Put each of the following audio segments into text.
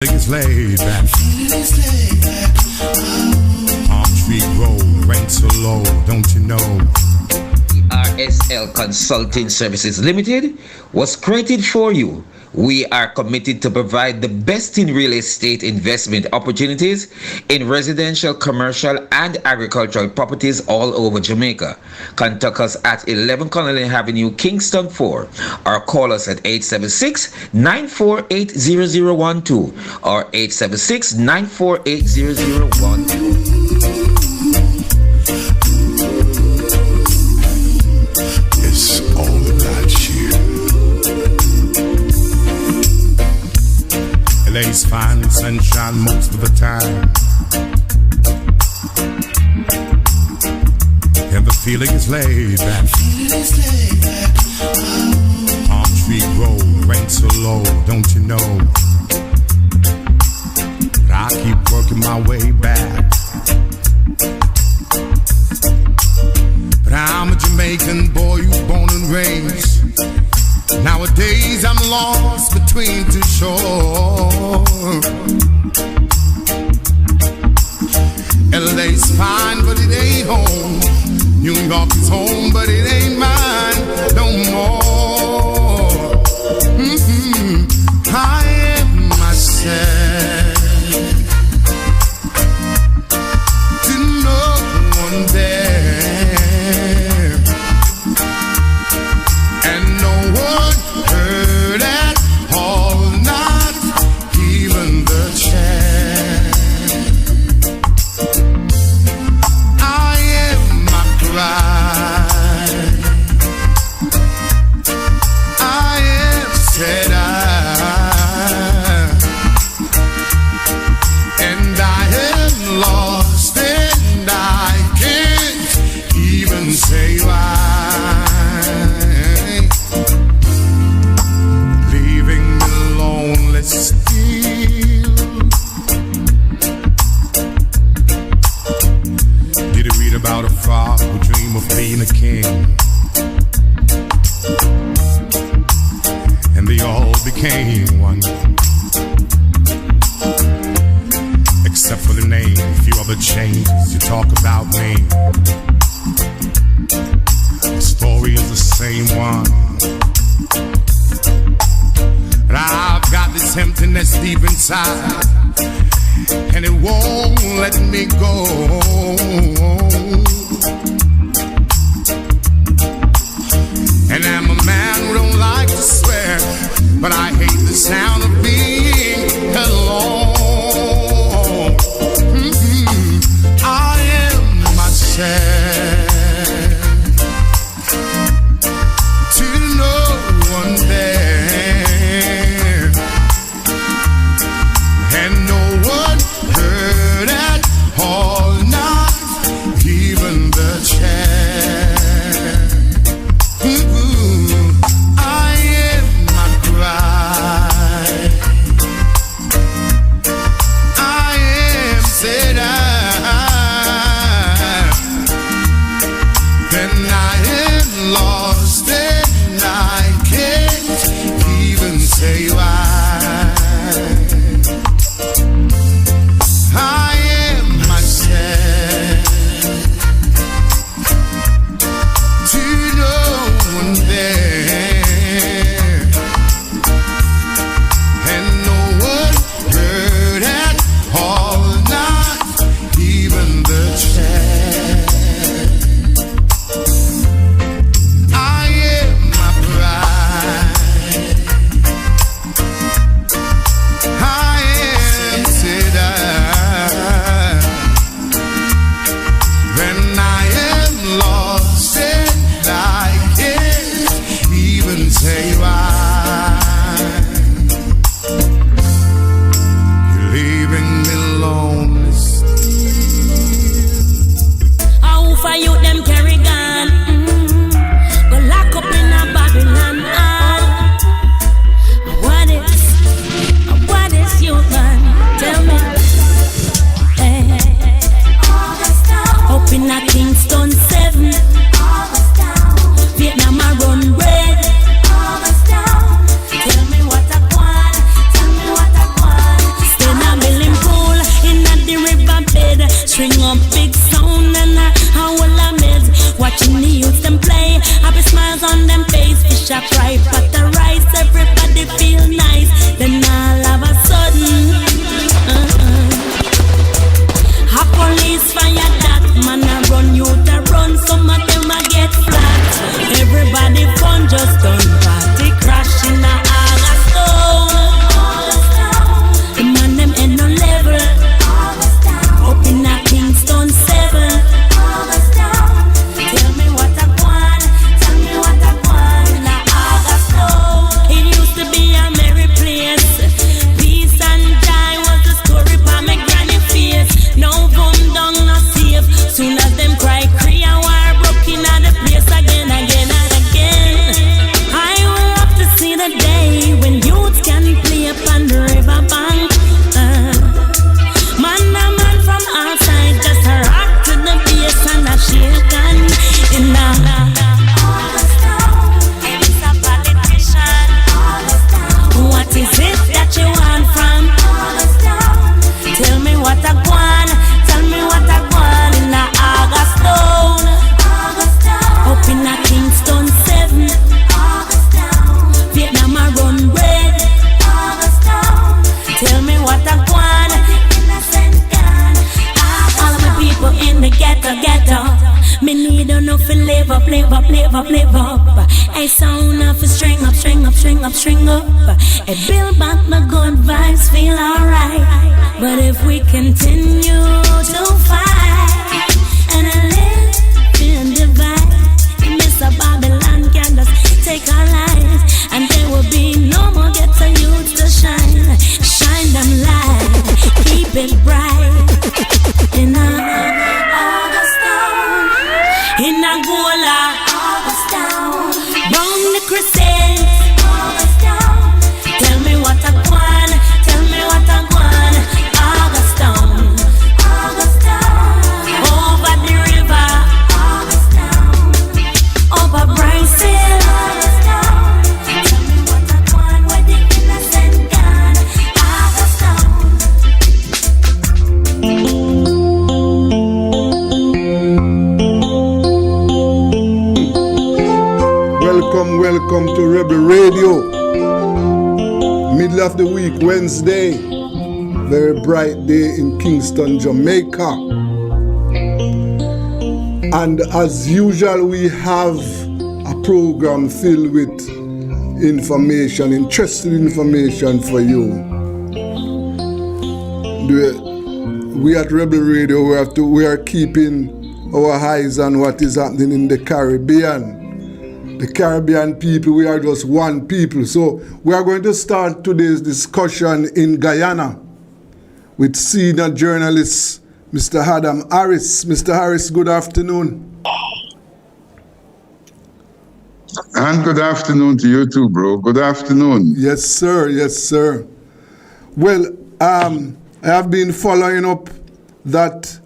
It's laid back. Palm tree grove, rent so low, don't you know? RSL Consulting Services Limited was created for you. We are committed to provide the best in real estate investment opportunities in residential, commercial, and agricultural properties all over Jamaica. Contact us at 11 Connelly Avenue, Kingston 4, or call us at 876-948-0012 or 876-948-0012. LA's fine and sunshine most of the time, and the feeling is laid back. Palm tree grove, rent so low, don't you know? But I keep working my way back. But I'm a Jamaican boy who's born and raised. Nowadays I'm lost between two shores. LA's fine, but it ain't home. New York is home, but it ain't mine no more. I am myself to no one there, and no one heard at all, not even the chant. I am my pride, I am said and I am lost, and I can't even say why. Still, did you read about a frog who dreamed of being a king? And they all became one, except for the name. A few other changes. You talk about me, the story is the same one. But I've got this emptiness deep inside, and it won't let me go. And I'm a man who don't like to swear, but I hate the sound of being alone. I am myself to no one there. I am my pride, what I want. All of my people in the ghetto. Me need enough to live up. A sound of a string up. A build back my good vibes, feel alright. But if we continue to fight and I live in divide, Mr. Babylon can just take our lives, and there will be no more ghetto youths to shine. Shine them light, keep it bright. In August town, in Angola, August town, round the crusade, August town. Tell me what I want, August town, over the river, August town, over Bryson, August town. Tell me what I want, where the innocent gone, August town. Welcome to Rebel Radio. Middle of the week, Wednesday. Very bright day in Kingston, Jamaica. And as usual, we have a program filled with information, interesting information for you. We at Rebel Radio, we are keeping our eyes on what is happening in the Caribbean. The Caribbean people, we are just one people. So we are going to start today's discussion in Guyana with senior journalist Mr. Adam Harris. Mr. Harris, good afternoon. And good afternoon to you too, bro. Good afternoon. Yes, sir. Well, I have been following up that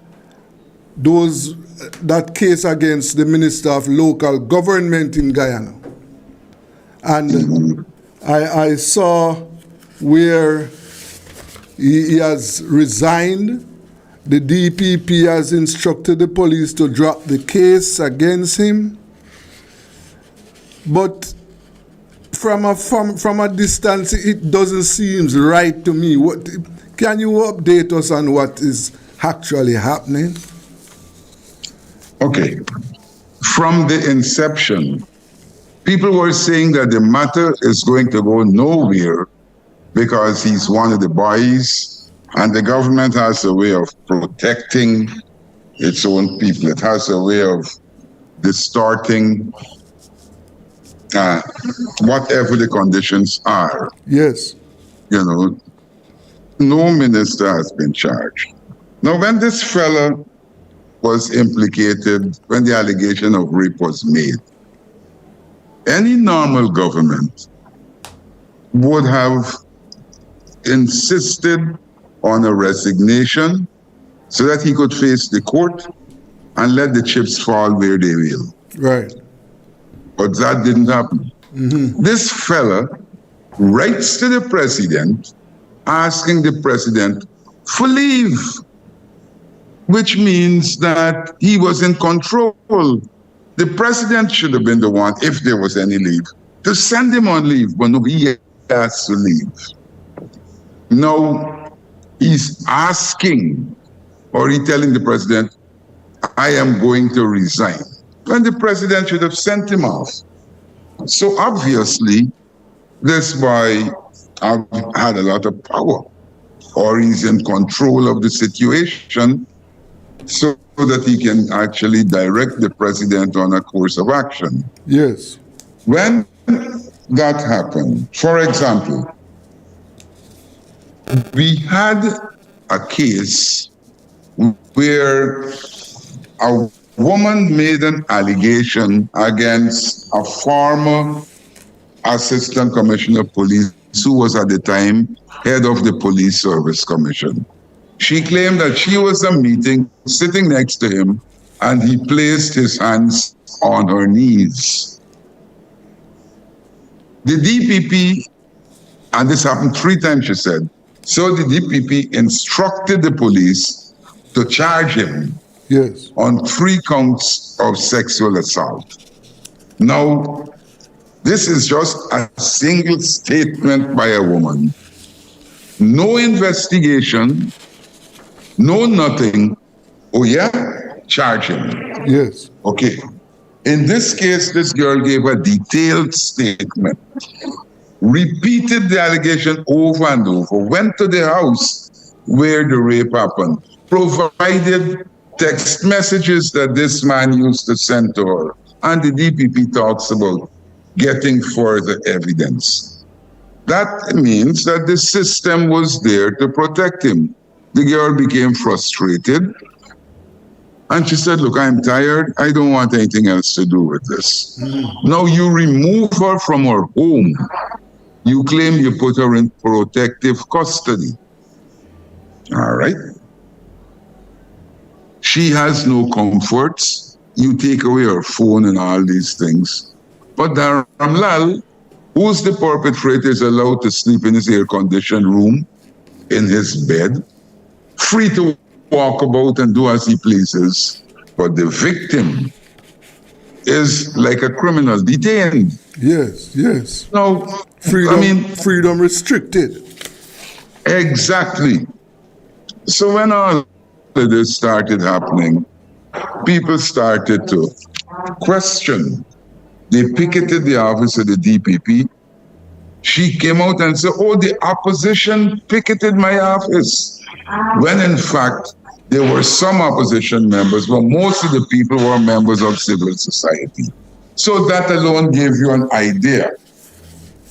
case against the Minister of Local Government in Guyana. And I saw where he has resigned. The DPP has instructed the police to drop the case against him. But from a distance, it doesn't seem right to me. Can you update us on what is actually happening? Okay. From the inception, people were saying that the matter is going to go nowhere because he's one of the boys, and the government has a way of protecting its own people. It has a way of distorting whatever the conditions are. Yes. No minister has been charged. Now, when this fella was implicated, when the allegation of rape was made, any normal government would have insisted on a resignation so that he could face the court and let the chips fall where they will. Right. But that didn't happen. Mm-hmm. This fella writes to the president asking the president for leave, which means that he was in control. The president should have been the one, if there was any leave, to send him on leave, but no, he has to leave. Now, he's asking, or he's telling the president, I am going to resign, when the president should have sent him off. So obviously, this boy had a lot of power, or he's in control of the situation, so that he can actually direct the president on a course of action. Yes. When that happened, for example, we had a case where a woman made an allegation against a former assistant commissioner of police who was at the time head of the Police Service Commission. She claimed that she was at a meeting sitting next to him and he placed his hands on her knees. The DPP, and this happened 3 times, she said, so the DPP instructed the police to charge him on 3 counts of sexual assault. Now, this is just a single statement by a woman. No investigation, no nothing. Oh yeah, charge him. Yes. Okay. In this case, this girl gave a detailed statement, repeated the allegation over and over, went to the house where the rape happened, provided text messages that this man used to send to her. And the DPP talks about getting further evidence. That means that the system was there to protect him. The girl became frustrated. And she said, look, I'm tired. I don't want anything else to do with this. Now you remove her from her home. You claim you put her in protective custody. All right. She has no comforts. You take away her phone and all these things. But Dharamlal, who's the perpetrator, is allowed to sleep in his air-conditioned room, in his bed, free to walk about and do as he pleases. But the victim is like a criminal detained. Yes, yes. Now, freedom restricted. Exactly. So when all of this started happening, people started to question. They picketed the office of the DPP. She came out and said, oh, the opposition picketed my office. When in fact, there were some opposition members, but most of the people were members of civil society. So that alone gave you an idea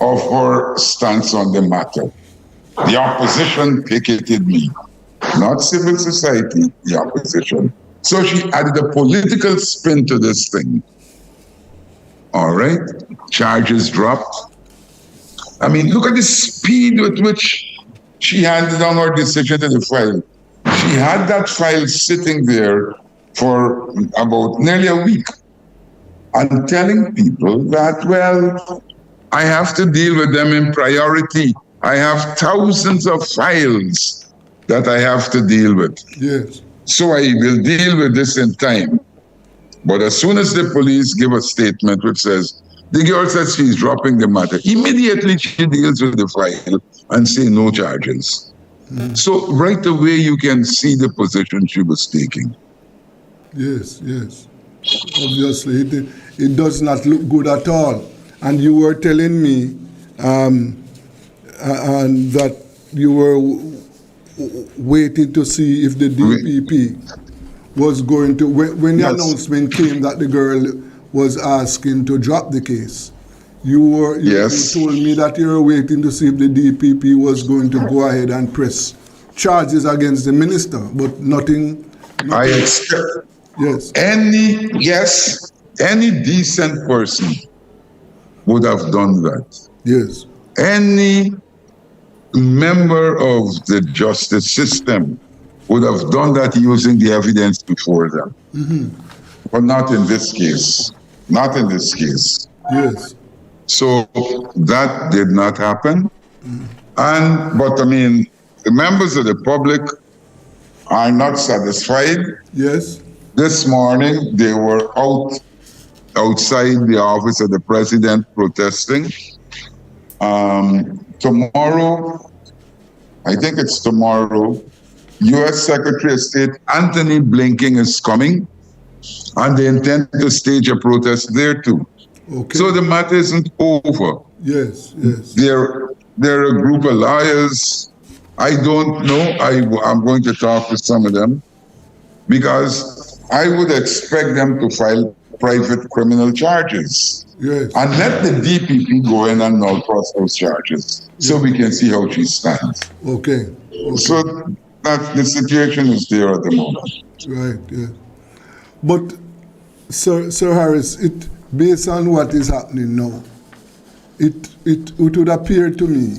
of her stance on the matter. The opposition picketed me, not civil society, the opposition. So she added a political spin to this thing. All right, charges dropped. I mean, look at the speed with which she handed down her decision to the file. She had that file sitting there for about nearly a week and telling people that, well, I have to deal with them in priority. I have thousands of files that I have to deal with. Yes. So I will deal with this in time. But as soon as the police give a statement which says, the girl says she's dropping the matter, immediately she deals with the file and say no charges. So right away you can see the position she was taking. Yes, yes. Obviously, it does not look good at all. And you were telling me and that you were waiting to see if the DPP was going to, when the announcement came that the girl was asking to drop the case, you told me that you were waiting to see if the DPP was going to go ahead and press charges against the minister, but nothing. I expect any decent person would have done that. Yes. Any member of the justice system would have done that using the evidence before them. But not in this case. Not in this case. Yes. So that did not happen. But I mean, the members of the public are not satisfied. Yes. This morning, they were outside the office of the president protesting. Tomorrow, I think it's tomorrow, U.S. Secretary of State Anthony Blinken is coming, and they intend to stage a protest there too. Okay. So the matter isn't over. Yes, yes. They're a group of lawyers. I don't know. I'm going to talk to some of them because I would expect them to file private criminal charges. Yes. And let the DPP go in and now cross those charges so we can see how she stands. Okay. So that the situation is there at the moment. Right, yeah. But, Sir Harris, based on what is happening now, it would appear to me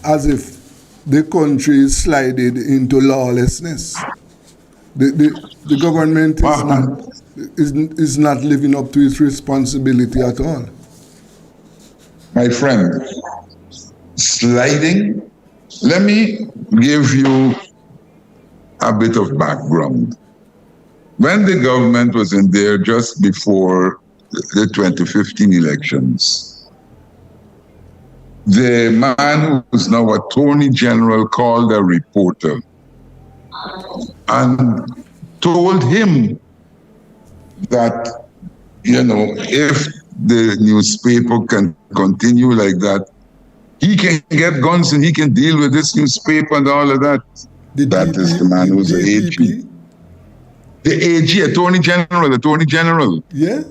as if the country is slided into lawlessness. The government is not living up to its responsibility at all. My friend, sliding, let me give you a bit of background. When the government was in there just before the 2015 elections, the man who's now Attorney General called a reporter and told him that, if the newspaper can continue like that, he can get guns and he can deal with this newspaper and all of that. That is the man who's the AG. The AG, Attorney General. Yeah?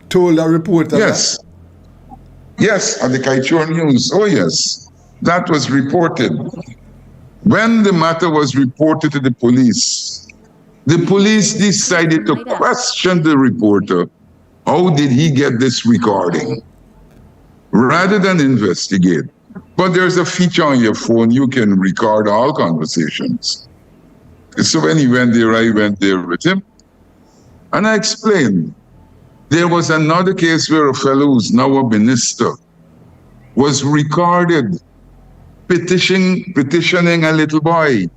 Told a reporter. Yes. Yes, at the Kaichur News. Oh, yes. That was reported. When the matter was reported to the police decided to question the reporter. How did he get this recording? Rather than investigate. But there's a feature on your phone, you can record all conversations. So when he went there, I went there with him. And I explained. There was another case where a fellow who's now a minister was recorded petitioning a little boy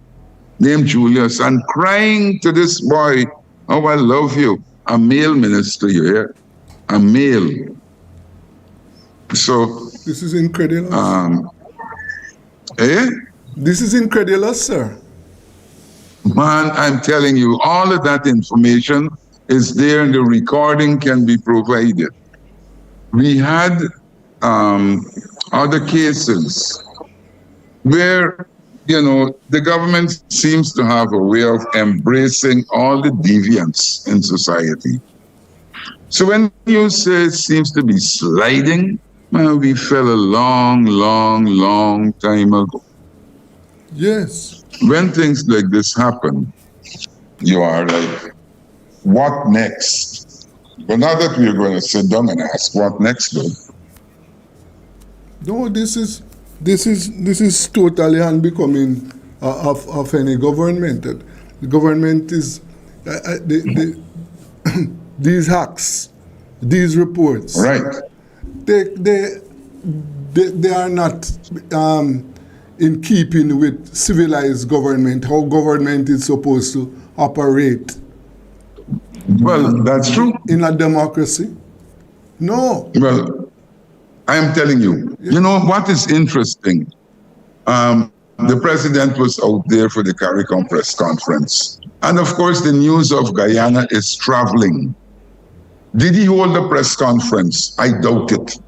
named Julius and crying to this boy, "Oh, I love you." A male minister, you hear? A male. So this is incredible. Eh? This is incredible, sir. Man, I'm telling you, all of that information is there and the recording can be provided. We had other cases where, the government seems to have a way of embracing all the deviance in society. So when you say it seems to be sliding, man, we fell a long, long, long time ago. Yes. When things like this happen, you are like, what next? But not that we're going to sit down and ask what next, though. No, this is totally unbecoming of any government. The government is these hacks, these reports. Right. They are not in keeping with civilized government, how government is supposed to operate. Well, that's true. In a democracy? No. Well, I am telling you, what is interesting? The president was out there for the CARICOM press conference. And of course, the news of Guyana is traveling. Did he hold a press conference? I doubt it.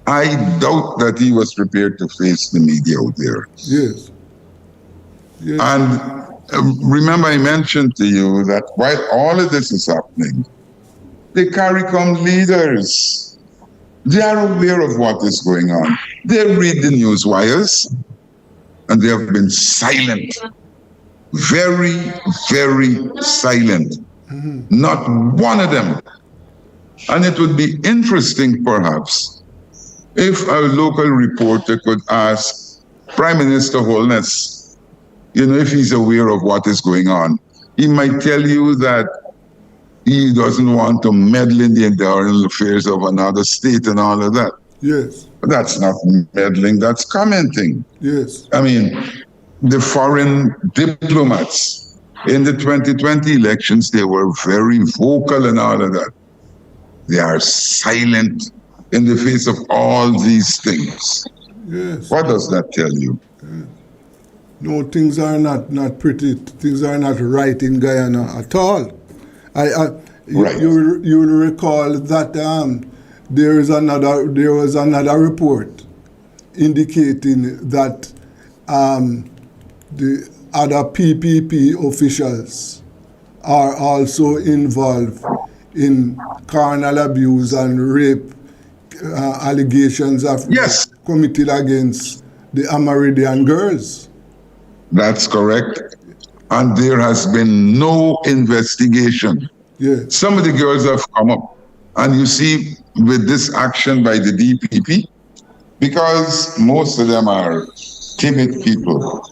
I doubt that he was prepared to face the media out there. Yes. Yes. And remember, I mentioned to you that while all of this is happening, the CARICOM leaders, they are aware of what is going on. They read the news wires, and they have been silent. Very, very silent. Mm-hmm. Not one of them. And it would be interesting, perhaps, if a local reporter could ask Prime Minister Holness, if he's aware of what is going on. He might tell you that he doesn't want to meddle in the internal affairs of another state and all of that. Yes. But that's not meddling, that's commenting. Yes. I mean, the foreign diplomats in the 2020 elections, they were very vocal and all of that. They are silent in the face of all these things. Yes. What does that tell you? No, things are not pretty. Things are not right in Guyana at all. Right. You will recall that there was another report indicating that the other PPP officials are also involved in carnal abuse and rape allegations of committed against the Amerindian girls. That's correct. And there has been no investigation. Yes. Some of the girls have come up. And you see, with this action by the DPP, because most of them are timid people,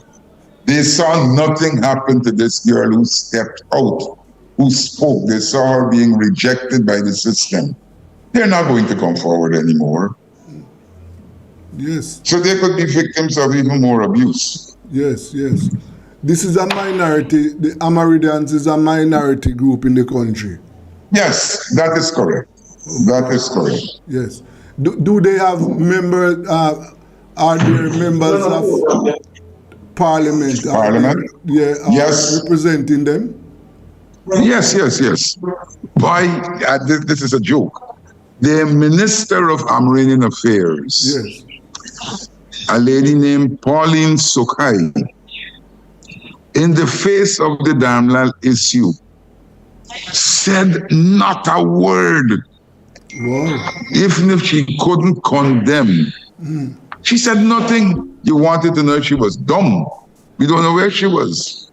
they saw nothing happen to this girl who stepped out, who spoke. They saw her being rejected by the system. They're not going to come forward anymore. Yes. So they could be victims of even more abuse. Yes, yes. This is a minority, the Amerindians is a minority group in the country. Yes, that is correct. That is correct. Yes. Do they have members? Are there members of parliament? Parliament? Yes. Representing them? Yes. Why? This is a joke. The Minister of Amranian Affairs, Yes. a lady named Pauline Sokai, in the face of the Damlal issue, said not a word. Wow. Even if she couldn't condemn, she said nothing. You wanted to know she was dumb. We don't know where she was.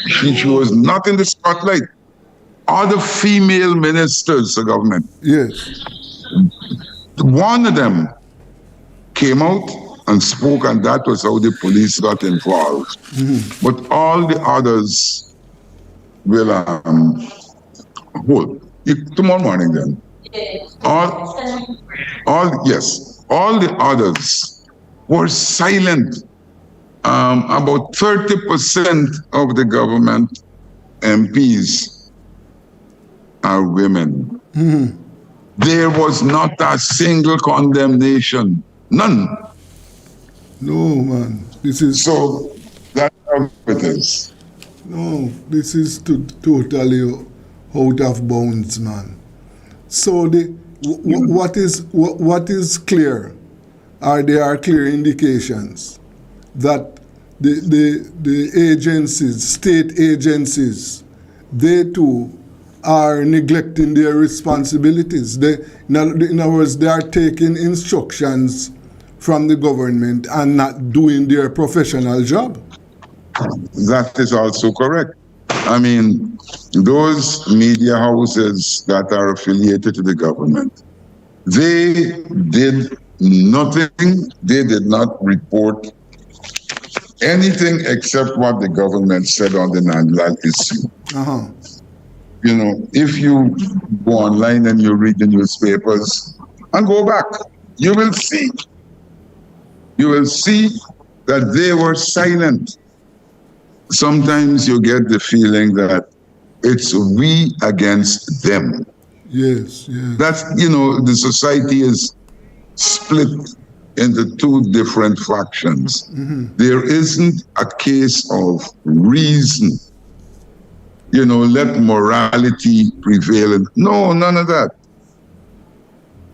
She was not in the spotlight. Other female ministers of government, Yes. one of them came out and spoke, and that was how the police got involved. But all the others will hold. Tomorrow morning then. All the others were silent. About 30% of the government MPs are women. There was not a single condemnation. None. No, man. This is So that's how it is. no. This is totally out of bounds, man. So what is clear? There are clear indications that the agencies, state agencies, they too are neglecting their responsibilities. In other words, they are taking instructions from the government and not doing their professional job. That is also correct. I mean, those media houses that are affiliated to the government, they did nothing. They did not report anything except what the government said on the Nandlal issue. Uh-huh. You know, if you go online and you read the newspapers and go back, you will see that they were silent. Sometimes you get the feeling that it's we against them. Yes, yes. That's, the society is split into two different factions. There isn't a case of reason, let morality prevail. No, none of that.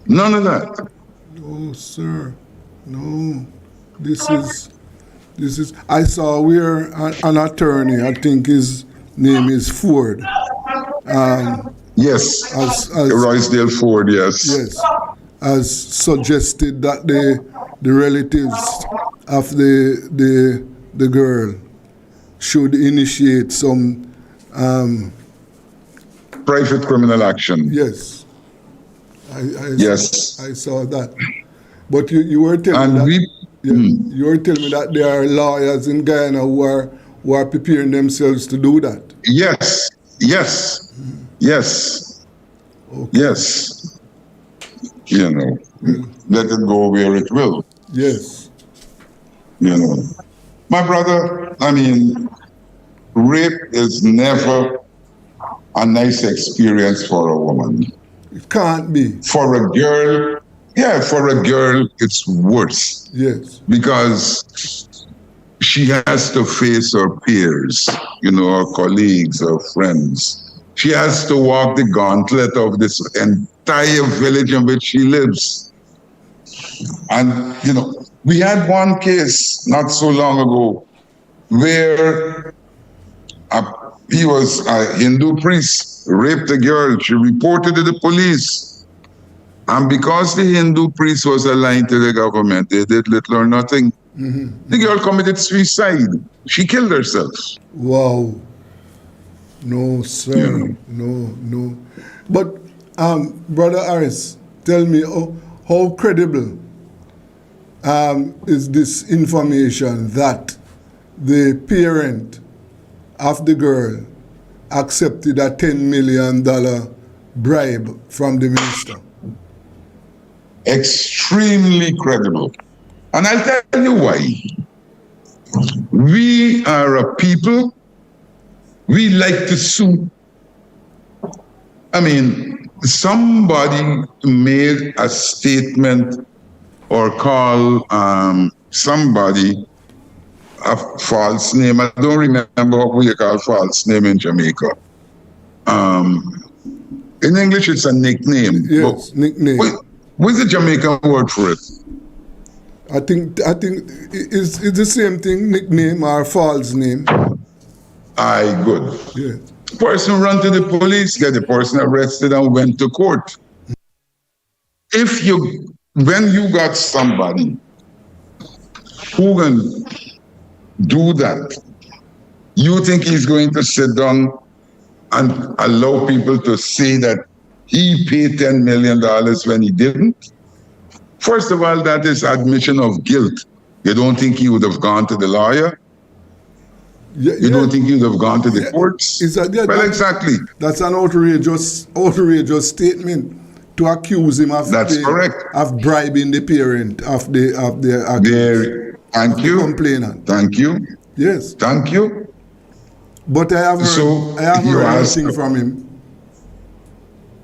None of that. No, sir. No. This is I saw where an attorney, I think his name is Ford. Yes. As Roysdale Ford, yes. Yes. Has suggested that the relatives of the girl should initiate some private criminal action. Yes. Yes. I saw that. But you were telling me that you were telling me that there are lawyers in Guyana who are preparing themselves to do that. Yes. Okay. Yes. Let it go where it will. Yes. My brother, I mean, rape is never a nice experience for a woman. It can't be. For a girl, it's worse. Yes. Because she has to face her peers, her colleagues, her friends. She has to walk the gauntlet of this entire village in which she lives. And, we had one case not so long ago where he was a Hindu priest, raped a girl. She reported to the police. And because the Hindu priest was aligned to the government, they did little or nothing. The girl committed suicide. She killed herself. Wow. No, sir. No. But, Brother Harris, tell me, how credible is this information that the parent of the girl accepted a $10 million bribe from the minister? Extremely credible. And I'll tell you why. We are a people, we like to sue. I mean, somebody made a statement or call somebody a false name. I don't remember what we call false name in Jamaica. In English, it's a nickname. Yes, nickname. What's the Jamaican word for it? I think it's the same thing, nickname or false name. Aye, good. Yeah. Person run to the police, get the person arrested and went to court. When you got somebody who can do that, you think he's going to sit down and allow people to say that he paid $10 million when he didn't? First of all, that is admission of guilt. You don't think he would have gone to the lawyer? You don't think he would have gone to the courts? Well, exactly. That's an outrageous statement to accuse him of correct. Of bribing the parent of the Thank you. Complainant. Thank you. Yes. Thank you. But I haven't heard anything from him.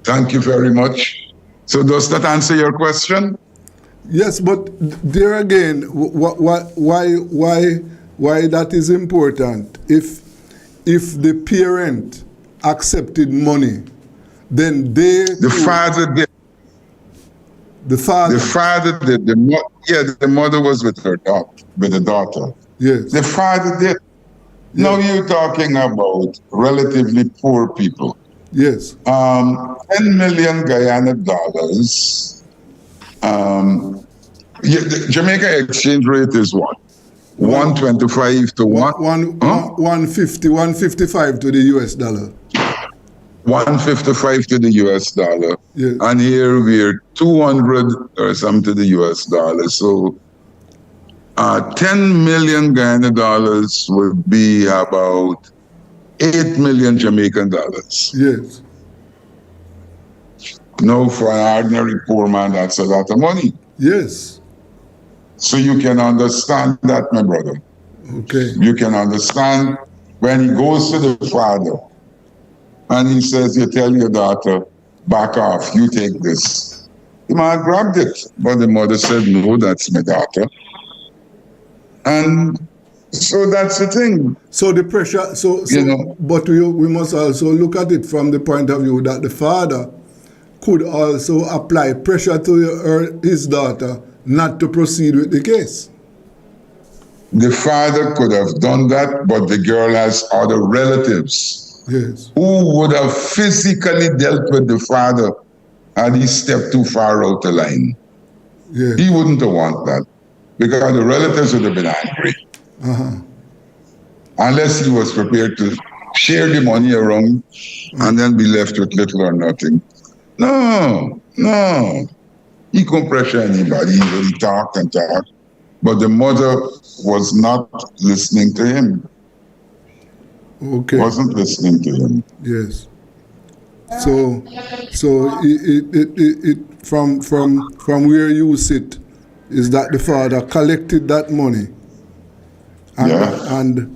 Thank you very much. So does that answer your question? Yes, but there again, why that is important? If the parent accepted money, then the father did. The father did. The mother was with the daughter. Yes. The father did. Yes. Now you're talking about relatively poor people. Yes. 10 million Guyana dollars. The Jamaica exchange rate is what? 125 to what? 155 to the US dollar. 155 to the US dollar. Yes. And here we're 200 or something to the US dollar. So 10 million Guyana dollars would be about 8 million Jamaican dollars. Yes. No, for an ordinary poor man, that's a lot of money. Yes. So you can understand that, my brother. Okay. You can understand when he goes to the father and he says, you tell your daughter, back off, you take this. The man grabbed it, but the mother said, no, that's my daughter. And so that's the thing. So the pressure, but we must also look at it from the point of view that the father could also apply pressure to his daughter not to proceed with the case. The father could have done that, but the girl has other relatives. Yes. Who would have physically dealt with the father had he stepped too far out the line. Yes. He wouldn't have wanted that because the relatives would have been angry. Unless he was prepared to share the money around and then be left with little or nothing. No. He couldn't pressure anybody. He talked and talked. But the mother was not listening to him. Okay. Wasn't listening to him. Yes. So it from where you sit is that the father collected that money. And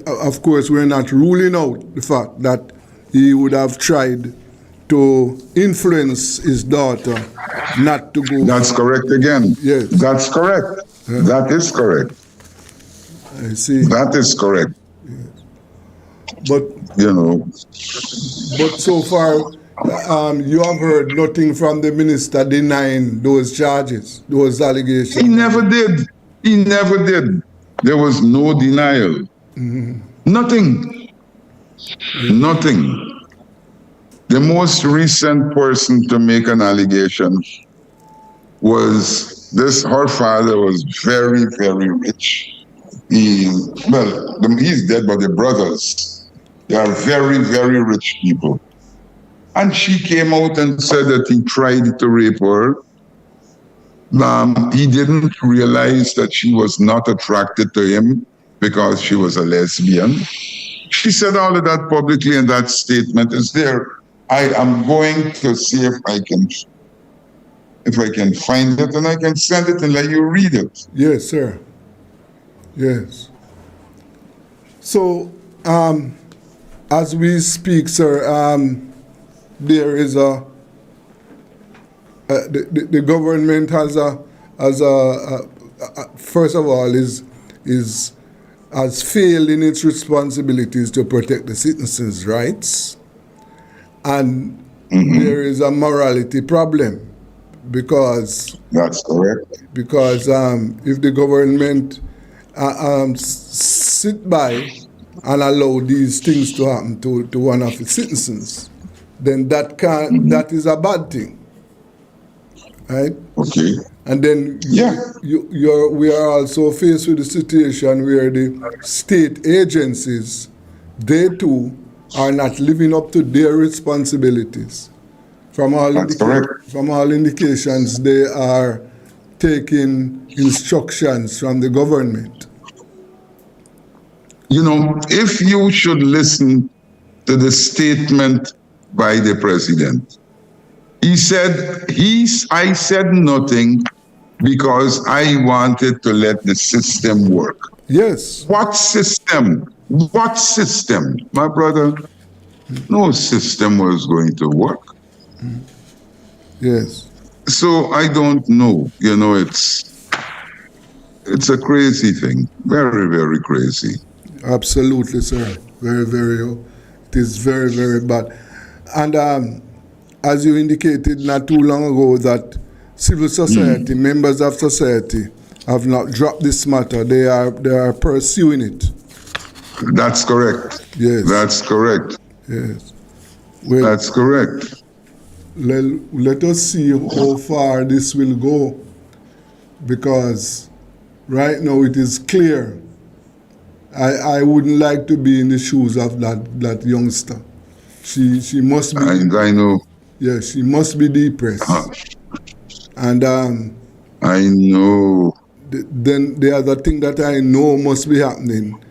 of course we're not ruling out the fact that he would have tried to influence his daughter not to go. That's correct again. Yes. That's correct. Yeah. That is correct. I see. That is correct. Yes. But But so far, you have heard nothing from the minister denying those charges, those allegations. He never did. There was no denial. Mm-hmm. Nothing. Nothing. The most recent person to make an allegation was this. Her father was very, very rich. He's dead, but the brothers, they are very, very rich people. And she came out and said that he tried to rape her. He didn't realize that she was not attracted to him because she was a lesbian. She said all of that publicly, and that statement is there. I am going to see if I can find it, and I can send it and let you read it. Yes, sir. Yes. So, as we speak, sir, there is the government first of all is has failed in its responsibilities to protect the citizens' rights, and there is a morality problem because That's correct. if the government sit by and allow these things to happen to one of its citizens, then that is a bad thing, right? Okay. And then Yeah. we are also faced with a situation where the state agencies, they too, are not living up to their responsibilities. From all indications, they are taking instructions from the government. You know, if you should listen to the statement by the president, he said, I said nothing because I wanted to let the system work. Yes. What system? What system? My brother, no system was going to work. Yes. So I don't know. You know, it's a crazy thing. Very, very crazy. Absolutely, sir. Very, very. It is very, very bad. And as you indicated not too long ago, that civil society, members of society, have not dropped this matter. They are pursuing it. That's correct. Yes. That's correct. Yes. Well, That's correct. let us see how far this will go, because right now it is clear. I wouldn't like to be in the shoes of that youngster. She must be. I know. Yeah, she must be depressed. And I know. then the other thing that I know must be happening,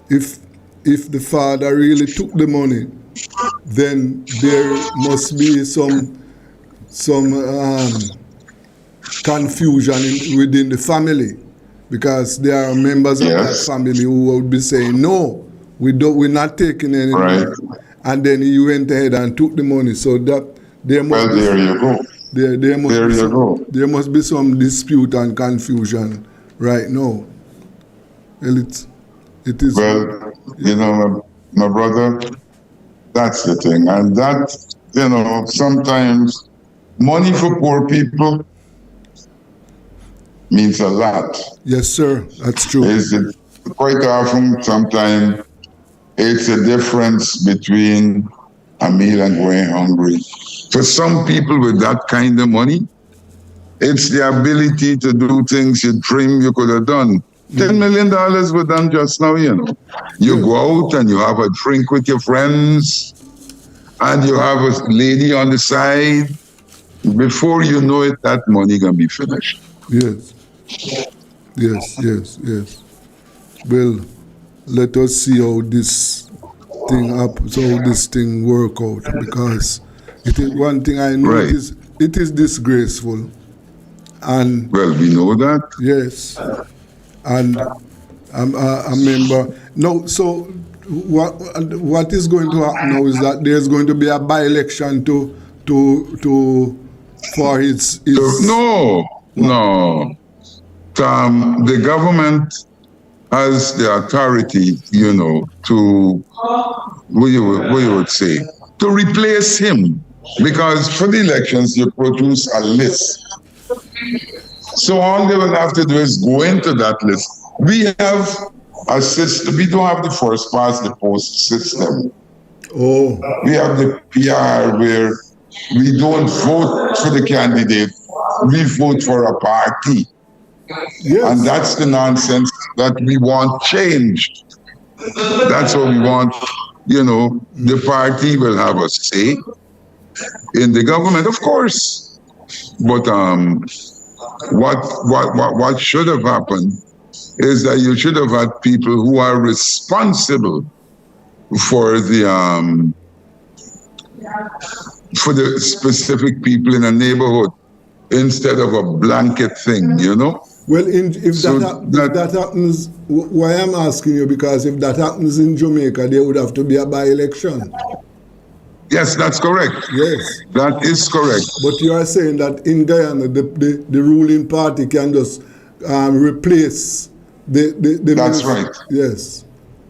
if the father really took the money, then there must be some confusion within the family, because there are members of that family who would be saying, no, we're not taking any money. And then he went ahead and took the money. So that there must there you go. There must be some dispute and confusion right now. Well, it is. Well, you know, my brother, that's the thing. And that, you know, sometimes money for poor people means a lot. Yes, sir. That's true. Quite often, sometimes, it's a difference between a meal and going hungry. For some people with that kind of money, it's the ability to do things you dream you could have done. $10 million was done just now, you know. You go out and you have a drink with your friends, and you have a lady on the side. Before you know it, that money gonna be finished. Yes. Well, let us see how this thing work out, because it is one thing I know. Right. It is disgraceful. And well, we know that. Yes. And I remember. No, so what is going to happen now is that there's going to be a by-election for his No. The government has the authority, you know, to what you would say, to replace him, because for the elections you produce a list. So all they will have to do is go into that list. We have a system. We don't have the first past the post system. Oh. We have the PR where we don't vote for the candidate, we vote for a party. Yes. And that's the nonsense that we want changed. That's what we want. You know, the party will have a say in the government, of course. But what should have happened is that you should have had people who are responsible for the specific people in a neighborhood, instead of a blanket thing, you know? Well, if So that happens, why I'm asking you, because if that happens in Jamaica, there would have to be a by-election. Yes, that's correct. Yes. That is correct. But you are saying that in Guyana, the ruling party can just replace the That's minister. right. Yes.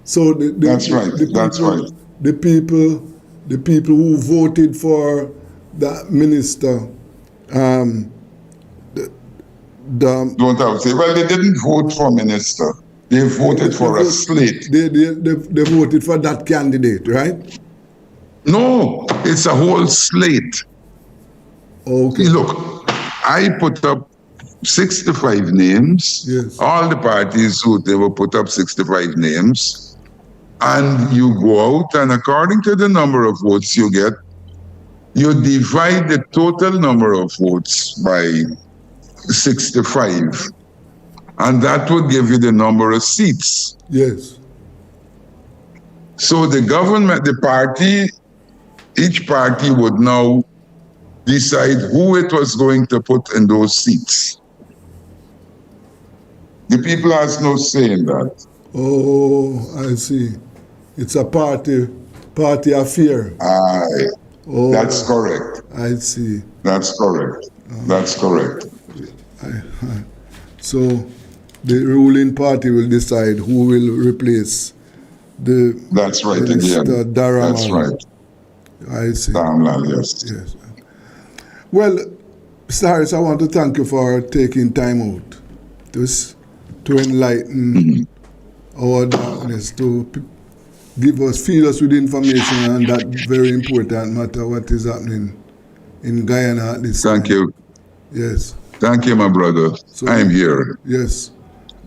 So That's right. That's right. The people who voted for that minister, Don't have to say. Well, they didn't vote for minister. They voted for a slate. They voted for that candidate, right? No, it's a whole slate. Okay. Look, I put up 65 names. Yes. All the parties who they will put up 65 names. And you go out, and according to the number of votes you get, you divide the total number of votes by 65. And that would give you the number of seats. Yes. So the government, the party, each party would now decide who it was going to put in those seats. The people has no say in that. Oh, I see. It's a party affair. Aye. Oh, That's correct. I see. That's correct. That's correct. So the ruling party will decide who will replace the That's right Minister again. Daraman. That's right. I see. Damla, yes. Yes. Well, Mr. Harris, I want to thank you for taking time out to enlighten our darkness, to feed us with information on that very important matter, what is happening in Guyana at this time. Thank you. Yes. Thank you, my brother. So- I'm here. Yes.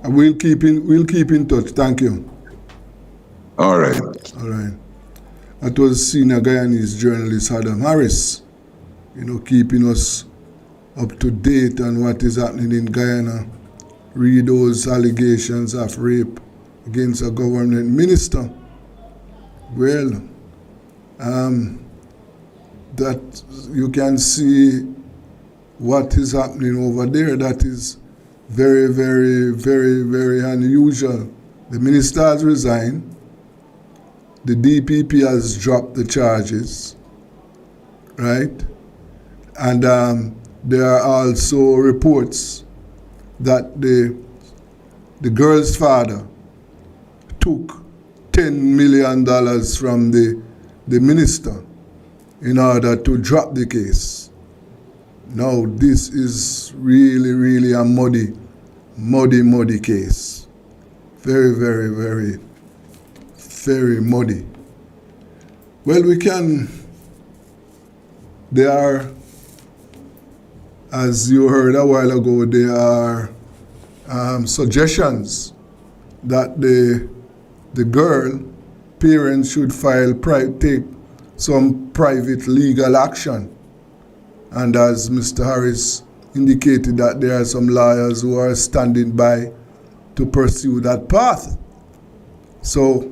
And we'll keep in touch. Thank you. All right. All right. That was senior Guyanese journalist Adam Harris, keeping us up to date on what is happening in Guyana. Read those allegations of rape against a government minister. Well, that you can see what is happening over there. That is very, very, very, very unusual. The minister has resigned. The DPP has dropped the charges, right? And there are also reports that the girl's father took $10 million from the minister in order to drop the case. Now, this is really, really a muddy case. Very, very, very, very muddy. Well, there are, as you heard a while ago, there are suggestions that the girl parents should take some private legal action. And as Mr. Harris indicated, that there are some lawyers who are standing by to pursue that path. So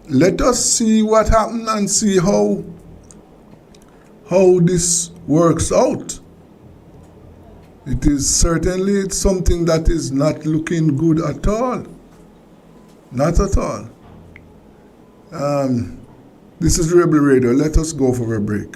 let us see what happens and see how this works out. It's something that is not looking good at all. Not at all. This is Rebel Radio. Let us go for a break.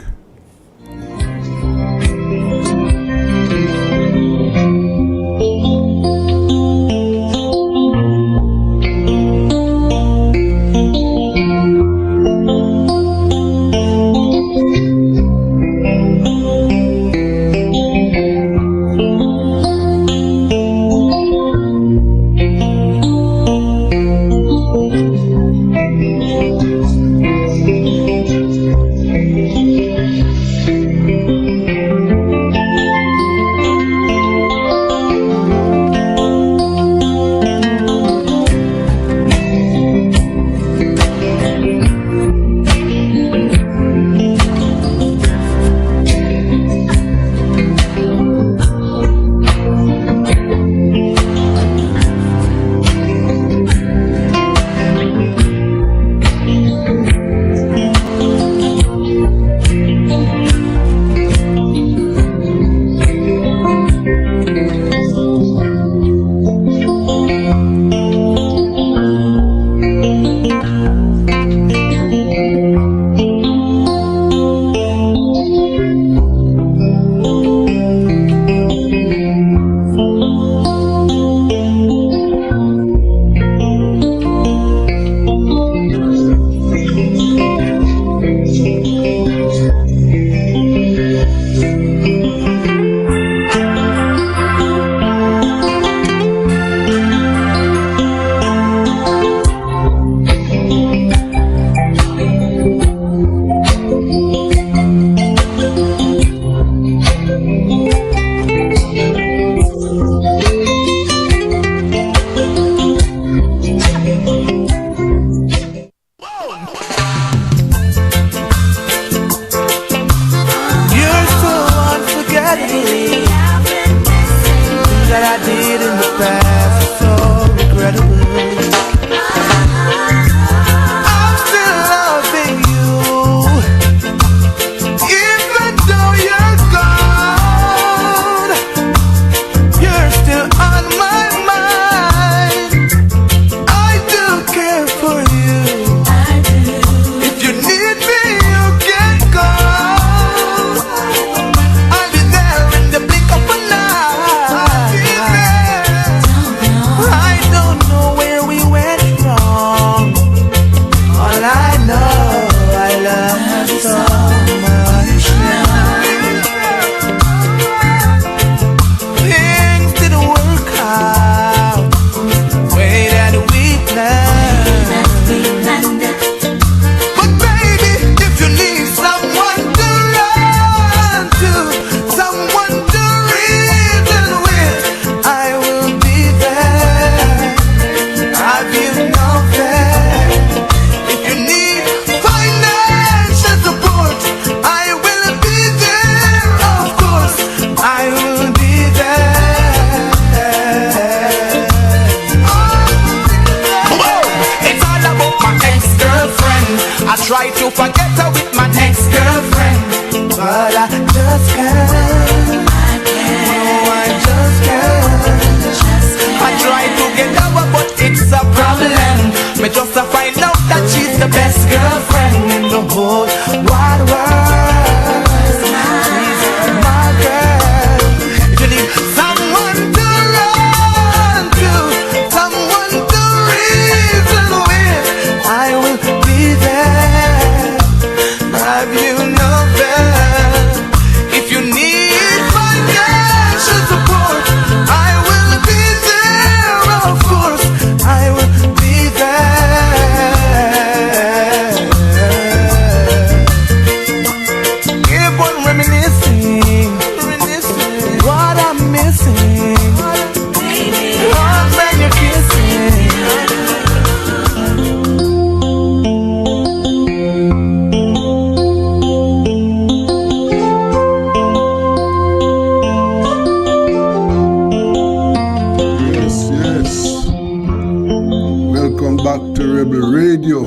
back to Rebel Radio,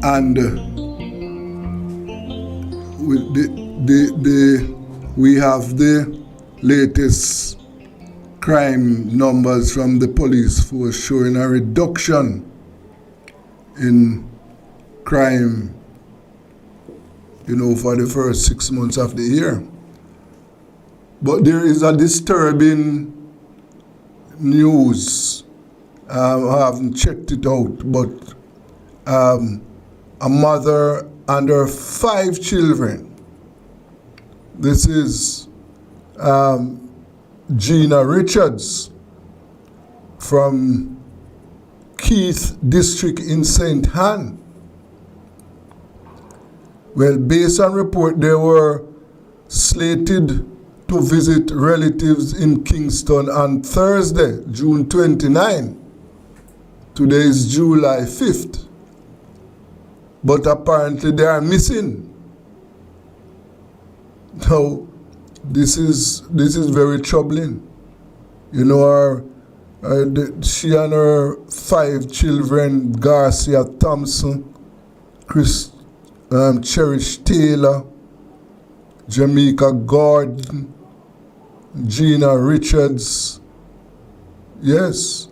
and we have the latest crime numbers from the police force showing a reduction in crime, for the first 6 months of the year. But there is a disturbing news. I haven't checked it out, but a mother and her 5 children. This is Gina Richards from Keith District in St. Ann. Well, based on report, they were slated to visit relatives in Kingston on Thursday, June 29. Today is July 5th. But apparently they are missing. Now, this is very troubling. She and her 5 children, Garcia Thompson, Cherish Taylor, Jamaica Gordon, Gina Richards. Yes.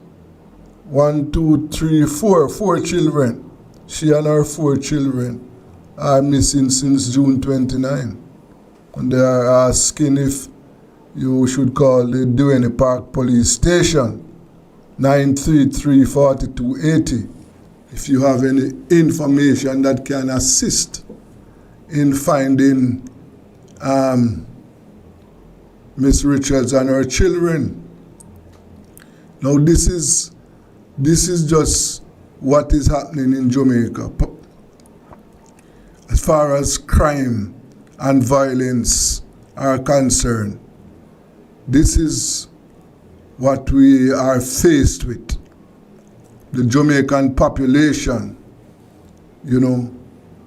1, 2, 3, 4 children. She and her 4 children are missing since June 29. And they are asking if you should call the Duane Park Police Station, 933-4280, if you have any information that can assist in finding Miss Richards and her children. Now this is just what is happening in Jamaica. As far as crime and violence are concerned, this is what we are faced with. The Jamaican population,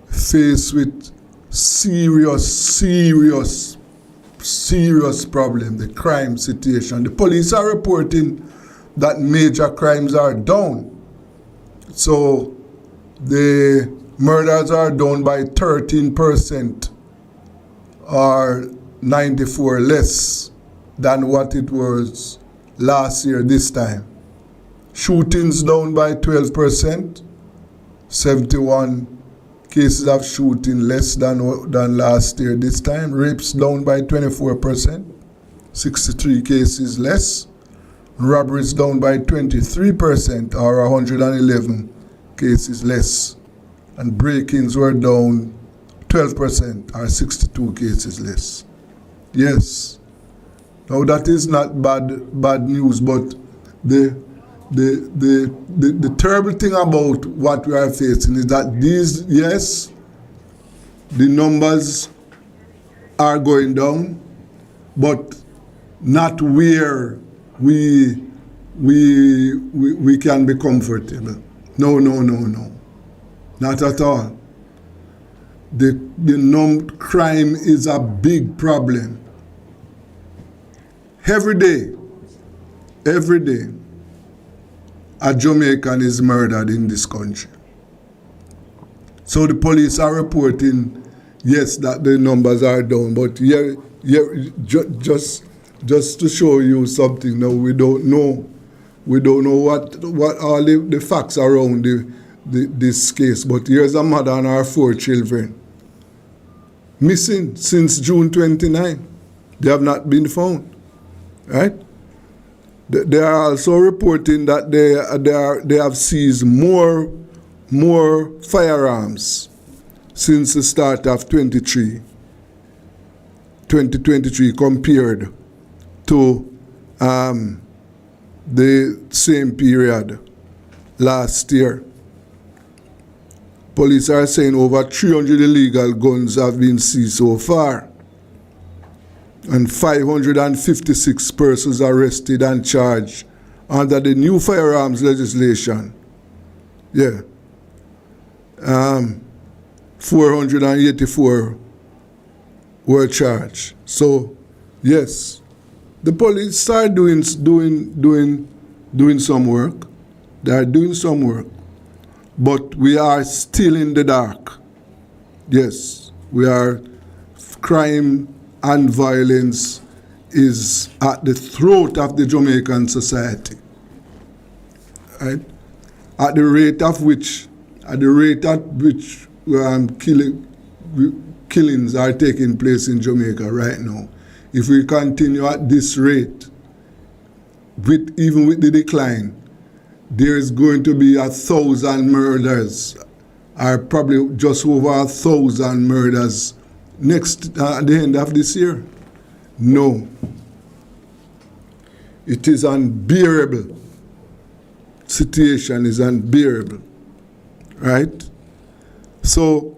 faced with serious problem, the crime situation. The police are reporting that major crimes are down. So the murders are down by 13%, or 94 less than what it was last year this time. Shootings down by 12%, 71 cases of shooting less than last year this time. Rapes down by 24%, 63 cases less. Robberies down by 23%, or 111 cases less. And break-ins were down 12%, or 62 cases less. Yes. Now that is not bad news, but the terrible thing about what we are facing is that the numbers are going down, but not where we can be comfortable. No. Not at all. The crime is a big problem. Every day, a Jamaican is murdered in this country. So the police are reporting, yes, that the numbers are down, but just to show you something. Now we don't know what all the facts around this case. But here's a mother and her 4 children missing since June 29. They have not been found. Right? They are also reporting that they have seized more firearms since the start of 2023 compared to the same period last year. Police are saying over 300 illegal guns have been seized so far, and 556 persons arrested and charged under the new firearms legislation. 484 were charged. So, yes, the police are doing some work. They are doing some work. But we are still in the dark. Yes, we are. Crime and violence is at the throat of the Jamaican society. Right? At the rate at which killings are taking place in Jamaica right now, if we continue at this rate, even with the decline, there is going to be 1,000 murders, or probably just over 1,000 murders at the end of this year. No. It is unbearable. Situation is unbearable. Right? So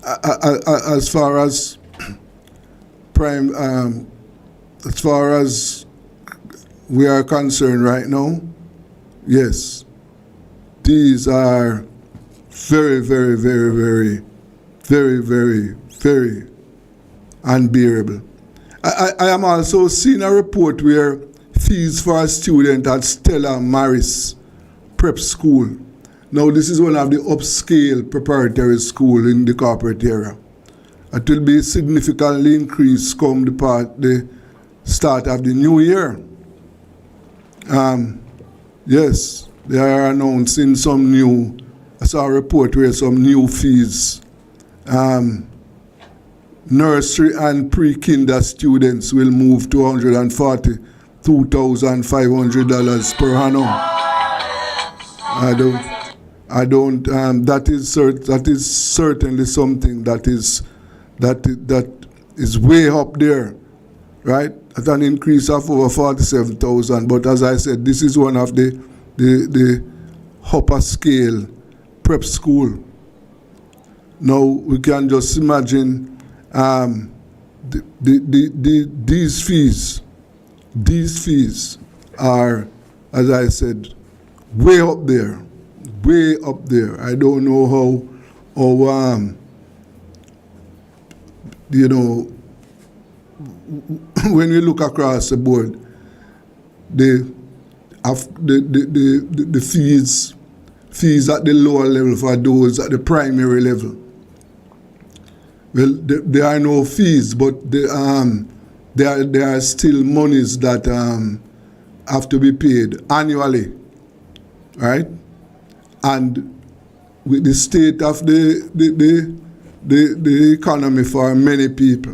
as far as as far as we are concerned right now, yes, these are very, very, very, very, very, very, very unbearable. I am also seeing a report where fees for a student at Stella Maris Prep School. Now, this is one of the upscale preparatory school in the corporate area. It will be significantly increased come the start of the new year. Yes, they are announcing some new. I saw a report where some new fees. Nursery and pre-kinder students will move to $142,500 per annum. That is certainly something that is way up there, right? At an increase of over 47,000. But as I said, this is one of the upper scale prep school. Now we can just imagine these fees are, as I said, way up there. I don't know how when we look across the board, the fees at the lower level for those at the primary level. Well, there are no fees, but there are still monies that have to be paid annually, right? And with the state of the economy for many people,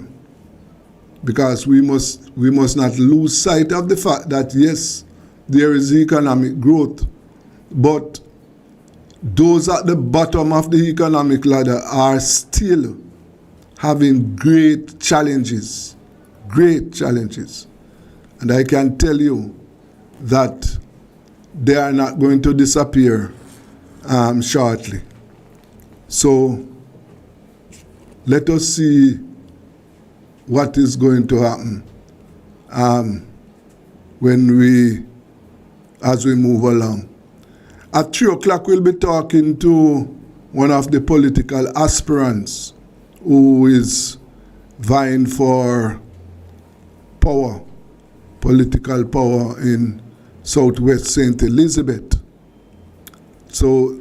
because we must not lose sight of the fact that yes, there is economic growth, but those at the bottom of the economic ladder are still having great challenges. And I can tell you that they are not going to disappear shortly. So let us see what is going to happen as we move along. At 3 o'clock, we'll be talking to one of the political aspirants who is vying for power, political power in Southwest St. Elizabeth. So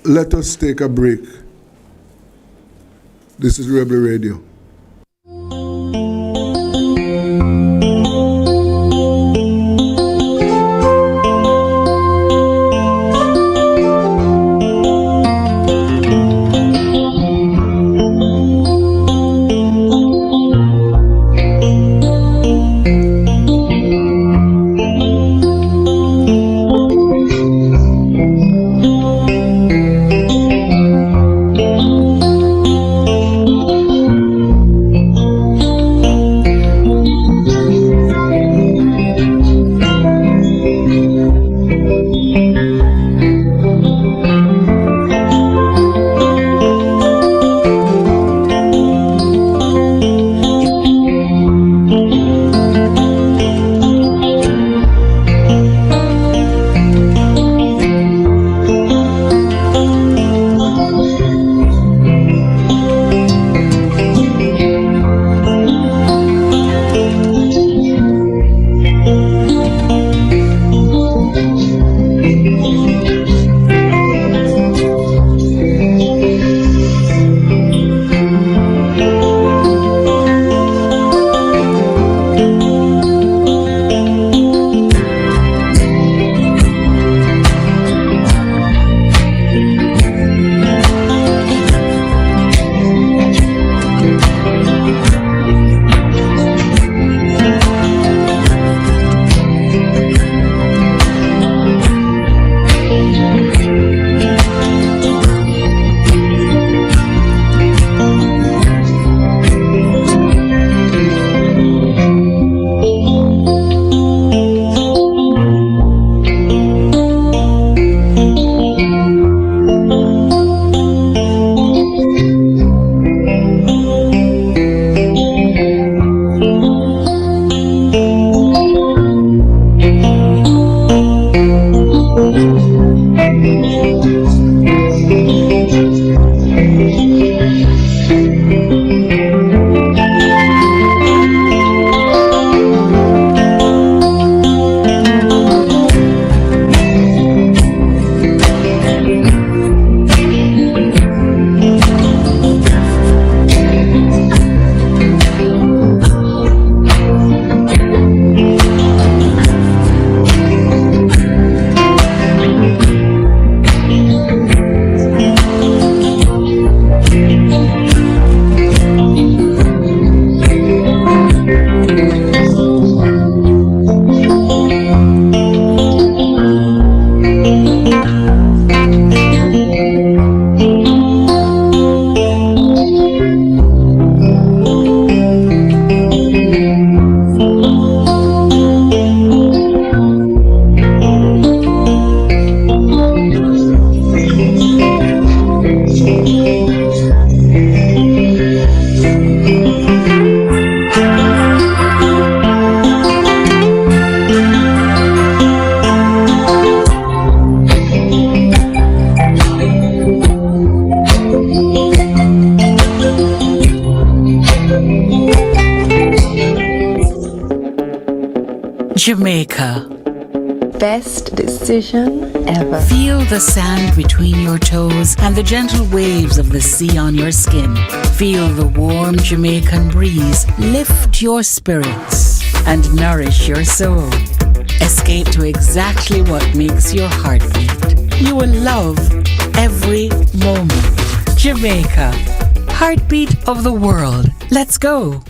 let us take a break. This is Rebel Radio. Jamaica. Best decision ever. Feel the sand between your toes and the gentle waves of the sea on your skin. Feel the warm Jamaican breeze lift your spirits and nourish your soul. Escape to exactly what makes your heart beat. You will love every moment. Jamaica, heartbeat of the world. Let's go.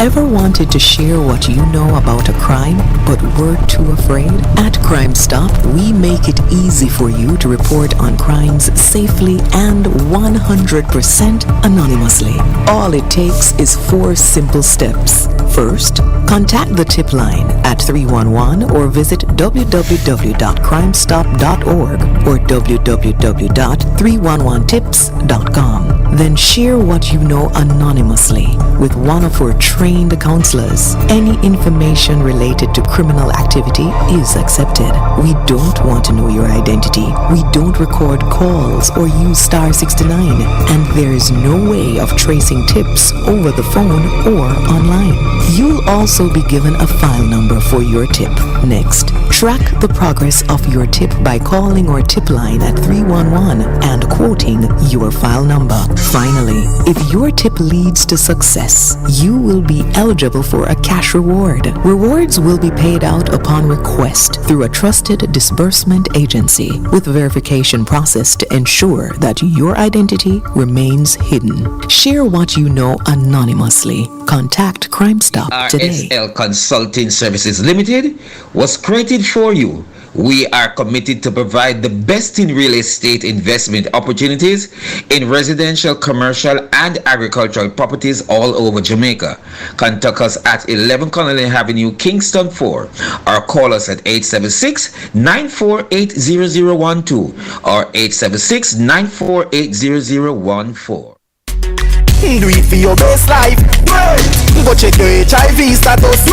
Ever wanted to share what you know about a crime, but were too afraid? At Crime Stop, we make it easy for you to report on crimes safely and 100% anonymously. All it takes is 4 simple steps. First, contact the tip line at 311 or visit www.crimestop.org or www.311tips.com. Then share what you know anonymously with one of our trained counselors. Any information related to criminal activity is accepted. We don't want to know your identity. We don't record calls or use star 69, and there is no way of tracing tips over the phone or online. You'll also be given a file number for your tip. Next, track the progress of your tip by calling our tip line at 311 and quoting your file number. Finally, if your tip leads to success, you will be eligible for a cash reward. Rewards will be paid out upon request through a trusted disbursement agency with verification process to ensure that your identity remains hidden. Share what you know anonymously. Contact Crime Stop today. RSL Consulting Services Limited was created for you. We are committed to provide the best in real estate investment opportunities in residential, commercial, and agricultural properties all over Jamaica. Contact us at 11 Connelly Avenue, Kingston 4, or call us at 876-948-0012 or 876-948-0014. Do it for your best life. Go check your HIV status.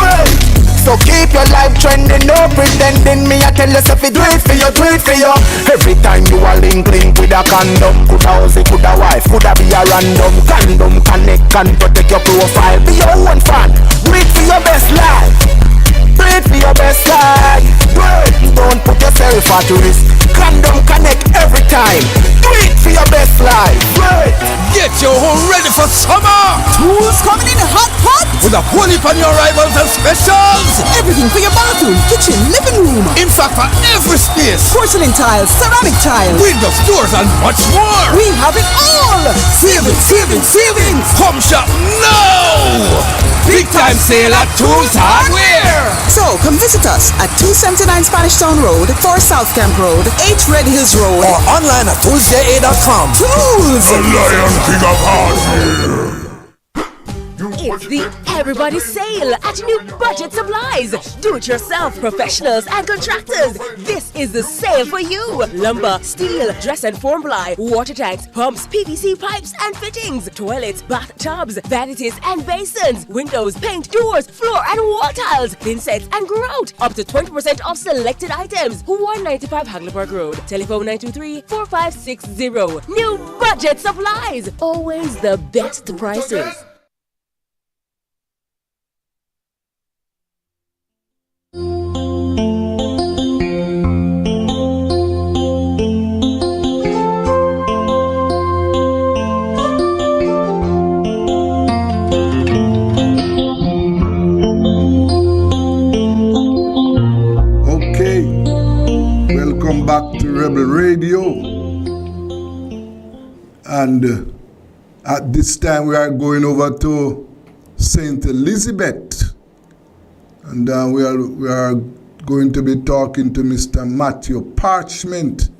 So keep your life trending, no pretending. Me I tell yourself you do it for you, do it for you. Every time you are link with a condom, could a husband, could a wife, could a be a random. Condom connect and protect your profile. Be your own fan. Do it for your best life. Do it for your best life. Don't put yourself at risk. Condom connect every time. Do it for your best life. Get your home ready for summer. Tools coming in hot pot. With a whole heap on your arrivals and specials. Everything for your bathroom, kitchen, living room. In fact, for every space. Porcelain tiles, ceramic tiles, windows, doors, and much more. We have it all. Savings, savings, savings. Come shop now. Big time sale at Tools Hardware. So come visit us at 279 Spanish Town Road, 4 South Camp Road, 8 Red Hills Road, or online at toolsja.com. Tools, the Lion King of Hardware. It's the Everybody Sale at New Budget Supplies. Do-it-yourself professionals and contractors. This is the sale for you. Lumber, steel, dress and form ply, water tanks, pumps, PVC pipes and fittings, toilets, bathtubs, vanities and basins, windows, paint, doors, floor and wall tiles, thin sets and grout. Up to 20% off selected items. 195 Hagleyburg Road. Telephone 923-4560. New Budget Supplies. Always the best prices. Back to Rebel Radio, and at this time we are going over to St. Elizabeth, and we are going to be talking to Mr. Matthew Parchment,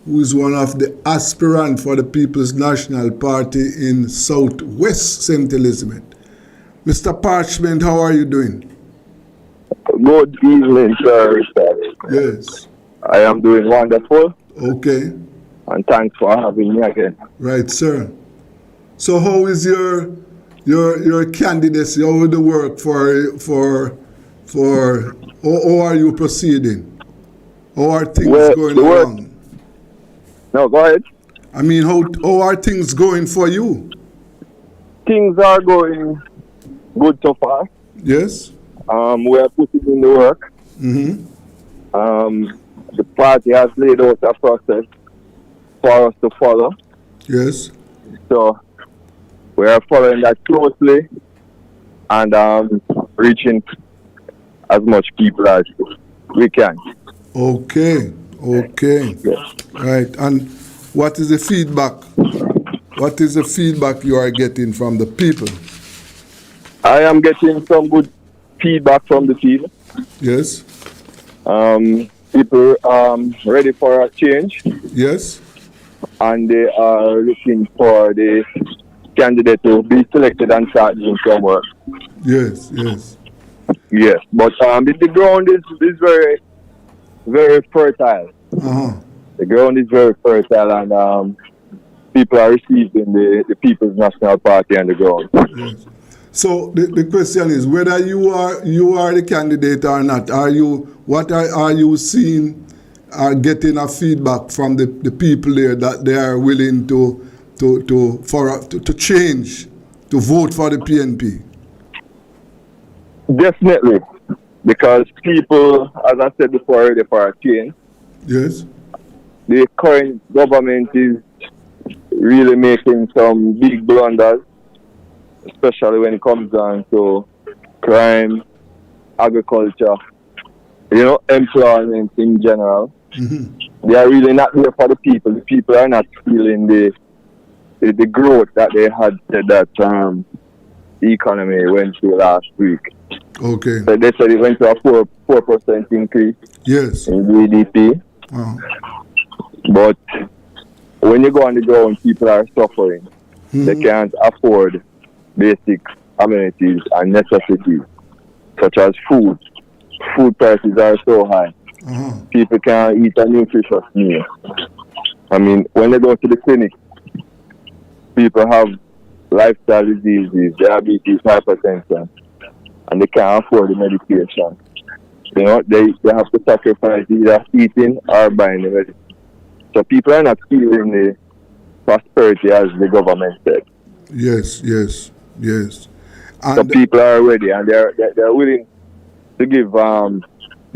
who is one of the aspirants for the People's National Party in Southwest St. Elizabeth. Mr. Parchment, how are you doing? Good evening, sir. Yes. I am doing wonderful. Okay. And thanks for having me again. Right, sir. So how is your candidacy? How will the work how are you proceeding? How are things going along? No, go ahead. I mean, how are things going for you? Things are going good so far. Yes. we are putting in the work. The party has laid out a process for us to follow. Yes. So we are following that closely and reaching as much people as we can. Okay. Right. And what is the feedback? What is the feedback you are getting from the people? I am getting some good feedback from the people. Yes. People ready for a change. Yes. And they are looking for the candidate to be selected and start doing some work. Yes. Yes, but the ground is very, very fertile. The ground is very fertile, and people are receiving the People's National Party on the ground. Yes. So the question is whether you are the candidate or not. Are you seeing? Are getting a feedback from the people there that they are willing to change, to vote for the PNP? Definitely, because people, as I said before, are ready for a change. Yes. The current government is really making some big blunders, especially when it comes down to crime, agriculture, employment in general. They are really not there for the people. The people are not feeling the growth that they had said that the economy went through last week. Okay. So they said it went to a 4% increase. Yes. In GDP. But when you go on the ground, people are suffering. They can't afford basic amenities and necessities, such as food. Food prices are so high. People can't eat a nutritious meal. I mean, when they go to the clinic, people have lifestyle diseases, diabetes, hypertension, and they can't afford the medication. They have to sacrifice either eating or buying the medicine. So people are not feeling the prosperity as the government said. Yes. And so people are ready and they're willing to give the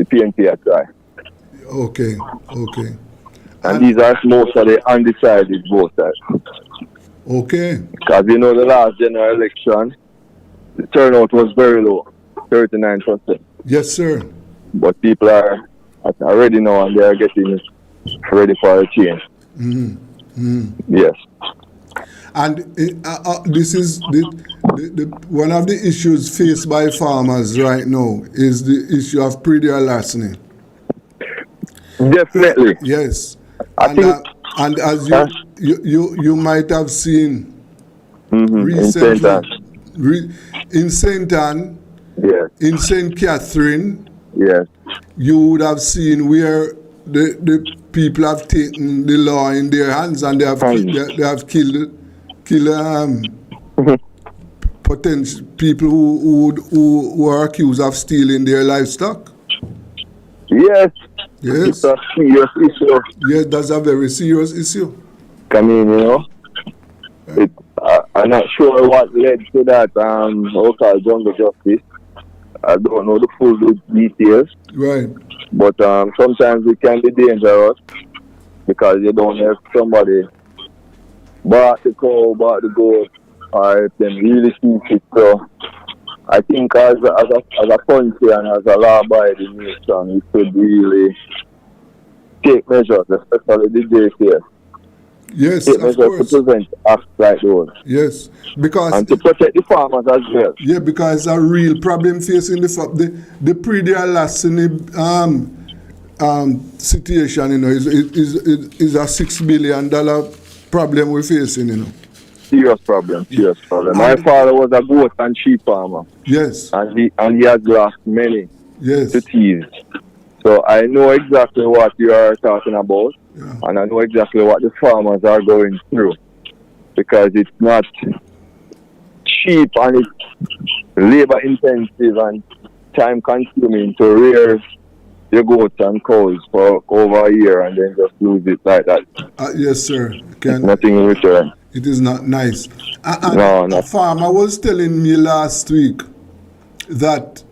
PNP a try. Okay. And these are most of the undecided voters. Okay. Because the last general election, the turnout was very low, 39%. Yes, sir. But people are ready now and they are getting ready for a change. Yes. And this is one of the issues faced by farmers right now is the issue of predial larceny. Definitely. Yes. And as you might have seen recently in St. Anne, in St. Catherine, you would have seen where the people have taken the law in their hands and they have killed potential people who are accused of stealing their livestock. Yes. It's a serious issue. Yes, that's a very serious issue. I mean, I'm not sure what led to that local jungle justice. I don't know the full details. Right. But sometimes it can be dangerous because you don't have somebody bought the cow, bought the goat, or if them really seek it. So I think as a country and as a law-abiding nation, we should really take measures, especially the JCS. Yes, take measures to prevent acts like those. Yes, because and to protect the farmers as well. Yeah, because it's a real problem facing the predial larceny situation. Is a $6 billion problem we're facing. Serious problem. My father was a goat and sheep farmer. Yes. And he has lost many to thieves. So I know exactly what you are talking about. Yeah. And I know exactly what the farmers are going through. Because it's not cheap and it's labor intensive and time consuming to rear your goats and cows for over a year and then just lose it like that. Yes, sir. Nothing in return. It is not nice. No. A farmer was telling me last week that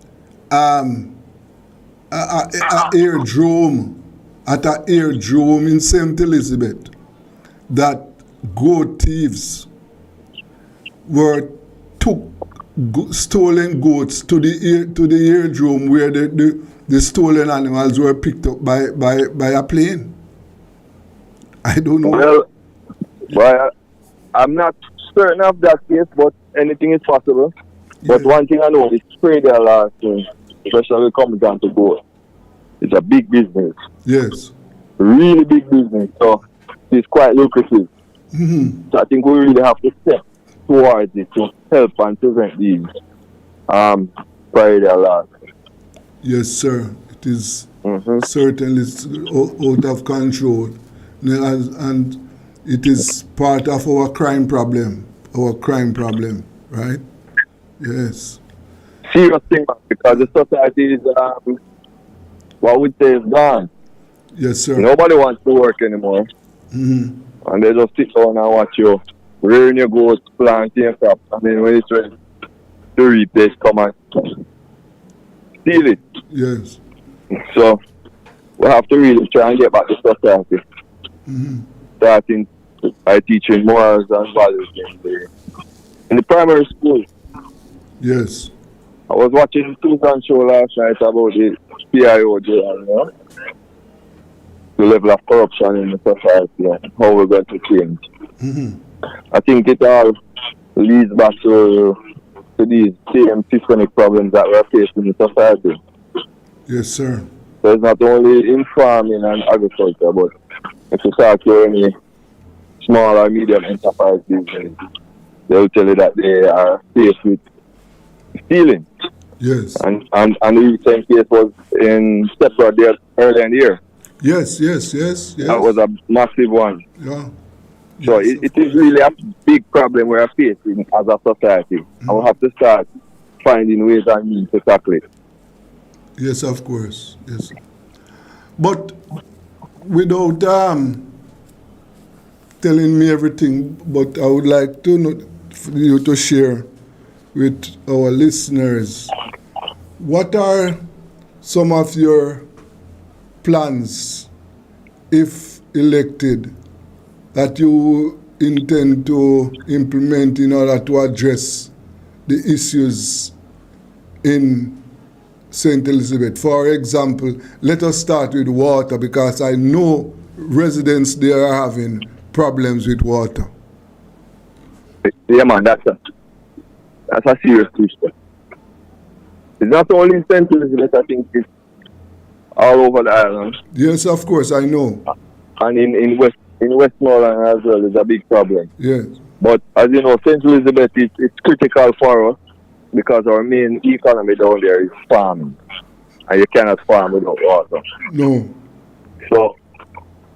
airdrome, at an airdrome in St. Elizabeth, that goat thieves took stolen goats to the airdrome where the stolen animals were picked up by a plane. I don't know. Well, I'm not certain of that case, but anything is possible. But one thing I know is spray their last, especially when it comes down to goat. It's a big business. Yes. Really big business. So it's quite lucrative. Mm-hmm. So I think we really have to step towards it to help and prevent these spray their last. Yes, sir. It is certainly out of control. And it is part of our crime problem. Right? Yes. Serious thing, because the society is, what we say is gone. Yes, sir. Nobody wants to work anymore. Mm-hmm. And they just sit down and watch you rearing your goats, planting your crops, and then when it's ready to reap, they come and steal it. Yes. So we have to really try and get back to society. Mm-hmm. Starting by teaching morals and values in the primary school. Yes. I was watching Susan show last night about the PIO jail, the level of corruption in the society and how we're going to change. Mm-hmm. I think it all leads back to these same systemic problems that we're facing in society. Yes, sir. So it's not only in farming and agriculture, but if you talk to any small or medium enterprise business, they'll tell you that they are faced with stealing. Yes. And the recent case was in Stepford there earlier in the year. Yes. That was a massive one. Yeah. So it is really a big problem we're facing as a society. Mm-hmm. And we have to start finding ways and means to tackle it. Yes, of course. Yes. But without telling me everything, but I would like to know, for you to share with our listeners, what are some of your plans, if elected, that you intend to implement in order to address the issues in St. Elizabeth? For example, let us start with water, because I know residents there are having problems with water. Yeah, man, that's a serious issue. It's not only in St. Elizabeth, I think it's all over the island. Yes, of course, I know. And in Westmoreland as well is a big problem. Yes. But as you know, St. Elizabeth it's critical for us because our main economy down there is farming. And you cannot farm without water. No. So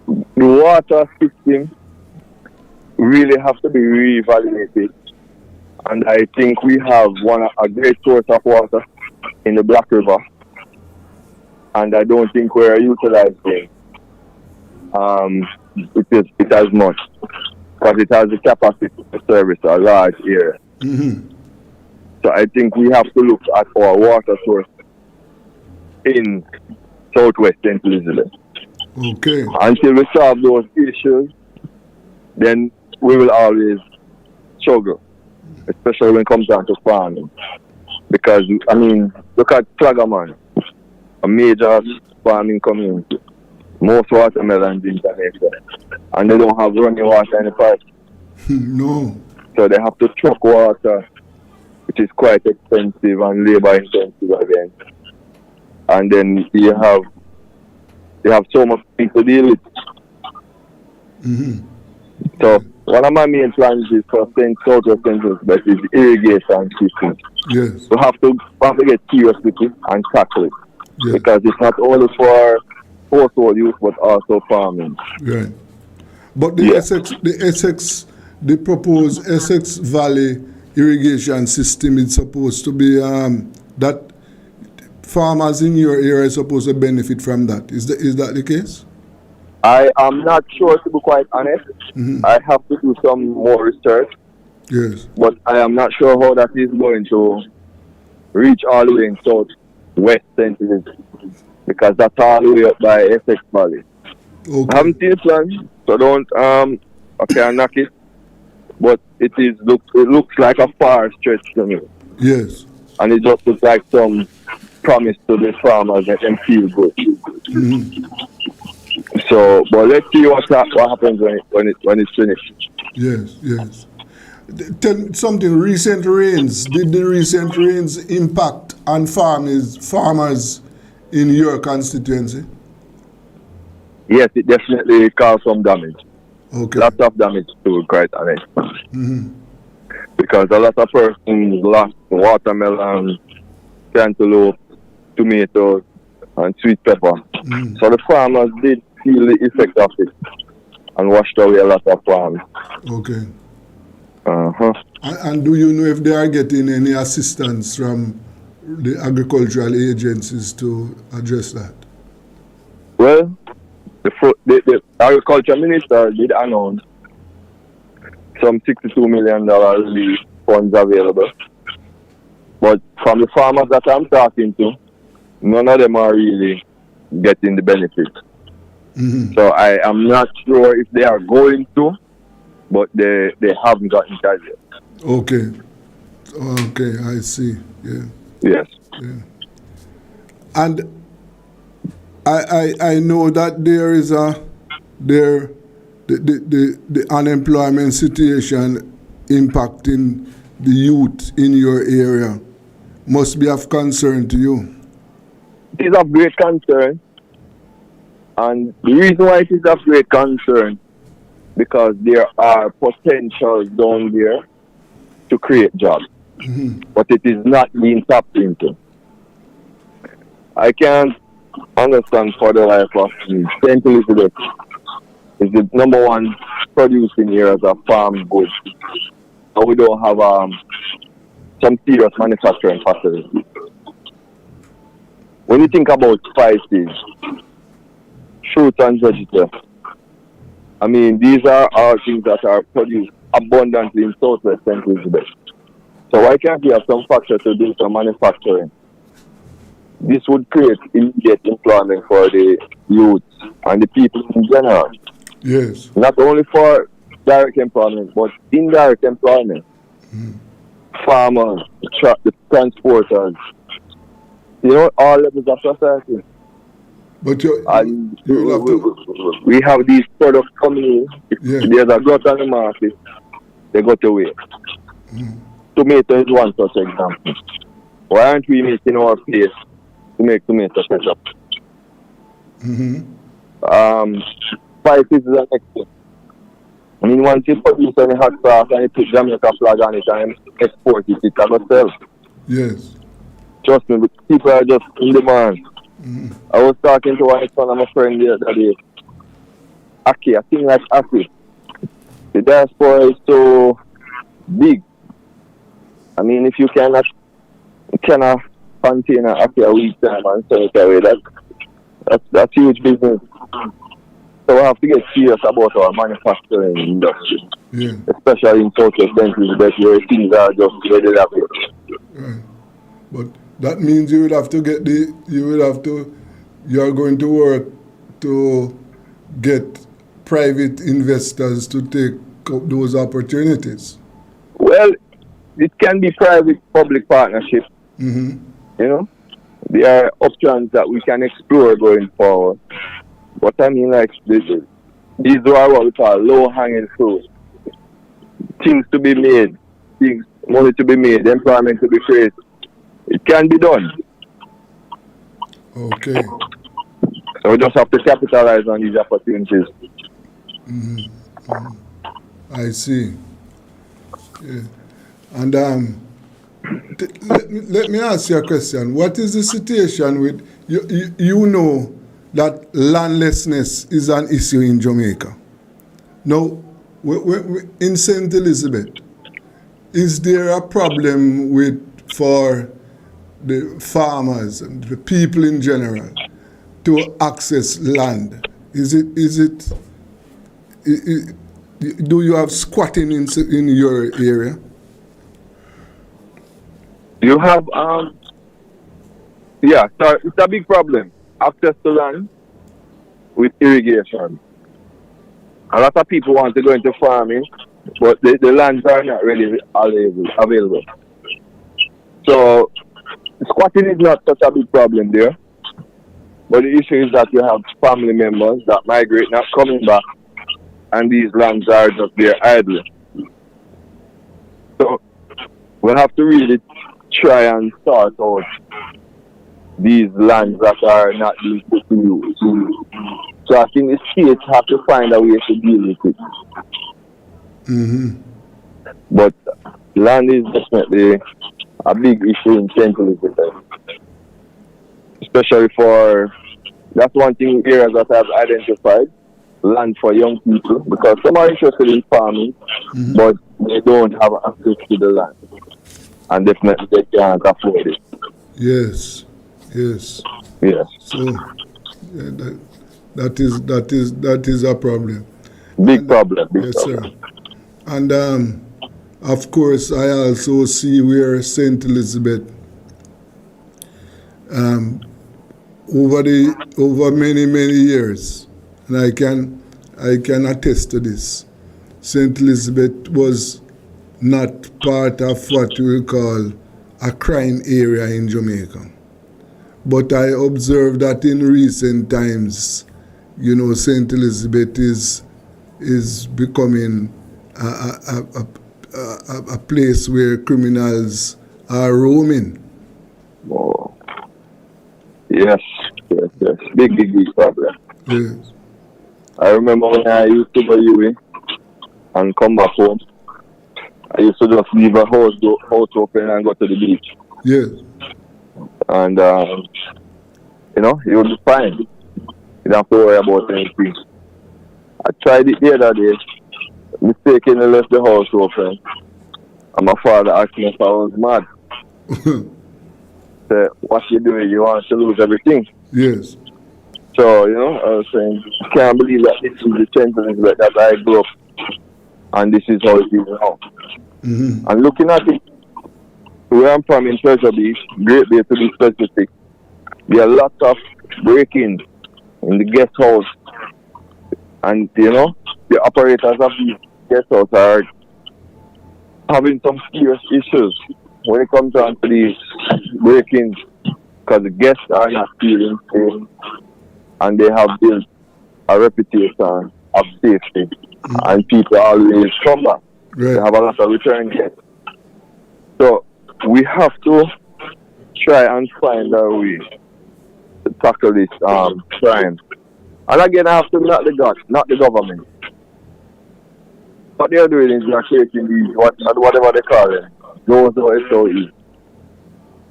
the water system really has to be reevaluated. And I think we have a great source of water in the Black River. And I don't think we're utilizing it as much, because it has the capacity to service a large area. Mm-hmm. So I think we have to look at our water source in southwest St. Elizabeth. Okay. Until we solve those issues, then we will always struggle, especially when it comes down to farming. Because, I mean, look at Flagaman, a major farming community. Most watermelons in Jamaica. And they don't have running water in the park. No. So they have to truck water, which is quite expensive and labor intensive again. And then you have so much things to deal with. Mm-hmm. So one of my main plans is for Southwest St. Elizabeth is irrigation system. Yes. We have to get serious with it and tackle it. Yes. Because it's not only for household use but also farming. Right. But the proposed Essex Valley irrigation system is supposed to be that farmers in your area are supposed to benefit from that. Is that the case? I am not sure, to be quite honest. Mm-hmm. I have to do some more research. Yes. But I am not sure how that is going to reach all the way in West St. Elizabeth, because that's all the way up by Essex Valley. Okay. I haven't seen the plan, so don't I can't knock it. But it looks like a far stretch to me. Yes. And it just looks like some promise to the farmers that them feel good. Mm-hmm. So, but let's see what happens when it's finished. Yes. Tell something. Recent rains. Did the recent rains impact on farmers in your constituency? Yes, it definitely caused some damage. Okay. Lots of damage to quite honest. Mm-hmm. Because a lot of persons lost watermelon, cantaloupe, tomatoes, and sweet pepper. Mm. So the farmers did feel the effect of it and washed away a lot of farms. Okay. Uh-huh. And do you know if they are getting any assistance from the agricultural agencies to address that? Well, the agriculture minister did announce some $62 million relief funds available. But from the farmers that I'm talking to, none of them are really getting the benefit. Mm-hmm. So I am not sure if they are going to, but they haven't gotten that yet. Okay, I see. Yeah. Yes. Yeah. And I know that there is the unemployment situation impacting the youth in your area must be of concern to you. It is of great concern, and the reason why it is of great concern because there are potentials down there to create jobs, but it is not being tapped into. I can't understand for the life of me. St. Elizabeth is the number one producing areas of farm goods. So we don't have some serious manufacturing facilities. When you think about spices, fruits and vegetables, I mean, these are all things that are produced abundantly in Southwest St. Elizabeth. So why can't we have some factory to do some manufacturing? This would create immediate employment for the youth and the people in general. Yes. Not only for direct employment, but indirect employment. Farmers, the transporters, all levels of society. But we have these products coming in. If there's a glut on the market, they go to waste. Tomato is one such example. Why aren't we making our place to make tomato ketchup? Spices is an next thing. I mean, once you produce any hot sauce and you put Jamaica flag on it and export it, it can sell. Yes. Trust me, people are just in demand. I was talking to one son of my friend the other day. Aki, a thing like Aki. The diaspora is so big. I mean, if you cannot contain an Aki a week time and sell it away, that's huge business. So we have to get serious about our manufacturing industry, especially in Southwest St. Elizabeth, where things are just ready up here. Right. But that means you are going to work to get private investors to take up those opportunities. Well, it can be private-public partnership. There are options that we can explore going forward. But I mean, like, these are what we call low-hanging fruit. Things to be made, money to be made, employment to be created. It can be done. Okay. So we just have to capitalize on these opportunities. I see. Yeah. And let me ask you a question. What is the situation with you know that landlessness is an issue in Jamaica? Now, in St. Elizabeth, is there a problem for the farmers and the people in general to access land? Do you have squatting in your area? You have Yeah, so it's a big problem. Access to land with irrigation. A lot of people want to go into farming, but the lands are not really available. So squatting is not such a big problem there. But the issue is that you have family members that migrate not coming back, and these lands are just there idle. So we have to really try and sort out these lands that are not being put to use. So I think the states have to find a way to deal with it. Mm-hmm. But land is definitely a big issue in St. Elizabeth. Especially for, that's one thing areas that I've identified, land for young people, because some are interested in farming, but they don't have access to the land. And definitely they can't afford it. Yes. Yes. Yes. So that is a problem. Big problem. Yes, sir. And of course, I also see where St. Elizabeth over many years, and I can attest to this. St. Elizabeth was not part of what we call a crime area in Jamaica. But I observed that in recent times, St. Elizabeth is becoming a place where criminals are roaming. Oh. Yes. Big problem. Yes. I remember when I used to go UA and come back home, I used to just leave a house open and go to the beach. Yes. And, you'll be fine. You don't have to worry about anything. I tried it the other day, mistakenly left the house open, and my father asked me if I was mad. Said, what you doing? You want to lose everything? Yes. So, I was saying, I can't believe that this is the sentence that I grew up, and this is how it is now. Mm-hmm. And looking at it, where I'm from in Treasure Beach, Great Bay to be specific, there are lots of break-ins in the guest house. And, the operators of these guest houses are having some serious issues when it comes down to these break-ins, because the guests are not feeling safe, and they have built a reputation of safety, and people always come back. Right. They have a lot of return guests. So we have to try and find a way to tackle this crime. And again, I have to not the government. What they are doing is they are creating these, whatever they call them, those SOE.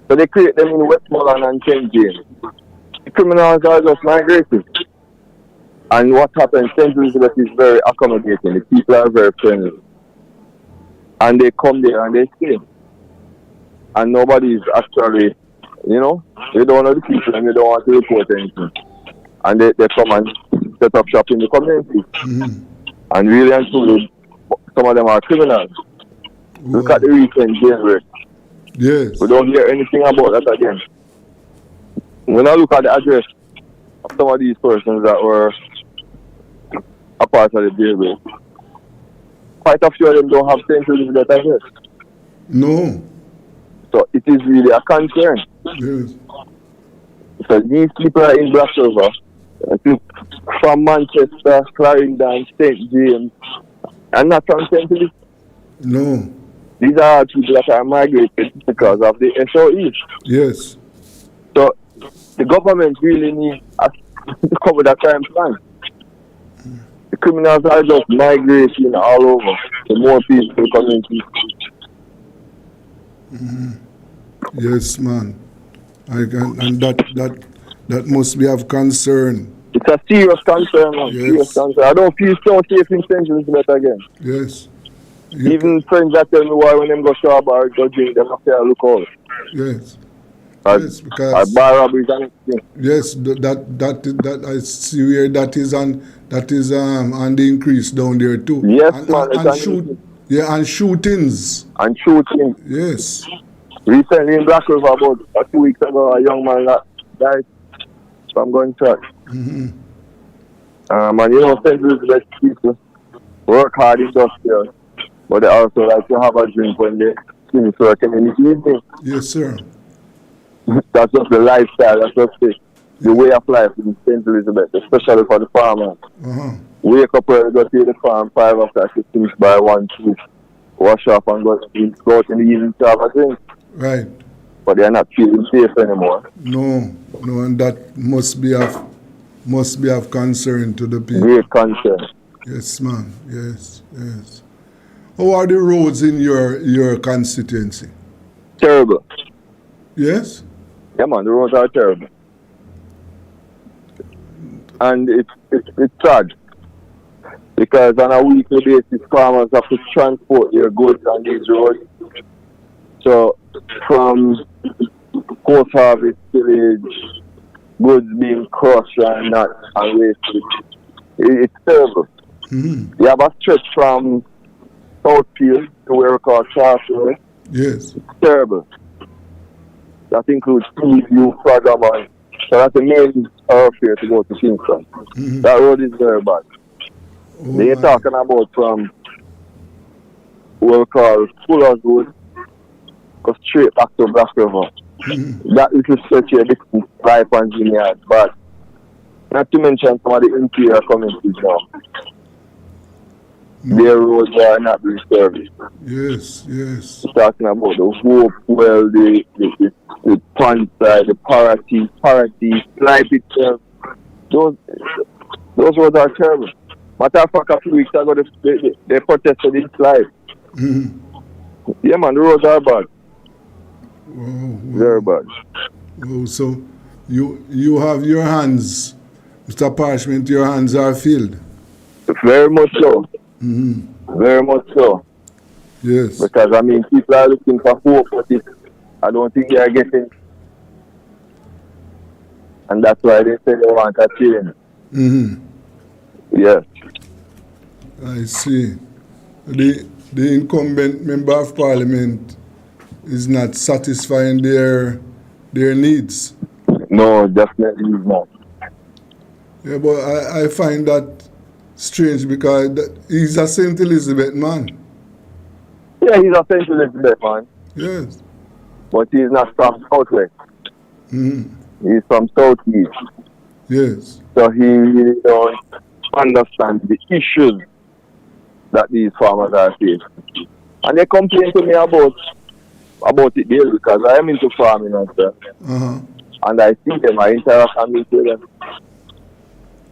So they create them in Westmoreland and St. James. The criminals are just migrating. And what happens, St. Elizabeth is very accommodating. The people are very friendly. And they come there and they stay. And nobody is actually, they don't know the people and they don't want to report anything. And they come and set up shop in the community. Mm-hmm. And really and truly, some of them are criminals. Wow. Look at the recent jailbreak. Yes. We don't hear anything about that again. When I look at the address of some of these persons that were a part of the jailbreak, quite a few of them don't have St. Elizabeth address. No. So it is really a concern. Yes. So these people are in Black River, I think from Manchester, Clarendon, St. James, and not from St. Elizabeth. No. These are people that are migrated because of the SOE. Yes. So the government really needs to cover that crime plan. The criminals are just migrating all over. The more people coming to. Mm-hmm. Yes, man. And that must be of concern. It's a serious concern, man. Yes. Serious concern. I don't feel so safe in St. Elizabeth again. Yes. Even friends that tell me why when them go shop or go drink, them have to look out. Yes. Yes, because bar robberies and everything. Yes, that I see where that is on the increase down there too. Yes, and man. shootings. And shootings. Yes. Recently in Black River, about 2 weeks ago, a young man died from gunshot. Mm-hmm. And you know, St. Elizabeth people work hard industrial, but they also like to have a drink when they finish working in the evening. Yes, sir. That's just the lifestyle, that's just the way of life in St. Elizabeth, especially for the farmers. Uh-huh. Wake up early, go to the farm, 5 o'clock, you finish by 1, 2, wash up and go out in the evening to have a drink. Right. But they are not feeling safe anymore. No, and that must be of concern to the people. Great concern. Yes, man. Yes. How are the roads in your constituency? Terrible. Yes? Yeah, man, the roads are terrible. And it's sad. Because on a weekly basis, farmers have to transport their goods on these roads. So, from post-harvest village, goods being crushed and wasted. It's terrible. Mm-hmm. You have a stretch from Southfield to where we call Charleston. Yes. It's terrible. That includes Seaview, Fragaman. So that's the main thoroughfare to go to Kingston. Mm-hmm. That road is very bad. They're talking about from what we call Fuller's Road, go straight back to Black River. Mm-hmm. That little stretch here, this is life and vineyard, but not to mention some of the interior communities now. Their roads are not being serviced. Yes. We're talking about the Hope Well, the Ponside, the Parati, Life itself. Those roads are terrible. Matter of fact, a few weeks ago, they protested in Life. Mm-hmm. Yeah, man, the roads are bad. Wow. Very bad. Oh, so you have your hands, Mr. Parchment, your hands are filled. Very much so. Mm-hmm. Very much so. Yes. Because, I mean, people are looking for hope, but I don't think they are getting. And that's why they say they want a change. Mm-hmm. Yes. I see. The incumbent member of parliament is not satisfying their needs. No, definitely not. Yeah, but I find that strange because he's a St. Elizabeth man. Yeah, he's a St. Elizabeth man. Yes. But he's not from Southwest. Mm-hmm. He's from Southeast. Yes. So he really don't understand the issues that these farmers are facing. And they complain to me about it daily because I am into farming and stuff. Uh-huh. And I see them, I interact and meet with them.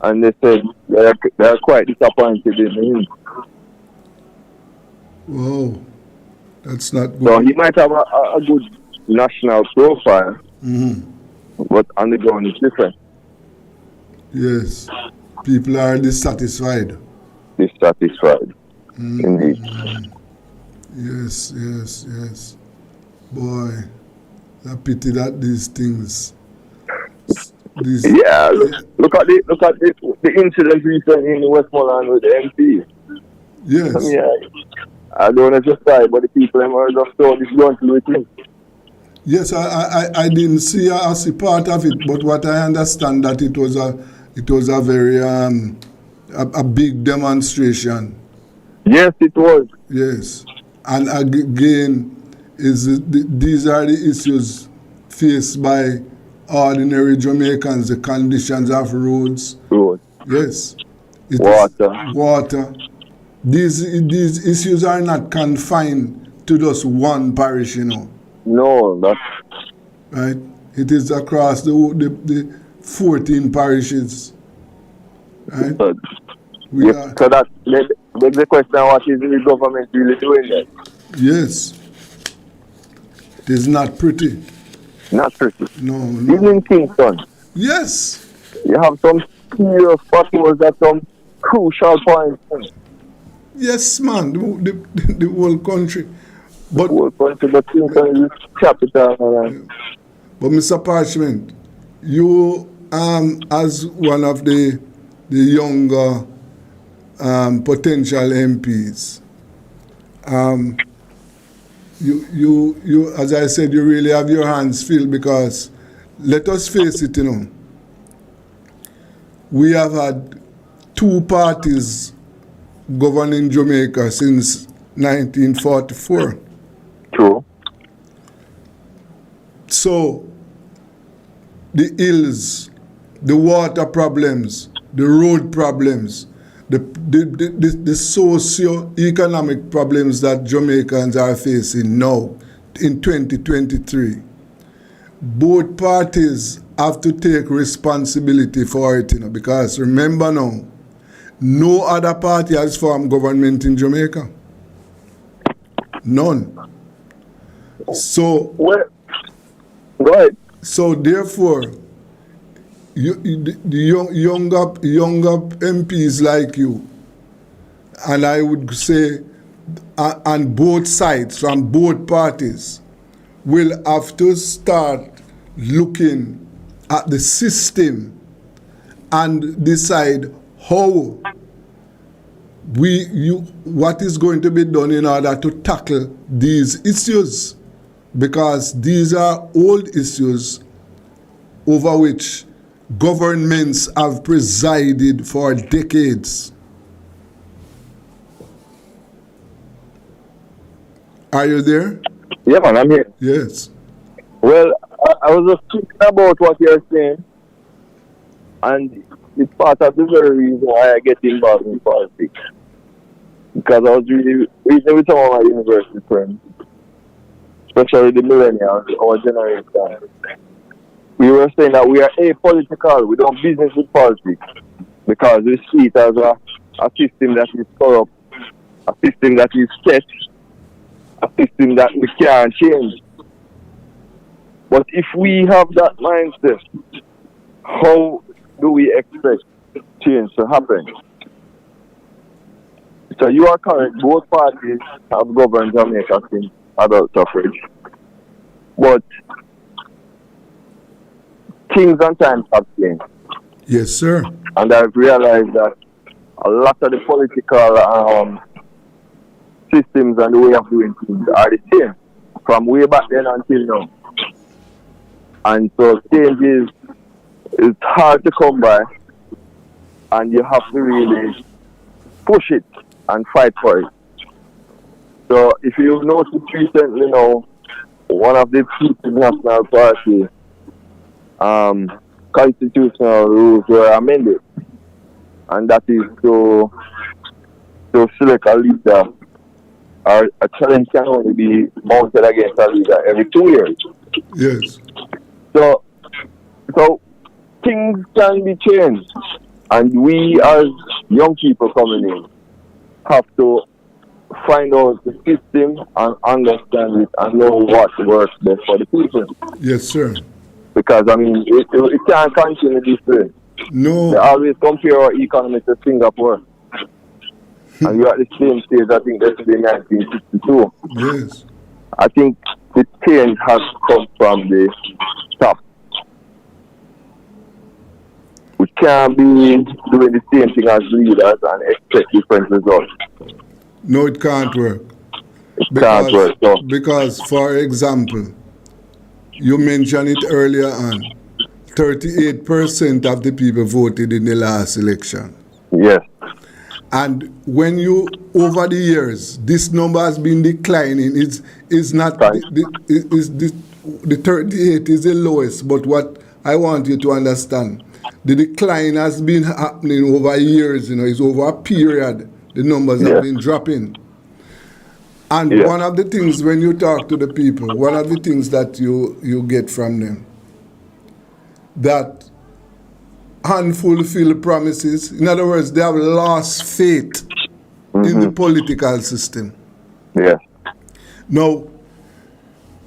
And they said they're quite disappointed in him. Wow. That's not good. So he might have a good national profile, but on the ground it's different. Yes. People are dissatisfied. Dissatisfied. Indeed. Yes. Boy, I pity that these things. Yeah, look at the incident recently in Westmoreland with the MP. Yes. I mean, I don't want to justify, but the people are just told it's going to do it. Yes, I didn't see part of it, but what I understand that it was a very a big demonstration. Yes, it was. Yes, and again, these are the issues faced by ordinary Jamaicans: the conditions of roads. Yes. Water. These issues are not confined to just one parish, you know. No, that's right. It is across the 14 parishes. Right. So that begs the question: what is the government really doing there? Yes. It is not pretty. Not pretty. No. Even in Kingston. Yes. You have some serious potholes at some crucial points. Yes, man. The whole country. But Kingston is capital. But Mr. Parchment, you as one of the younger potential MPs, you, as I said, you really have your hands filled because let us face it, we have had two parties governing Jamaica since 1944. True. So, the ills, the water problems, the road problems, the socio-economic problems that Jamaicans are facing now in 2023, both parties have to take responsibility for it, because remember now, no other party has formed government in Jamaica. None. So, go ahead. So therefore, the younger MPs like you, and I would say on both sides, from both parties, will have to start looking at the system and decide how what is going to be done in order to tackle these issues, because these are old issues over which governments have presided for decades. Are you there? Yeah, man, I'm here. Yes. Well, I was just thinking about what you're saying, and it's part of the very reason why I get involved in politics. Because I was really reading with some of my university friends, especially the millennials, our generation. We were saying that we are apolitical, we don't business with politics, because we see it as a system that is corrupt, a system that is set, a system that we can't change. But if we have that mindset, how do we expect change to happen? So you are correct, both parties have governed Jamaica since adult suffrage. But things and times have changed. Yes, sir. And I've realized that a lot of the political systems and the way of doing things are the same from way back then until now. And so change is hard to come by, and you have to really push it and fight for it. So if you notice recently now, one of the People's National Party constitutional rules were amended, and that is to select a leader, or a challenge can only be mounted against a leader every 2 years. Yes. So things can be changed, and we as young people coming in have to find out the system and understand it and know what works best for the people. Yes, sir. Because, I mean, it can't continue this way. No. They always compare our economy to Singapore. And we're at the same stage, I think that's in 1962. Yes. I think the change has come from the top. We can't be doing the same thing as leaders and expect different results. No, it can't work. Can't work. So. Because, for example, you mentioned it earlier on, 38% of the people voted in the last election. Yes. And when you, over the years, this number has been declining. It's not, the 38 is the lowest, but what I want you to understand, the decline has been happening over years, it's over a period. The numbers have been dropping. And one of the things, when you talk to the people, one of the things that you get from them, that unfulfilled promises, in other words, they have lost faith in the political system. Yes. Now,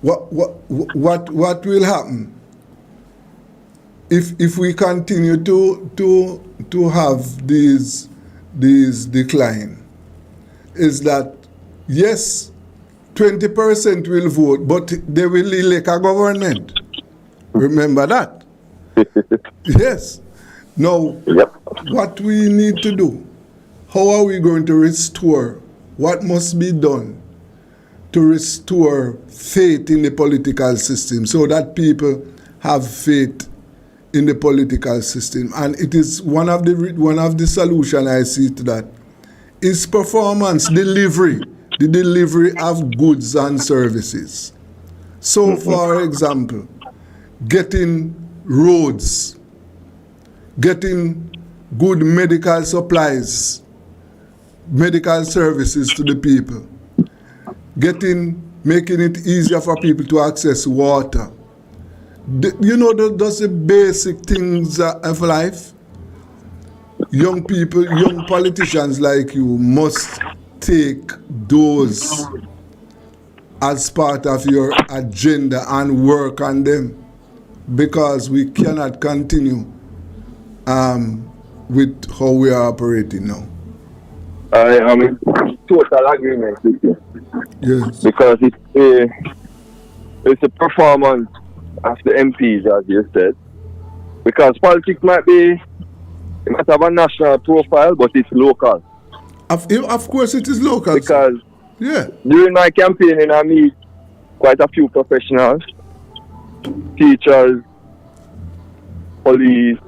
what will happen if we continue to have these decline? Is that yes, 20% will vote, but they will elect a government. Remember that? Yes. Now, what we need to do, how are we going to restore what must be done to restore faith in the political system so that people have faith in the political system. And it is one of the solution I see to that is performance, delivery, the delivery of goods and services. So, for example, getting roads, getting good medical supplies, medical services to the people, making it easier for people to access water. Those are basic things of life. Young people, young politicians like you must take those as part of your agenda and work on them, because we cannot continue with how we are operating now. I am in total agreement with you. Yes. Because it's a performance of the MPs, as you said. Because politics might have a national profile, but it's local. Of course it is local. Because during my campaigning, I meet quite a few professionals, teachers, police,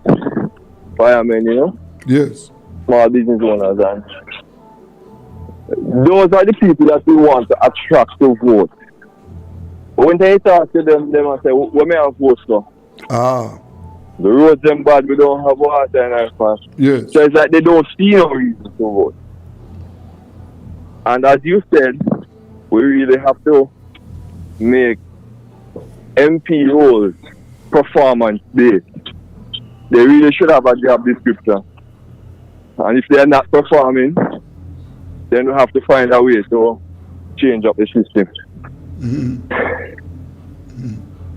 firemen, Yes. small business owners, and those are the people that we want to attract to vote. But when they talk to them I say, "What may I vote for?" The roads them bad, we don't have water and everything. Yes. So it's like they don't see no reason to vote. And as you said, we really have to make MP roles performance-based. They really should have a job description. And if they are not performing, then we have to find a way to change up the system.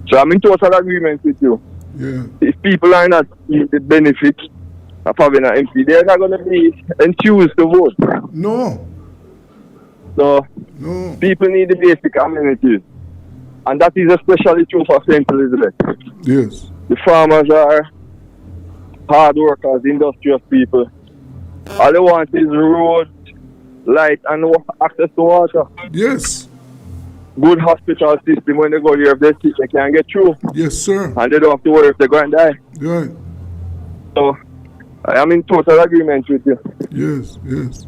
So I'm in total agreement with you. Yeah. If people are not seeing the benefits of having an MP, they're not going to be enthused to vote. No. So people need the basic amenities. And that is especially true for St. Elizabeth. Yes. The farmers are hard workers, industrious people. All they want is road, light, and access to water. Yes. Good hospital system. When they go here, if they sick, they can get through. Yes, sir. And they don't have to worry if they're going to die. Right. So, I am in total agreement with you. Yes, yes.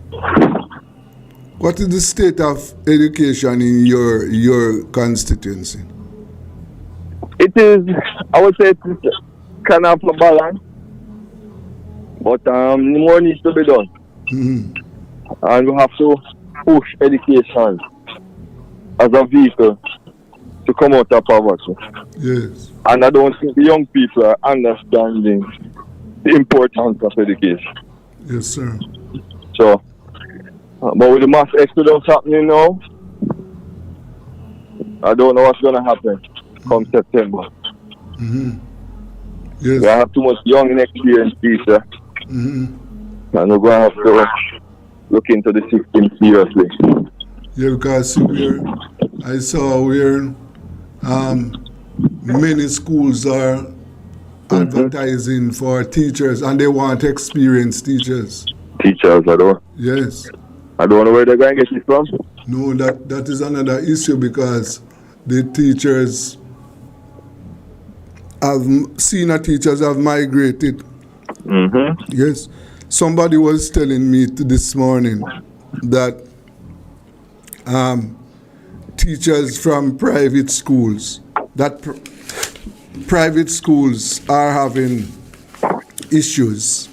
What is the state of education in your constituency? It is, I would say, it's kind of a balance. But more needs to be done. And we have to push education as a vehicle to come out of poverty. Yes. And I don't think the young people are understanding the importance of education. Yes, sir. So, but with the mass exodus happening now, I don't know what's going to happen come September. Yes. We have too much young and experienced people. And we're going to have to look into the system seriously. Yeah, because I saw where many schools are advertising for teachers, and they want experienced teachers. Teachers, I don't. Yes. I don't know where they're going to get it from. No, that is another issue, because the teachers senior teachers have migrated. Yes. Somebody was telling me this morning that teachers from private schools, private schools are having issues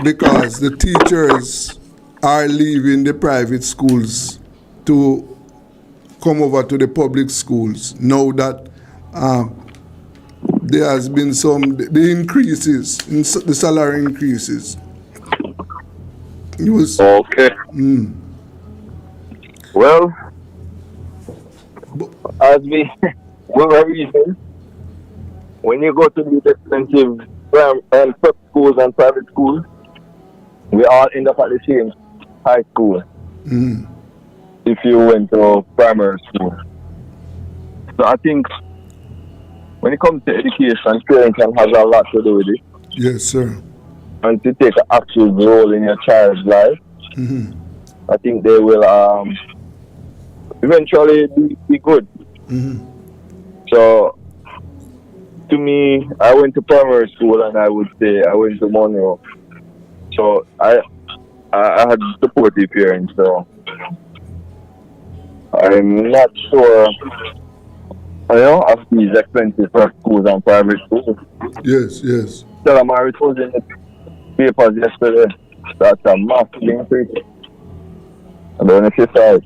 because the teachers are leaving the private schools to come over to the public schools. Now that there has been the increases, the salary increases. Okay. Well, as we were reading, when you go to these expensive prep schools and private schools, we all end up at the same high school. If you went to primary school. So I think when it comes to education, parents has a lot to do with it. Yes, sir. And to take an active role in your child's life, I think they will eventually be good. So, to me, I went to primary school, and I would say I went to Monroe. So I had supportive parents. So I'm not sure. Of these expenses for schools and private schools. Yes. So I'm already was in the papers yesterday. That's a massive increase. I don't know if you saw it.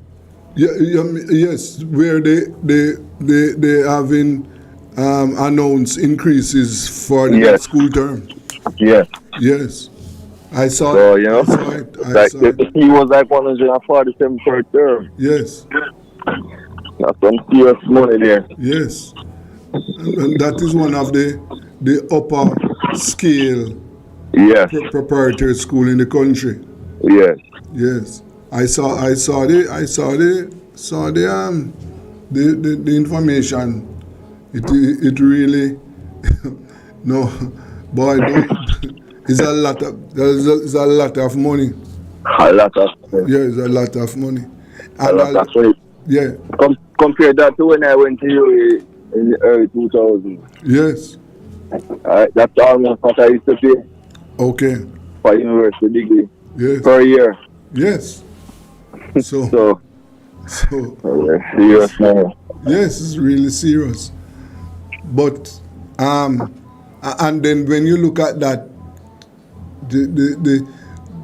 Yes, where they having announced increases for the next school term. Yes. I saw so, it. I saw it. The fee was like 147 per term. Yes. That's some serious money there. Yes. And that is one of the upper scale preparatory school in the country. Yes. I saw the information. It really no, boy, it's a lot of money. A lot of money. Yeah, it's a lot of money. Yeah. Compare that to when I went to UAE in the early 2000s. Yes. That's almost what I used to pay. Okay. For university degree. Yes. Per year. Yes. So serious money. Yes, it's really serious. But and then when you look at that,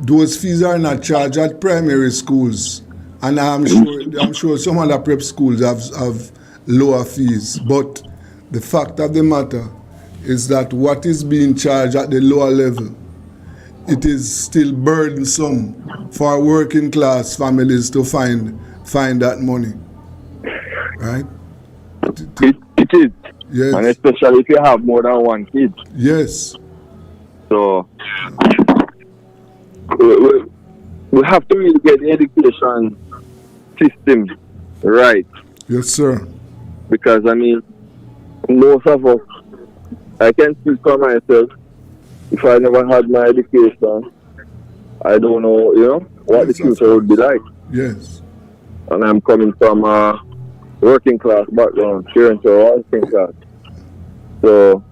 those fees are not charged at primary schools, and I'm sure some other prep schools have lower fees. But the fact of the matter is that what is being charged at the lower level, it is still burdensome for working class families to find that money, right? It is. Yes. And especially if you have more than one kid. Yes. So we have to really get the education system right. Yes, sir. Because most of us, I can speak for myself. If I never had my education, I don't know, what the future would be like. Yes. And I'm coming from a working class background, parents are working class. So,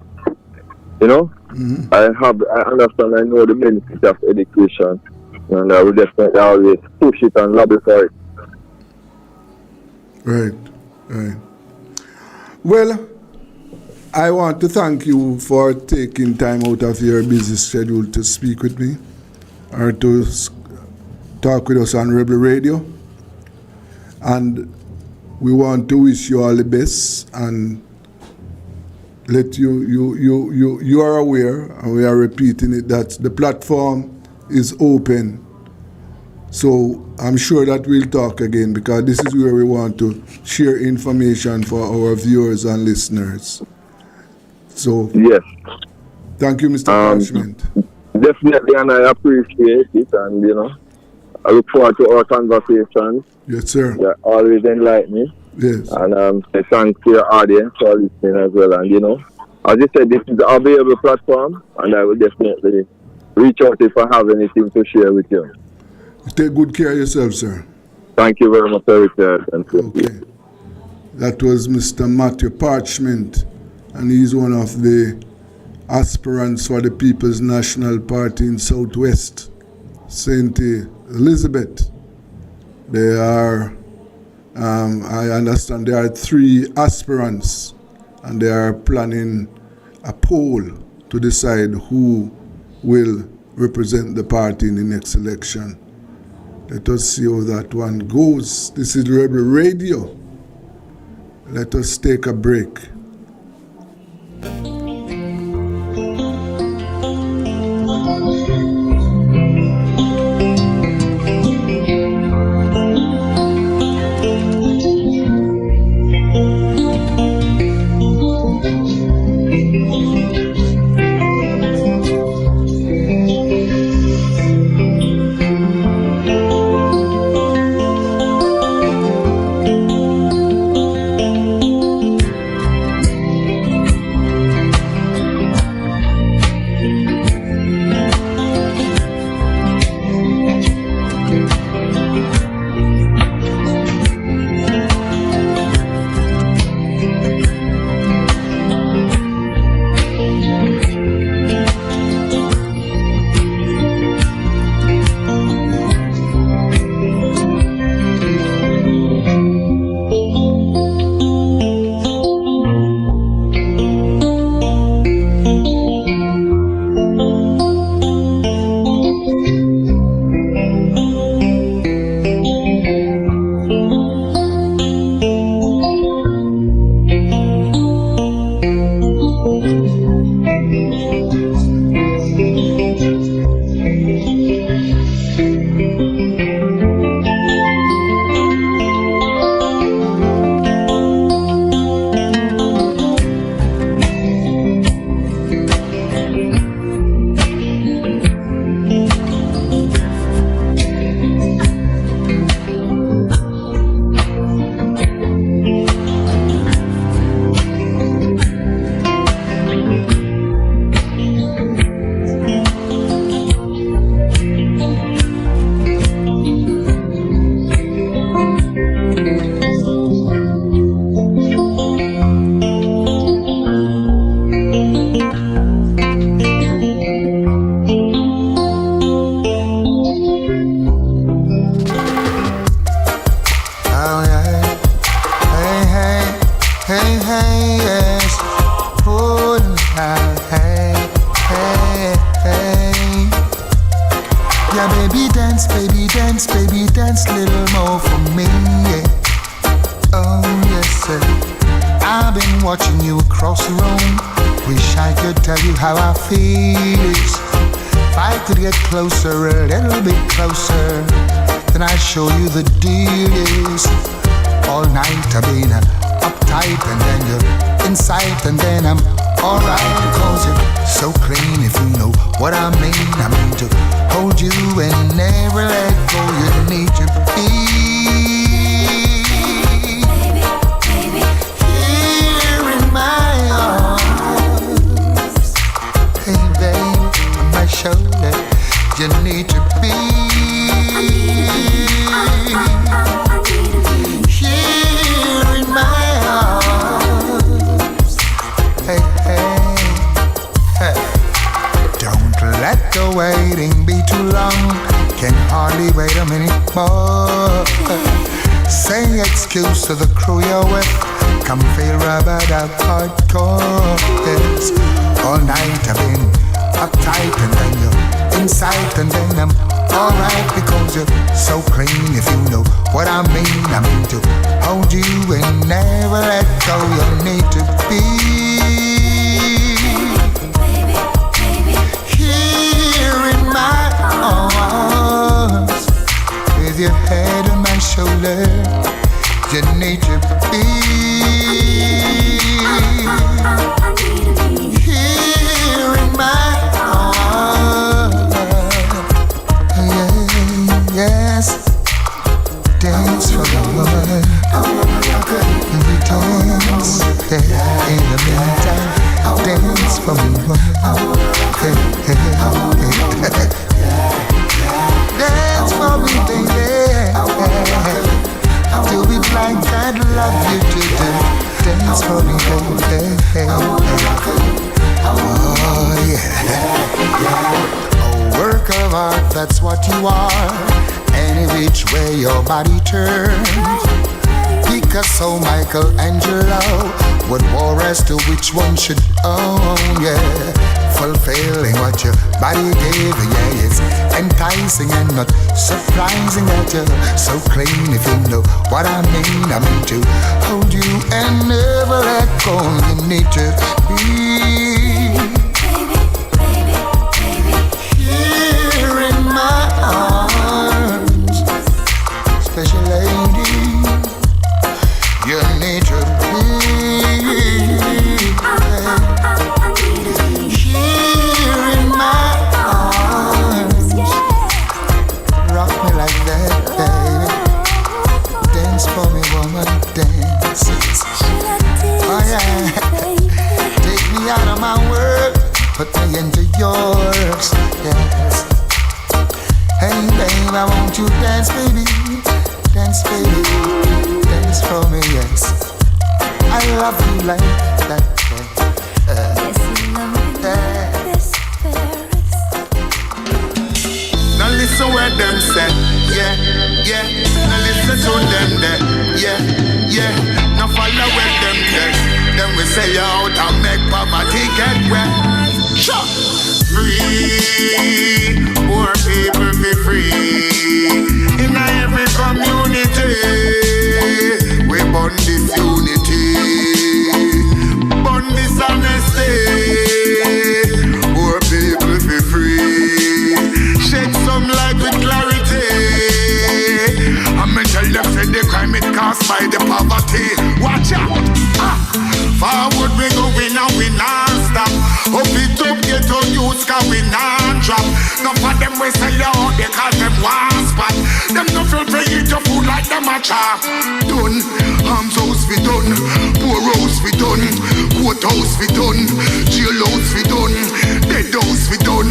I understand, I know the benefit of education, and I will definitely always push it and lobby for it. Right. Well, I want to thank you for taking time out of your busy schedule to speak with me or to talk with us on Rebel Radio. And we want to wish you all the best and let you are aware, and we are repeating it, that the platform is open. So I'm sure that we'll talk again, because this is where we want to share information for our viewers and listeners. So yes, thank you, Mr. Parchment. Definitely, and I appreciate it, and I look forward to our conversation. Yes, sir. That always enlighten me. Yes. And thanks to your audience for listening as well. And as you said, this is a available platform, and I will definitely reach out if I have anything to share with you. Take good care of yourself, sir. Thank you very much, Richard. Okay. That was Mr. Matthew Parchment, and he's one of the aspirants for the People's National Party in Southwest, St. Elizabeth. They are, I understand there are 3 aspirants, and they are planning a poll to decide who will represent the party in the next election. Let us see how that one goes. This is Rebel Radio. Let us take a break. baby, dance little more for me, yeah. Oh yes, sir. I've been watching you across the room. Wish I could tell you how I feel. If I could get closer, a little bit closer, then I'd show you the deal is. All night I've been uptight, and then you're inside, and then I'm alright, cause you're so clean. If you know what I mean to hold you and never let go. You need to be here in my arms. Hey babe, on my shoulder. You need to be here in my arms. Hey, hey, hey. Don't let the waiting be too long. Can hardly wait a minute more. Say excuse to the crew you're with. Come feel rubbered up hardcore. Yes. All night I've been uptight, and then you're inside, and then I'm alright because you're so clean. If you know what I mean to hold you and never let go. You need to be here in my arms, with your head on my shoulder. You need to be here in my arms. Yeah, yes. Dance for the woman. And we dance, yeah, in the meantime. Dance for me, woman. Hey, hey, hey. Dance for me, baby. Do it like I'd love you to do. Dance for me, baby. Oh, yeah. A work of art, that's what you are. Any which way your body turns. Picasso, Michelangelo would war as to which one should own, yeah. Fulfilling what your body gave, yeah. It's enticing and not surprising that you're so clean. If you know what I mean to hold you and never let go. You need to be here in my arms. Special lady, you need to be here in my arms. Rock me like that, baby. Dance for me, woman, dance. Oh yeah. Take me out of my world, put me into yours, yes. Hey babe, I want you to dance, baby. Dance, baby. Dance for me, yes. I love you like that. Yes, you love me like this, Paris. Now listen what them say, yeah, yeah. Now listen to them there, yeah, yeah. Now follow what them say. Them we say you out and make poverty get wet. Sure. Free, poor people be free. In every community, we burn this unity, burn this honesty. Poor people be free. Shed some light with clarity. I'ma tell them say the crime it caused by the poverty. Watch out. Forward we going and we non-stop. Up it up, get on youths cause we non-drop. None of them we sell out because them want spot. Them no feel to eat your food like them a chop. Done, arms house we done, poor house we done, court house we done, jail house we done, dead house we done,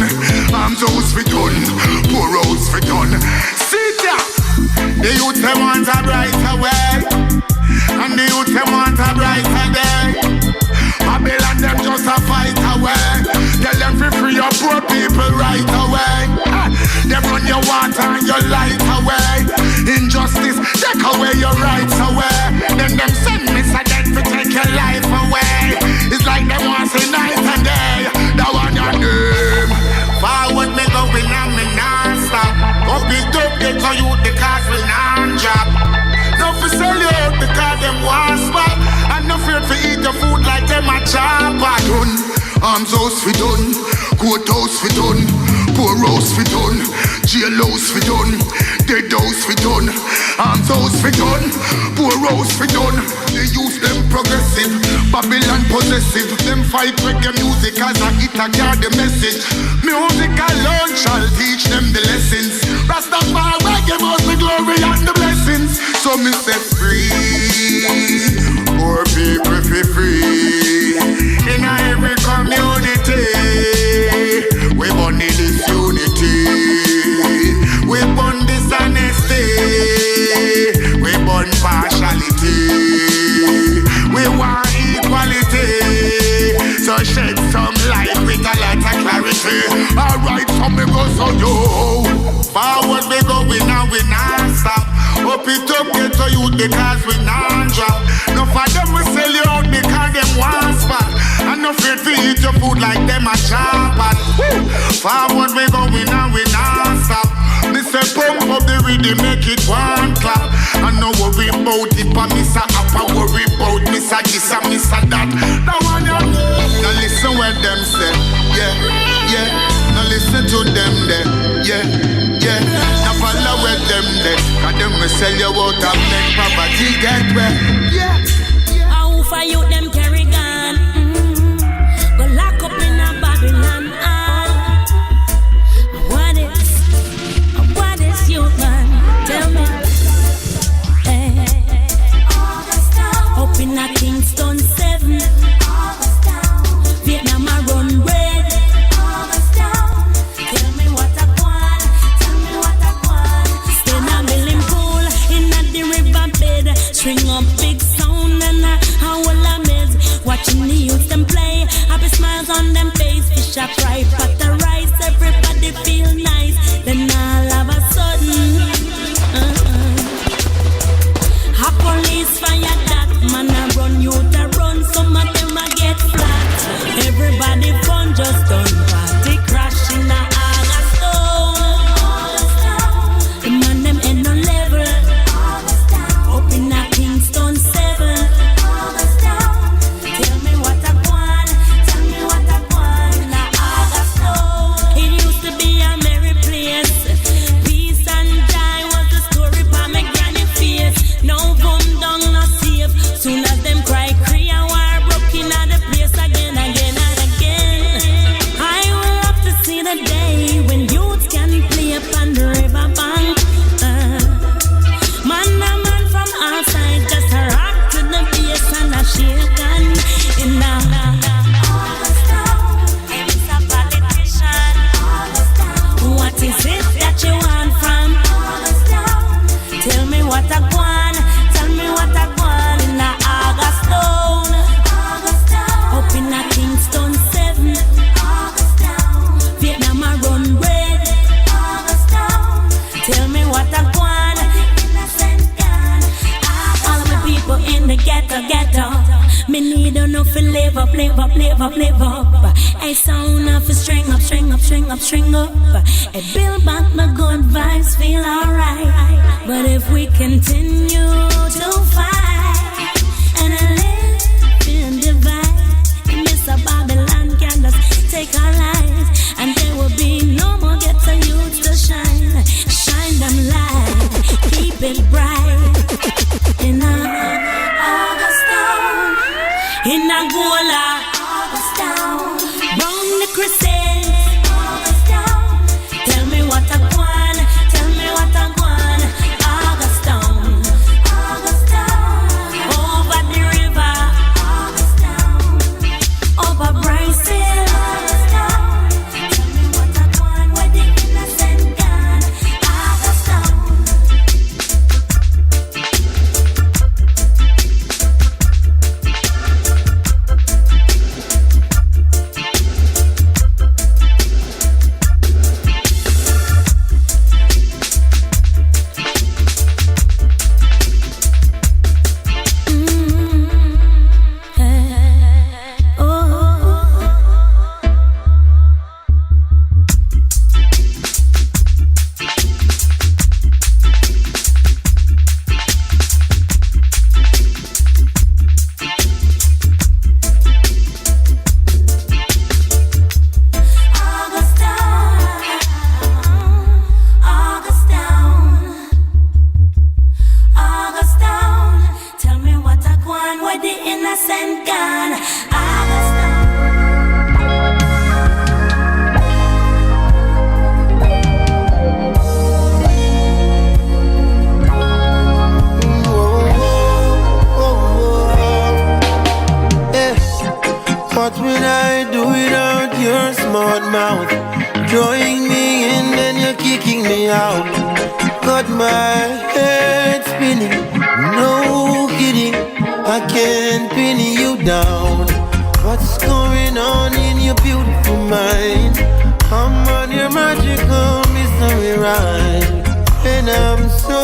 arms house we done, poor house we done. See that? The youth them want a brighter way, and the youth them want a brighter day. Babylon them just a fight away. Tell them free your poor people right away. Them run your water and your light away. Injustice take away your rights away. Then them send me so then to take your life away. It's like them want say night and day. That one your name. Forward me going and me non-stop. Up it up. courthouse for done, poor house for done, jail house for done, dead house for done, arms house for done, poor house for done. They use them progressive, Babylon possessive. Them fight reggae music as a hit a carry the message. Music alone shall teach them the lessons. Rastafari give us the glory and the blessings. So me say free, poor people feel free. In every community, we born in this unity. We born dishonesty. We born partiality. We want equality. So shed some light with a lot of clarity. Alright, so me go so yo. Forward we go, we now we not stop. Up it up, get to youth because we not drop. No for them we sell you out because them want spot. And no afraid to eat your food like them a chop at. Forward we go, we now we not stop. Me say pump up the rhythm, make it one clap. And no worry about it, but me say up and worry about me say this and me say that. Now one you now listen what them say, yeah, yeah. Now listen to them there, yeah, yeah. Now follow what them there, 'cause them will sell you out and make poverty get where, yeah. How for you them carry gun, go lock up in a Babylon. What is you man? Tell me. Up in a Kingston 7, Vietnam a run red. Tell me what I want, tell me what I want. Stay in a milling pool, in a the river bed. String up big sound and a whole amaze. Watching the youth them play, happy smiles on them face. Fish a fry, pot a rice, everybody feel nice. Then all of a sudden, a police fire that man a run, you to run. Some of them a get flat. Everybody fun just done party crash in a Augustone. The man them ain't no level. Up in a Kingston 7. Tell me what I want, tell me what I want in a Augustone. It used to be a merry place. Peace and joy was the story by my granny face. No come down, no safe. Soon as them cry, Korea war broke in the place again, again and again. I will love to see the day when youth can play upon the river bank. Man from outside just a rock to the bass and a shaken. In the it's a politician. What is it that you want from? Tell me what I want, tell me what I want in a Augustone. Up in a Kingston 7, Vietnam a run red. Tell me what I want, all the people in the ghetto. Me need enough to live up, live up, live up, live up. A sound of a string up, string up, string up, string up. A build back my good vibes, feel alright. But if we continue to fight and live in divide, Mr. Babylon can just take our lives, and there will be no more ghetto youth to shine. Shine them light, keep it bright. In a Augustone, in Angola, round the crusade. Tell me what I want, tell me what I want. Augustone, over the river. mouth, drawing me in, then you're kicking me out. Got my head spinning, no kidding, I can't pin you down. What's going on in your beautiful mind? I'm on your magical mystery ride, and I'm so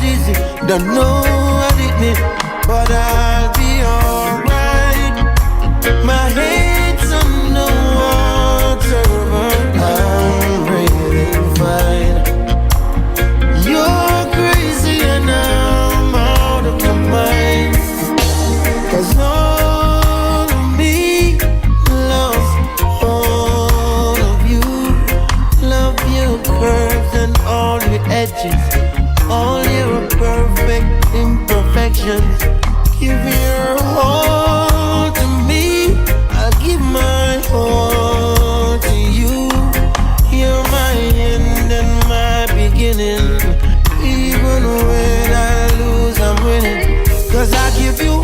dizzy, don't know what it means, but I'll be alright. My head's on the water, but I'm breathing fine. You're crazy and I'm out of my mind, 'cause all of me loves all of you. Love your curves and all your edges, all your perfect imperfections. Give your all to me, I'll give my all to you. You're my end and my beginning. Even when I lose, I'm winning. 'Cause I give you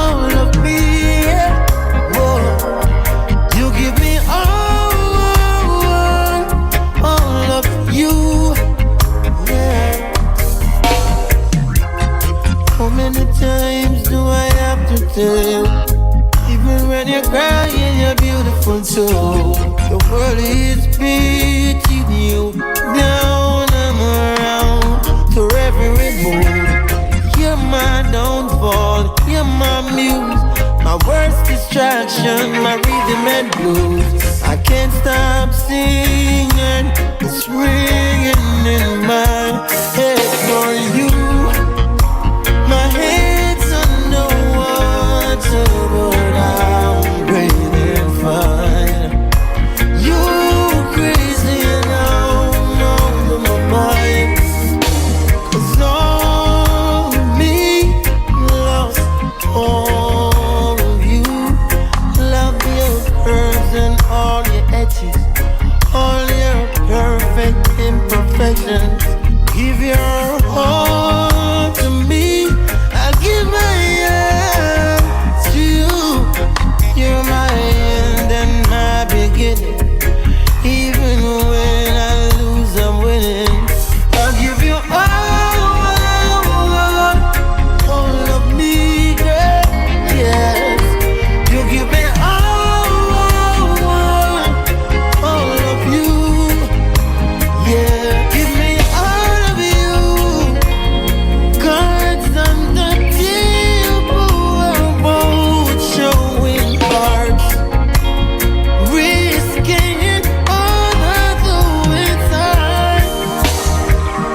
all of me, yeah. Whoa. You give me all of you, yeah. How many times do I have to tell you? Even when you're crying, you're beautiful too. The world is beating you down and around to every mood. You're my downfall, you're my muse, my worst distraction, my rhythm and blues. I can't stop singing, it's ringing in my head for you. My head's underwater, but I'm breathing fine. You crazy and I'm out of my mind. 'Cause all of me loves all of you. Love your curves and all your edges, all your perfect imperfections. Give your all to me, I'll give my all to you. You're my end and my beginning. Even when I lose, I'm winning. I'll give you all of me, girl. Yes, you give me all of you. Yeah, give me all of you. Cards on the table, both showing hearts, risking it all, though it's hard.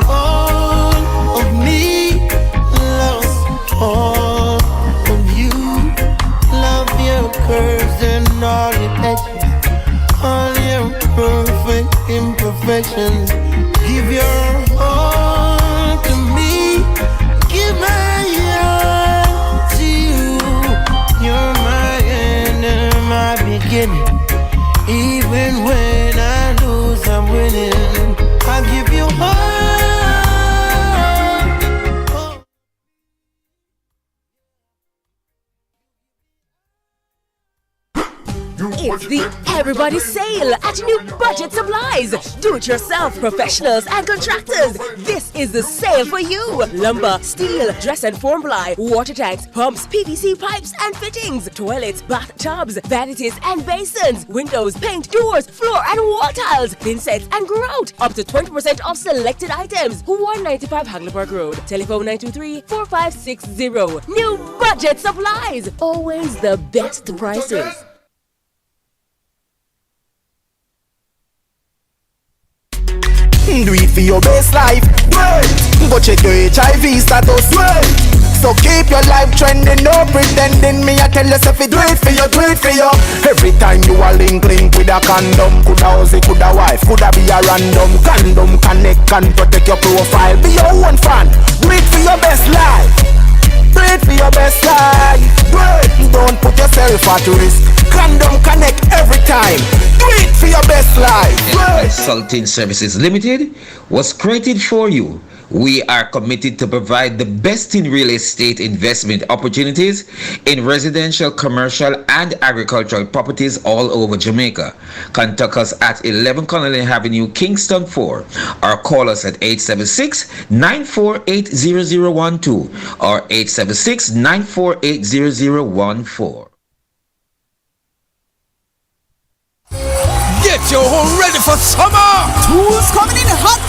All of me loves all of you. Love your curves and all your edges, all your perfect imperfections. Give your all to me, give my all to you. You're my end and my beginning. Even when I lose, I'm winning. I give you all. It's the Everybody Sale at New Budget Supplies. Do-it-yourself professionals and contractors. This is the sale for you. Lumber, steel, dress and form ply, water tanks, pumps, PVC pipes and fittings, toilets, bathtubs, vanities and basins, windows, paint, doors, floor and wall tiles, thin sets and grout. Up to 20% off selected items. 195 Hagleyburg Road. Telephone 923-4560. New Budget Supplies. Always the best prices. Do it for your best life, go check your HIV status, so keep your life trending, no pretending. Me I tell yourself do it for you, do it for you. Every time you are link with a condom, coulda husband, coulda wife, coulda be a random. Condom connect and protect your profile. Be your own fan, do it for your best life. Do it for your best life. Don't put yourself at risk. Condom connect every time. Do it for your best life. Consulting Services Limited was created for you. We are committed to provide the best in real estate investment opportunities in residential, commercial, and agricultural properties all over Jamaica. Contact us at 11 Connolly Avenue, Kingston 4, or call us at 876-948-0012 or 876-948-0014. Get your home ready for summer! Tools coming in hot.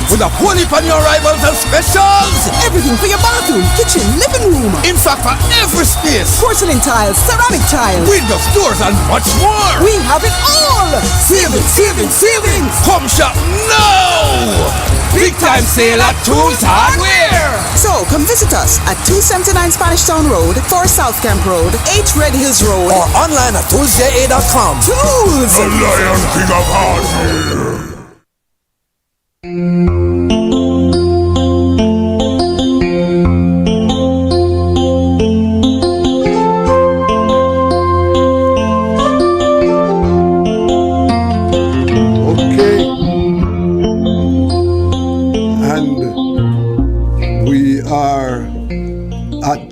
With a whole heap on your arrivals and specials! Everything for your bathroom, kitchen, living room. In fact, for every space. Porcelain tiles, ceramic tiles. Windows, doors, and much more. We have it all! Saving! Home shop now! Big time sale at Tools Hardware! So, come visit us at 279 Spanish Town Road, 4 South Camp Road, 8 Red Hills Road. Or online at toolsja.com. Tools! The Lion King of Hardware!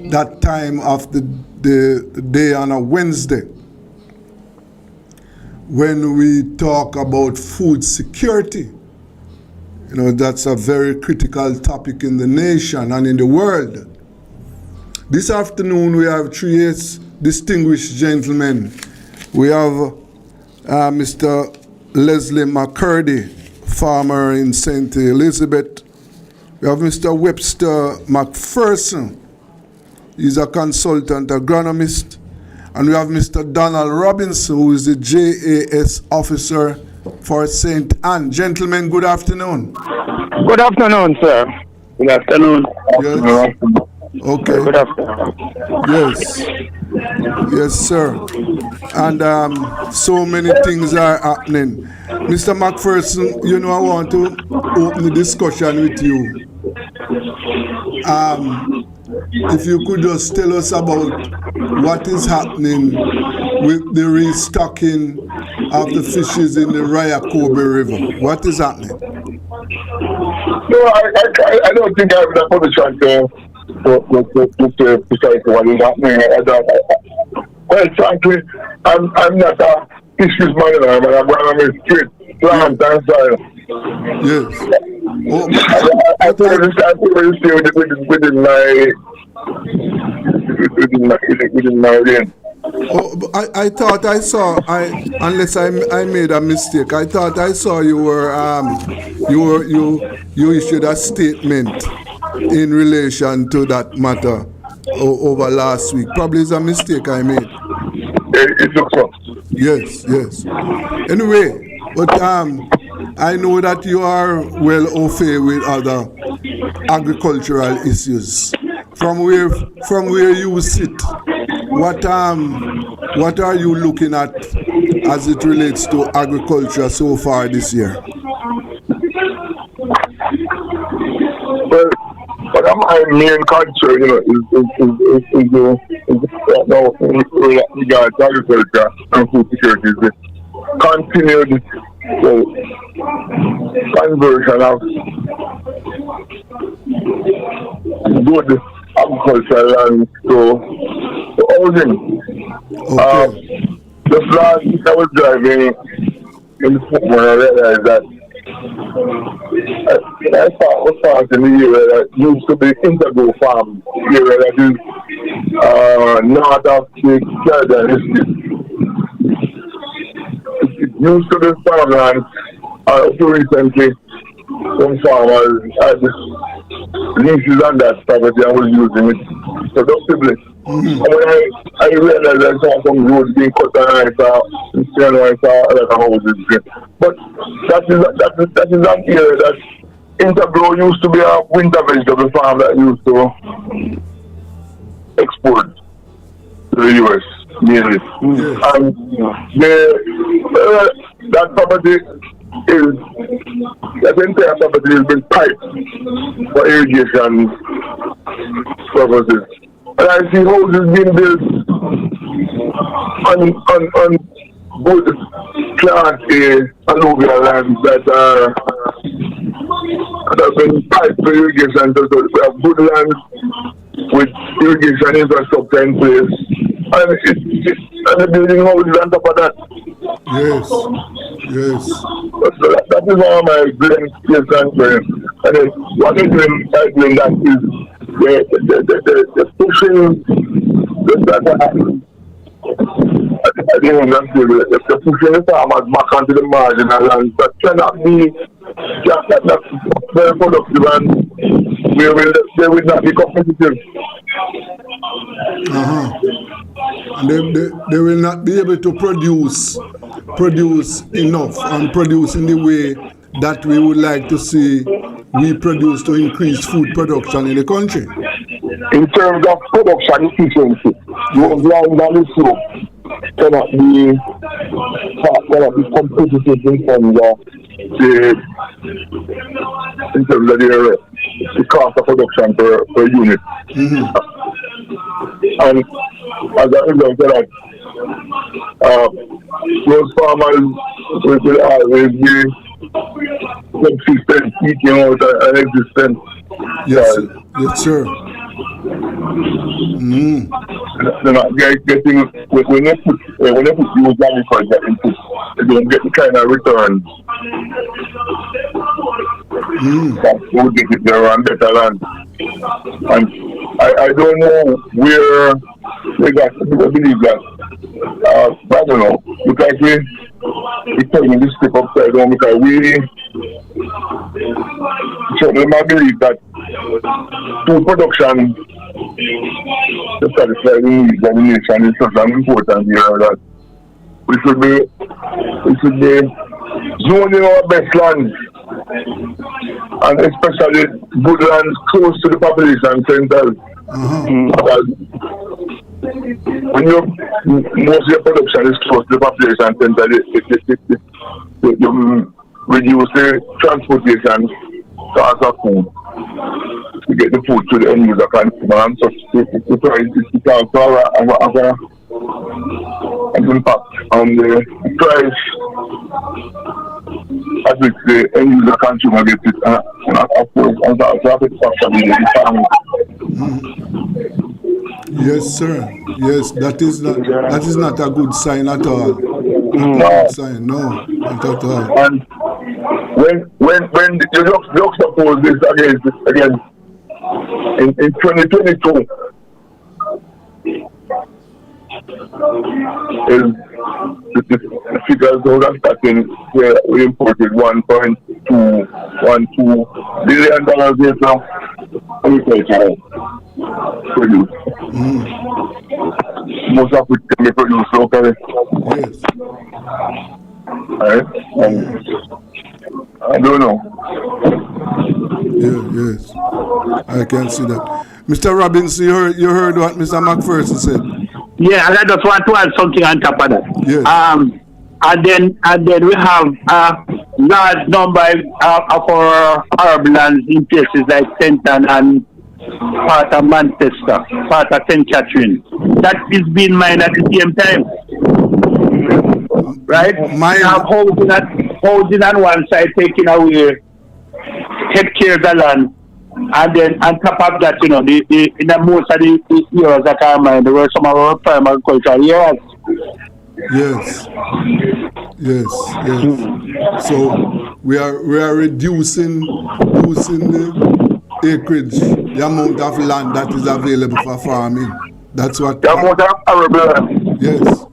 That time of the day on a Wednesday when we talk about food security. You know, that's a very critical topic in the nation and in the world. This afternoon we have three distinguished gentlemen. We have Mr. Leslie McCurdy, farmer in St. Elizabeth. We have Mr. Webster McPherson. He's a consultant agronomist. And we have Mr. Donald Robinson, who is the JAS officer for St. Anne. Gentlemen, good afternoon. Good afternoon, sir. Good afternoon. Yes. Okay. Good afternoon. Yes, sir. And so many things are happening. Mr. McPherson, you know, I want to open the discussion with you. If you could just tell us about what is happening with the restocking of the fishes in the Ryakobe River. What is happening? No, I don't think I'm in a position to precisely what is happening. Quite frankly, I'm not a fisheries manager, I'm an agronomist, straight plant and soil. Yes. I think I stay within my lane. I thought I saw. Unless I made a mistake. I thought I saw you were you issued a statement in relation to that matter over last week. Probably is a mistake I made. It's okay. Yes. Anyway, but I know that you are well au fait with other agricultural issues. From where you sit, what are you looking at as it relates to agriculture so far this year? Well, my main concern, you know, is regards to agriculture and food security is the continued conversion of good agricultural land to housing. Okay. Just last week I was driving in the when I realized that I was passing the area that used to be Intergo Farm, area that is north of the Caribbean Estate. It used to be farmland until recently. Some farmers had leases on that property and was using it productively. And when I realized that I saw some roads being cut and I saw a lot of houses. But that is an area that Intergrow used to be a winter vegetable farm that used to export to the US mainly. And that property that entire property has been piped for irrigation purposes. And I see houses being built on good Class A alluvial lands that have been piped for irrigation. So we have good lands with irrigation infrastructure in place. And the building houses on top of that. Yes. So that is one of my great concerns. And then what they're doing that is they're pushing they're pushing the farmers back onto the marginal land. That cannot be that's very productive, and they will not be competitive. And they will not be able to produce enough and produce in the way that we would like to see we produce to increase food production in the country. In terms of production efficiency, those lands on the slope cannot be competitive in terms of the cost of production per unit. And as a result of that, those farmers will always be consistent, eking out an existence. Yes, sir. They're not getting, when they put use agriculture input, they don't get the kind of returns that would get it there on better land. And I don't know where they got people believe that. I don't know, because we're turning this step upside down, because we certainly I believe that food production to satisfy the needs of the nation is such an important here that we should be zoning our best lands, and especially good lands close to the population centers. When most of your production is close to the population center, you reduce the transportation cost of food to get the food to the end user consumer, and such the price is also have an impact on the price at which the end user consumer gets it, and of course also have it factor in the family. Yes, sir. Yes, that is not a good sign at all. Good sign, no, not at all. And when you juxtapose this again in 2022 is the figures that are starting where we imported $1.212 billion worth of agricultural produce. Most of it can be produced locally. Yes. Right? I don't know. Yes. I can see that. Mr. Robbins, you heard what Mr. McPherson said? Yeah, and I just want to add something on top of that. Yes. And then we have a large number of our Arab lands in places like Fenton and part of Manchester, part of St. Catherine. That is being mined at the same time. Right? We have housing on one side taking away hectares of land. And then on top of that, in the most of the years that are mined, there were some of our prime agricultural years. Yes. So we are reducing the acreage, the amount of land that is available for farming. That's what. The amount of arable land. Yes,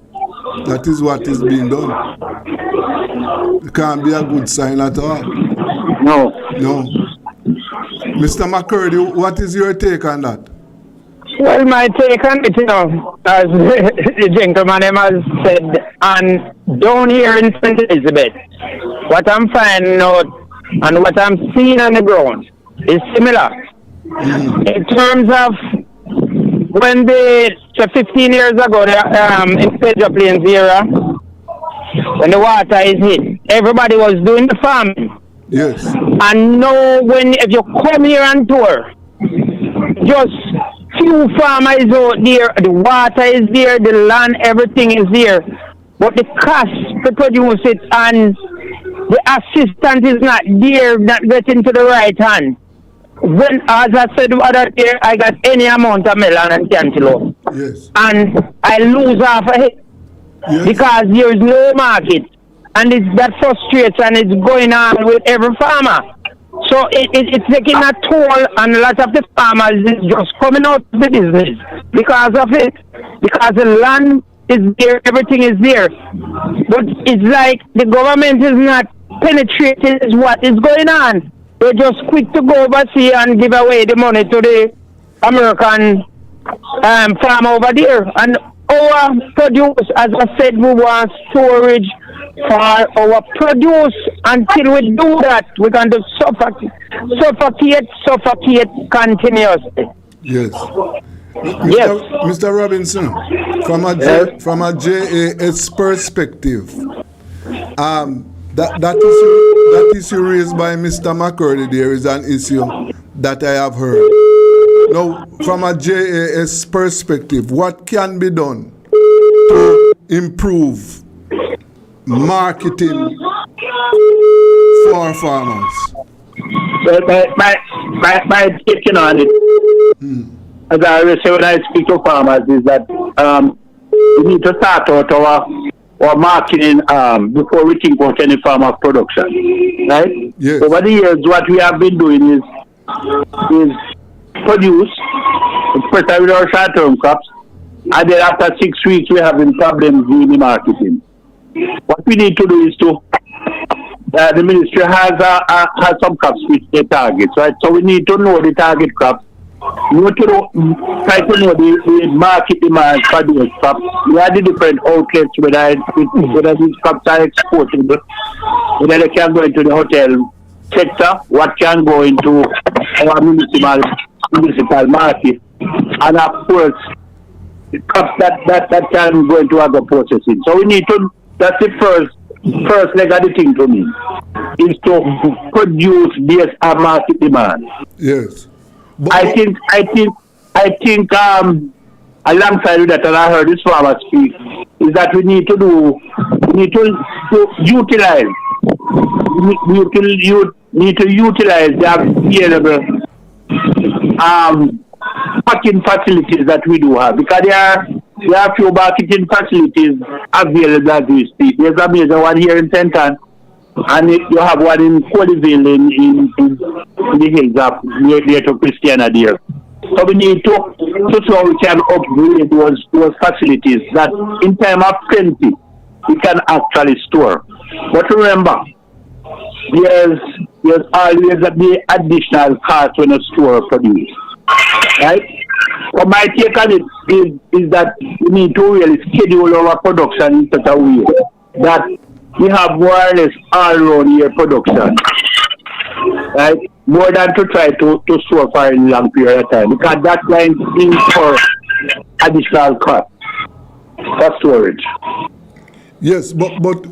that is what is being done. It can't be a good sign at all. No. Mr. McCurdy, what is your take on that? Well, my take on it, as the gentleman has said, and down here in St. Elizabeth, what I'm finding out and what I'm seeing on the ground is similar. In terms of when 15 years ago, in Pedro Plains era, when the water is hit, everybody was doing the farming. Yes. And now if you come here and tour, just few farmers out there, the water is there, the land, everything is there. but the cost to produce it and the assistant is not there, not getting to the right hand. When, as I said the other day, I got any amount of melon and cantaloupe. Yes. And I lose half of it. Yes. Because there is no market. And that frustrates and it's going on with every farmer. So it's taking a toll, and a lot of the farmers is just coming out of the business because of it. Because the land is there, everything is there. But it's like the government is not penetrating what is going on. They're just quick to go overseas and give away the money to the American farm over there. And our produce, as I said, we want storage for our produce. Until we do that, we can just suffocate continuously. Yes. Yes. Mr. Robinson, from a JAS perspective, that issue raised by Mr. McCurdy there is an issue that I have heard. Now, from a JAS perspective, what can be done to improve marketing for farmers? Well, by taking on it, as I always say when I speak to farmers, is that we need to start out our marketing before we think about any form of production, right? Yes. Over the years, what we have been doing is produce, especially with our short-term crops, and then after 6 weeks, we're having problems in the marketing. What we need to do is the ministry has some crops with the targets, right? So we need to know the target crops. We need to try to know the market demand for those crops. We have the different outlets, whether these crops are exported, whether they can go into the hotel sector, what can go into our municipal market, and of course, the crops that can go into other processing. So we need to, that's the first leg of the thing to me, is to produce based on market demand. Yes. I think alongside with that, and I heard this farmer speak, is that we need to utilize the available packing facilities that we do have, because there are few marketing facilities available as we speak. There's a major one here in St. Ann, and you have one in Coalville in the hills up near to Christiana there. So we need to so we can upgrade those facilities that in time of plenty we can actually store. But remember, there's always the additional cost when you store produce. Right? So my take on it is that we need to really schedule our production in such a way that we have more or less all around year production. Right? More than to try to store for a long period of time, because that line is for additional cost for storage. Yes, but what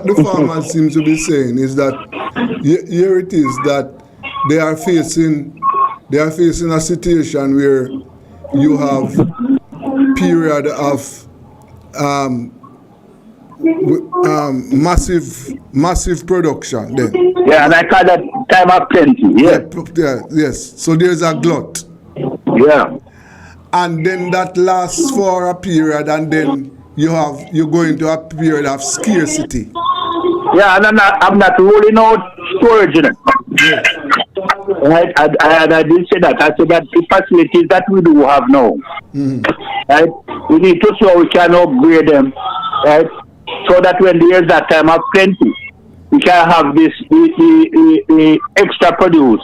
the farmers seem to be saying is that here it is that they are facing a situation where you have period of massive production then. Yeah, and I call that time of plenty. Yeah. Yes. So there's a glut. Yeah. And then that lasts for a period, and then you go into a period of scarcity. Yeah, and I'm not ruling out storage in it. Yeah. Right, I did say that. I said that the facilities that we do have now, right, we need to see how we can upgrade them, right, so that when there's that time of plenty, we can have this the extra produce,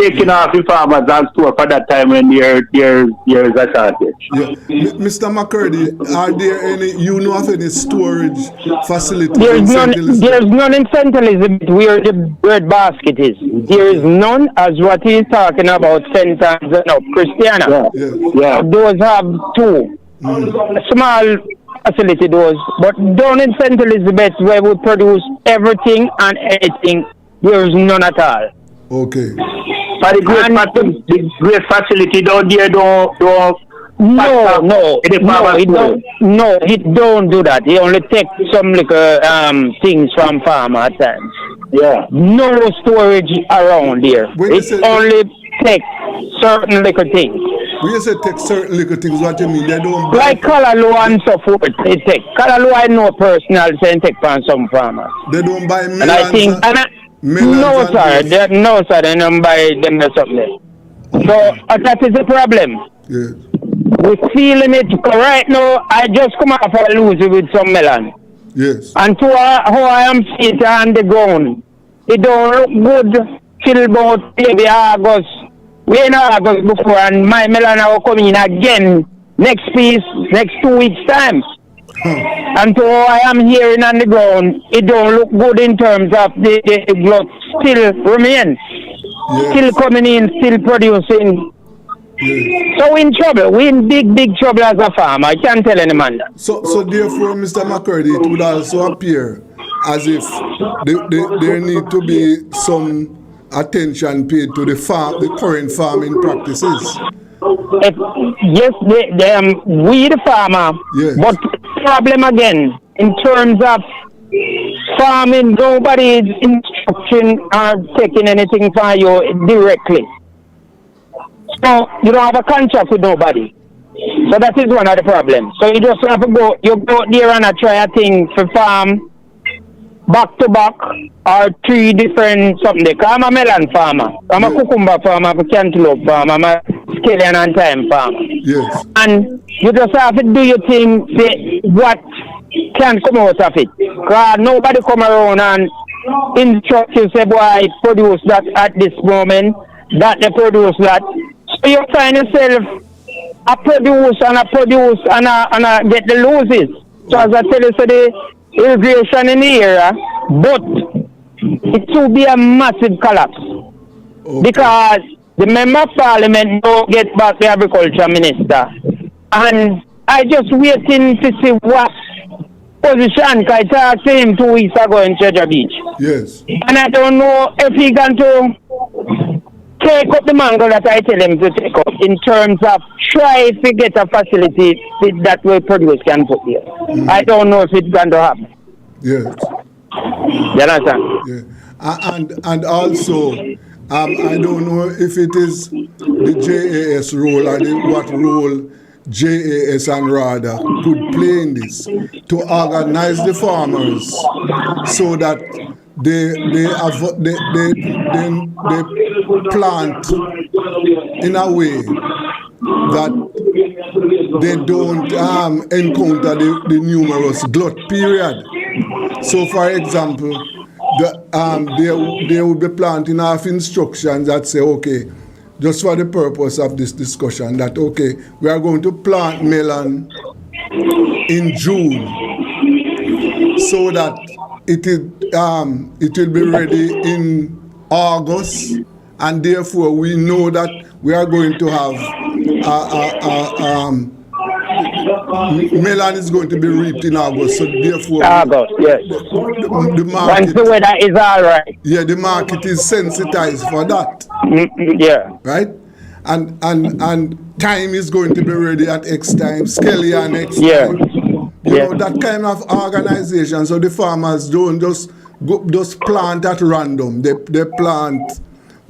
taking off the farmers and store for that time when there is a shortage. Yeah. Mr. McCurdy, are there any of any storage facilities? There's none in St. Elizabeth where the bread basket is. There is none, as what he's talking about, St. Anne's and Christiana. Yeah. Those have two small facility those, but down in St. Elizabeth where we produce everything and anything, there is none at all. Okay. But the great facility down there don't No, he don't do that. He only take some little things from farmer at times. Yeah. No storage around here. It only take certain little things. When you say take certain little things, what you mean? They don't buy like Callaloo and so forth. They take Callaloo. I know personal and take from some farmers. They don't buy melons. And I think no sir, they don't buy them or something. So that is the problem. Yes. We're feeling it right now. I just come off a lose with some melon. Yes. And to how I am sitting on the ground, it don't look good till about maybe August. We're in August before, and my melon will come in again next 2 weeks time. And to how I am hearing on the ground, it don't look good in terms of the growth still remains. Yes. Still coming in, still producing. Yes. So we're in trouble. We're in big trouble as a farmer. I can't tell any man that. So therefore, Mr. McCurdy, it would also appear as if there need to be some attention paid to the current farming practices. Yes, we the farmer. Yes. But problem again, in terms of farming, nobody is instructing or taking anything from you directly. So you don't have a contract with nobody. So that is one of the problems. So you just have to go there and try a thing for farm back to back or 3 different something. I'm a melon farmer. I'm a cucumber farmer, I'm a cantaloupe farmer, I'm a scallion and thyme farmer. Yes. And you just have to do your thing, see what can come out of it. Because nobody come around and instruct you, say, boy, produce that at this moment, that they produce that. So you find yourself a produce and get the losses. So as I tell you, so the irrigation in the area, but it will be a massive collapse. Okay. Because the member of parliament don't get back the agriculture minister. And I just waiting to see what position I talked to him 2 weeks ago in Treasure Beach. Yes. And I don't know if he going to take up the mango that I tell him to take up in terms of try to get a facility that we produce can put here. Mm-hmm. I don't know if it's going to happen. Yes. You understand? Yeah. And also, I don't know if it is the JAS role or what role JAS and RADA could play in this to organize the farmers so that they plant in a way that they don't encounter the numerous glut period. So, for example, they will be planting off instructions that say, okay, just for the purpose of this discussion, that okay, we are going to plant melon in June so that it will be ready in August, and therefore we know that we are going to have melon is going to be reaped in August. So therefore, August, yes. The market, once the weather is all right. Yeah, the market is sensitized for that. Yeah. Right? And time is going to be ready at X time, scallion X time. You know, that kind of organization. So the farmers don't just plant at random. They plant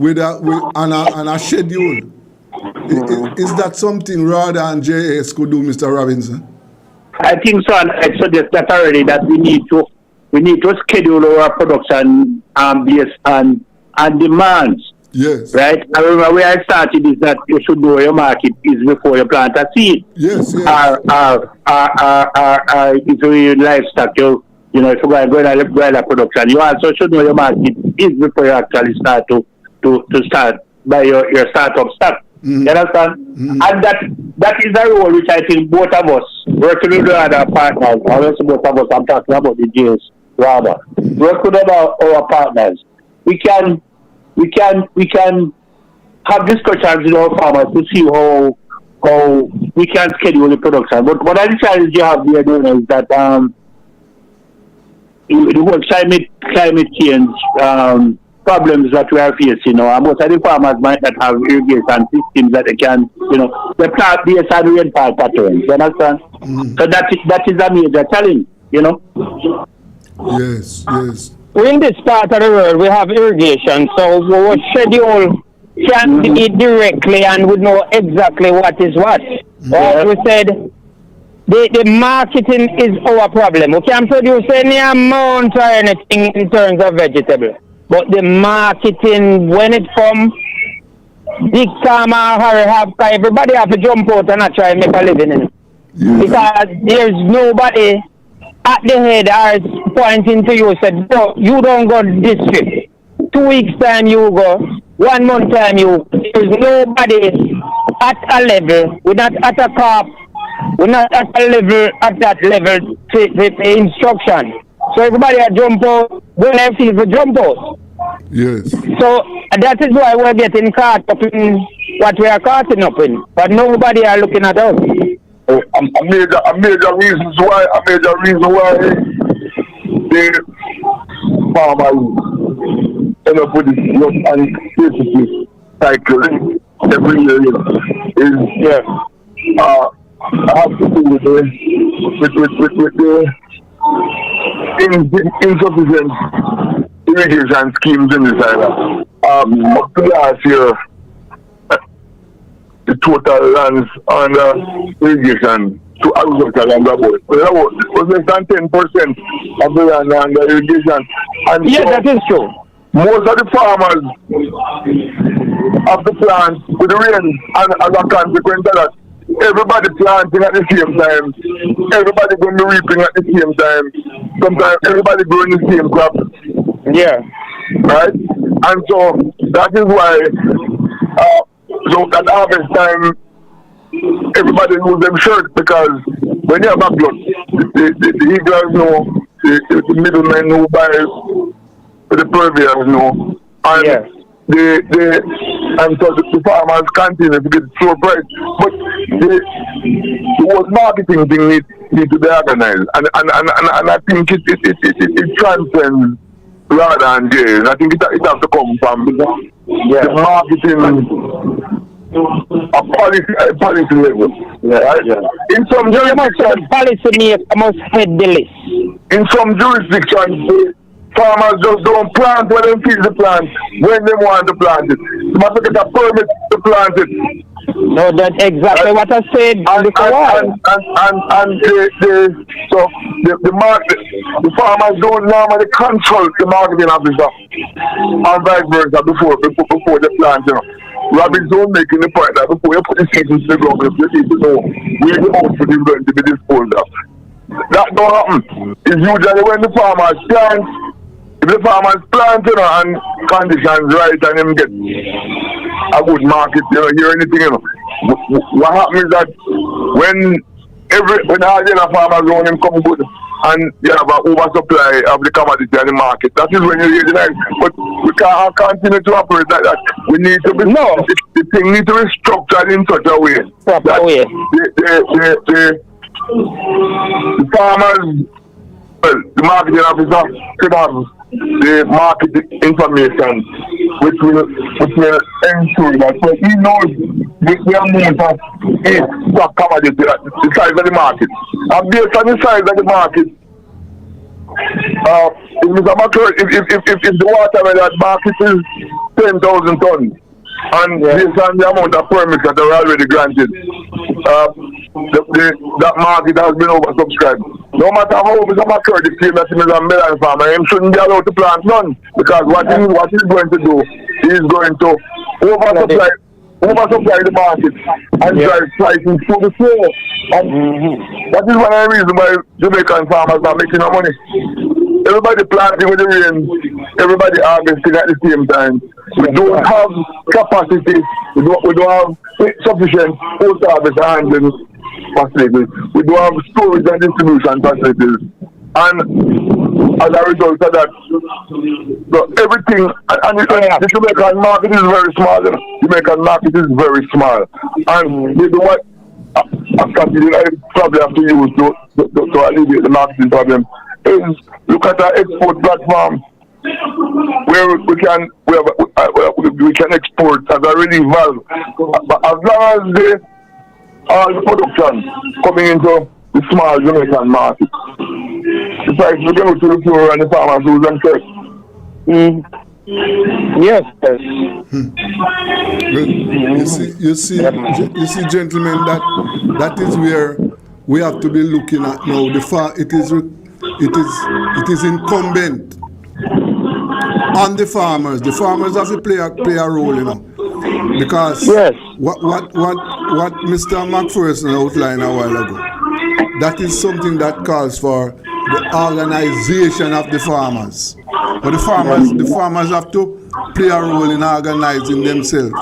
on a schedule. Is that something RADA and JS could do, Mr. Robinson? I think so, and I suggest that already, that we need to schedule our production based on demands. Yes. Right? I remember where I started is that you should know your market is before you plant a seed. Yes, yes. It's your livestock. You know, if you go and production, you also should know your market is before you actually start to start by your startup stock. Mm-hmm. You understand? Mm-hmm. And that is a role which I think both of us, working with the other partners, also both of us, I'm talking about the James rather, working with our partners, we can have discussions with our farmers to see how we can schedule the production. But one of the challenges you have here is that the whole climate change problems that we are facing now. And most of the farmers might not have irrigation systems that they can, they plant based on rainfall patterns. You understand? So that is a major challenge, Yes. In this part of the world, we have irrigation, so our schedule can be directly and we know exactly what is what. As we said, the marketing is our problem. We can produce any amount or anything in terms of vegetable, but the marketing, when it comes, big farmer hurry have, everybody have to jump out and try and make a living in it. Because there's nobody at the head are pointing to you, said, no, you don't go this trip. 2 weeks time you go, 1 month time you go. There's nobody at a level, we're not at a cap, we're not at a level, at that level to instruction. So everybody are jump out, when I feel for jump out. Yes. So that is why we're getting caught up in what we are caught up in. But nobody are looking at us. A major reason why the farmers end up with this loss and scarcity cycle every year is have to do with the insufficient irrigation schemes in this island. Up to last year, the total lands under irrigation to agriculture land was less than 10% of the land under irrigation. And so that is true. Most of the farmers have to plant with the rain, and as a consequence of that, everybody planting at the same time, everybody going to be reaping at the same time, sometimes everybody growing the same crop. Yeah. Right? And so that is why so at harvest time, everybody lose them shirts, because when you have a glut, the eagles know, the middlemen who buy, the purveyors know, and and so the farmers continue to get so price. But the whole marketing thing need to be organized, and I think it transcends rather than jail. I think it has to come from the marketing. A policy level. In some jurisdictions, policy must head the list. In some jurisdictions, farmers just don't plant when they feel the plant, when they want to plant it. You must get a permit to plant it. No, that's exactly what I said before. The farmers don't normally consult the marketing officer and vice versa before they plant, Rabbits don't making the point that before you put the seeds into the ground, you need to know where the output is going to be disposed of. That don't happen. It's usually when the farmers plant, if the farmers plant, and conditions right, and them get a good market, hear anything, what happens is that when all the farmers own them come good, and you have an oversupply of the commodity in the market, that is when you hear the night. But we can't continue to operate like that. We need to be the thing need to be structured in such a way that the farmers, the marketing officer should have the market information which will ensure that so he knows the amount of stock commodity, the size of the market. And based on the size of the market, if the watermelon market is 10,000 tons, and based on the amount of permits that are already granted, that market has been oversubscribed. No matter how it's a maturity claim that he is a melon farmer, he shouldn't be allowed to plant none, because what he's going to do, he is going to oversupply the market and drive pricing through the floor. And that is one of the reasons why Jamaican farmers are making no money. Everybody planting with the rain, everybody harvesting at the same time. We don't have capacity, we don't have sufficient post-harvest handling facilities. We don't have storage and distribution facilities. And as a result of that, so everything, and the Jamaican market is very small. The Jamaican market is very small. And maybe what a strategy I probably have to use to alleviate the marketing problem is look at our export platform. where we can export as a relief valve. But as long as all the production coming into the small Jamaican market, the price will go to the poor and the farmers lose them first. Yes. You see, gentlemen, that is where we have to be looking at now. It is incumbent on the farmers. The farmers have to play a role, you know, because what Mr. McPherson outlined a while ago, that is something that calls for the organization of the farmers. But the farmers have to play a role in organizing themselves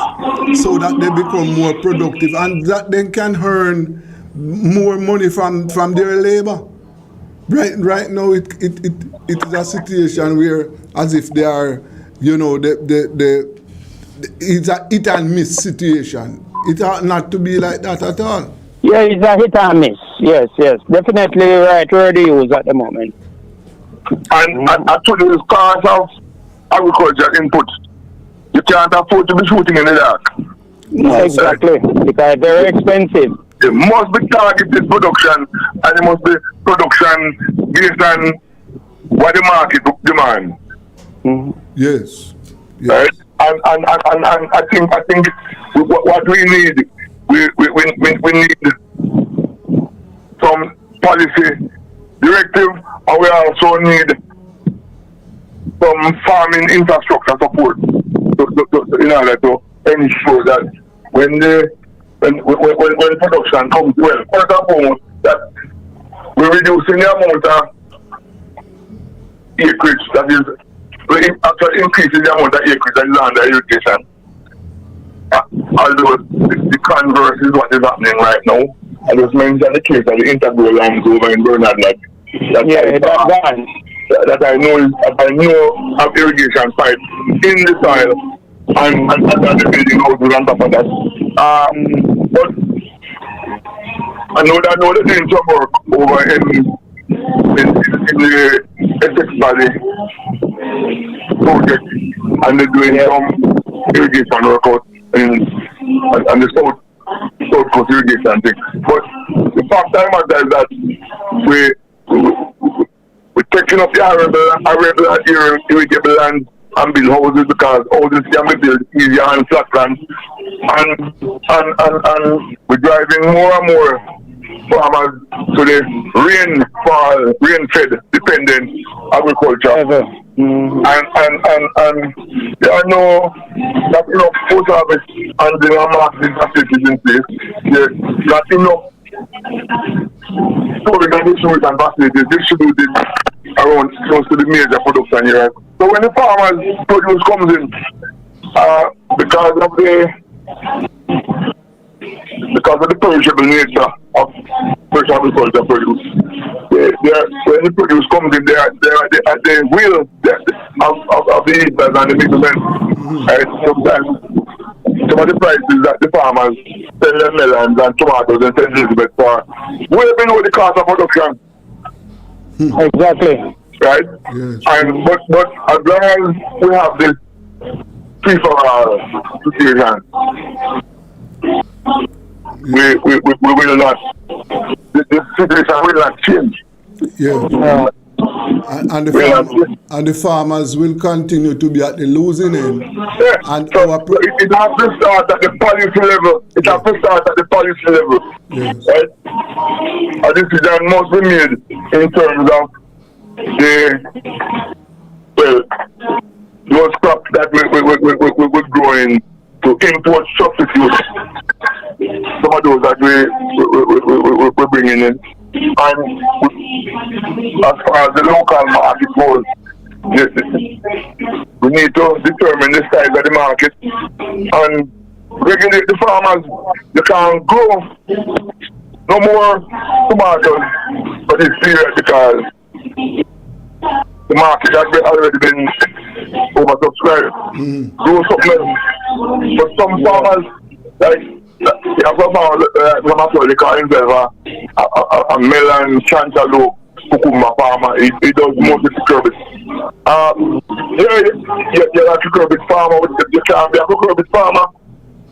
so that they become more productive and that they can earn more money from their labor. Right now, it is a situation where, as if they are, you know, it's a hit and miss situation. It ought not to be like that at all. Yeah, it's a hit and miss. Yes, definitely right word to use at the moment. And to the cost of agriculture input, you can't afford to be shooting in the dark. No, exactly, because they're expensive. It must be targeted production, and it must be production based on what the market demands. Yes. Right? And I think what we need, we need some policy directive, and we also need some farming infrastructure support in order to ensure that when production comes, well, first and foremost, that we're reducing the amount of acreage, that is, we're actually increasing the amount of acreage and land irrigation. Although the converse is what is happening right now. I just mentioned the case of the integral lines over in Bernard that I know have irrigation pipes in the soil and the building houses on top of that. But I know they're doing some work over in the Essex Valley project, and they're doing some irrigation work out on the south coast irrigation thing. But the fact of the matter is that we're taking up the arable irrigable land and build houses because houses can be built easier on flat land, and we're driving more and more farmers to the rain-fed dependent agriculture. And there are not enough post harvest and there are marketing facilities in place. There's not enough storage and distribution facilities distributed around close to the major production areas. So when the farmers' produce comes in, because of the perishable nature of fresh agriculture produce, when the produce comes in, they will of the eaters and the middlemen. Sometimes some of the prices that the farmers sell their melons and tomatoes and St. Elizabeth for way below the cost of production. Exactly. Right? Yes. And but as long as we have this free-for-all situation, we will not. The situation will not change. Yeah. And the farmers will continue to be at the losing end. Yeah. And so it has to start at the policy level. It has to start at the policy level. Yes. Right? A decision must be made in terms of those crops that we're growing to import substitutes. Some of those that we're bringing in. And as far as the local market goes, we need to determine the size of the market and regulate the farmers. You can't grow no more tomatoes for this period because the market has already been oversubscribed. Grow something else. But some farmers, like, you have some farmers, they call himself a melon, cantaloupe, cucumber farmer. He does mostly cucurbits. You're a cucurbit farmer. You can't be a cucurbit farmer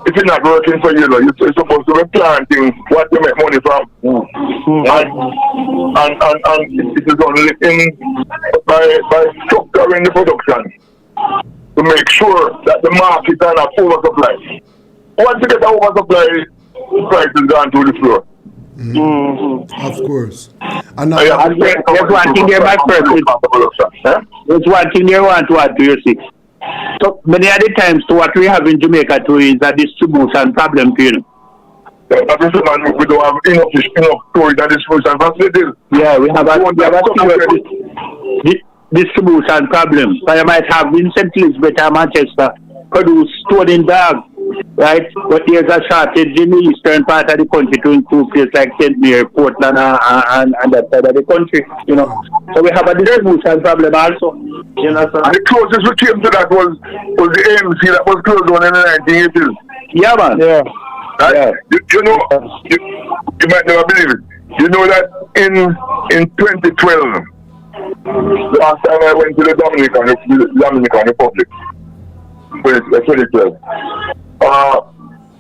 if it's not working for you. You're supposed to be planting what you make money from. And it is only by structuring the production to make sure that the market is not oversupply. Once you get an oversupply, the price is gone to the floor. Of course. And there's one thing there, my friend. There's one thing there I want to add to your six. So many of the times, to what we have in Jamaica too is a distribution problem, you know. We don't have enough storage and distribution facilities. Yeah, we have a distribution problem. So you might have in St. Elizabeth and Manchester produce stored in bags, right? But there's a shortage in the eastern part of the country to include places like St. Mary, Portland, and that side of the country, you know. So we have a distribution problem also, you know. So. And the closest we came to that was the AMC that was closed down in the 1980s. Yeah, man. Yeah. Right? Yeah. You know, you might never believe it. You know that in 2012, last time I went to the Dominican Republic, 2012,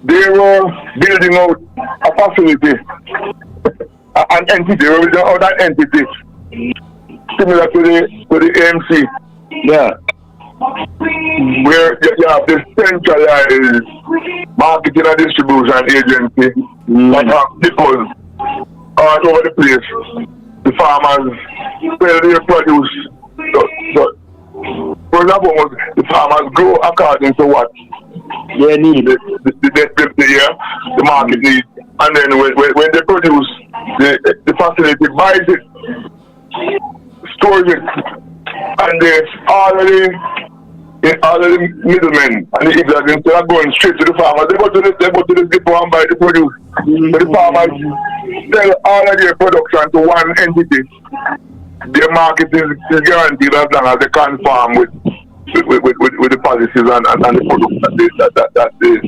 they were building out a facility, an entity. They were building out that entity similar to the AMC. Yeah. Where you have this centralized marketing and distribution agency that have depots all over the place. The farmers sell their produce. So, for example, the farmers grow according to what they need, the market needs, and then when they produce, the facility buys it, stores it, and they already middlemen and the ignorant, instead of going straight to the farmers, they go to the depot and buy the produce. But the farmers sell all of their production to one entity. Their market is guaranteed as long as they conform with the policies and the products that the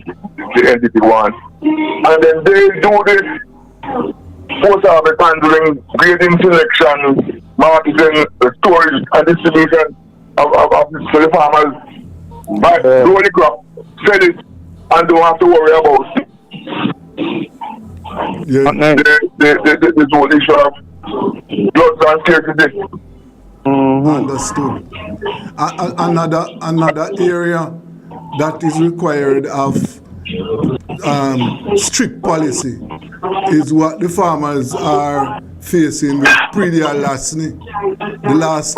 entity wants. And then they do this post-harvest handling, grading selection, marketing, storage and distribution of so the farmers grow the crop, sell it, and don't have to worry about the whole issue of blood and scarcity. Understood. Another area that is required of strict policy is what the farmers are facing with predial larceny. The last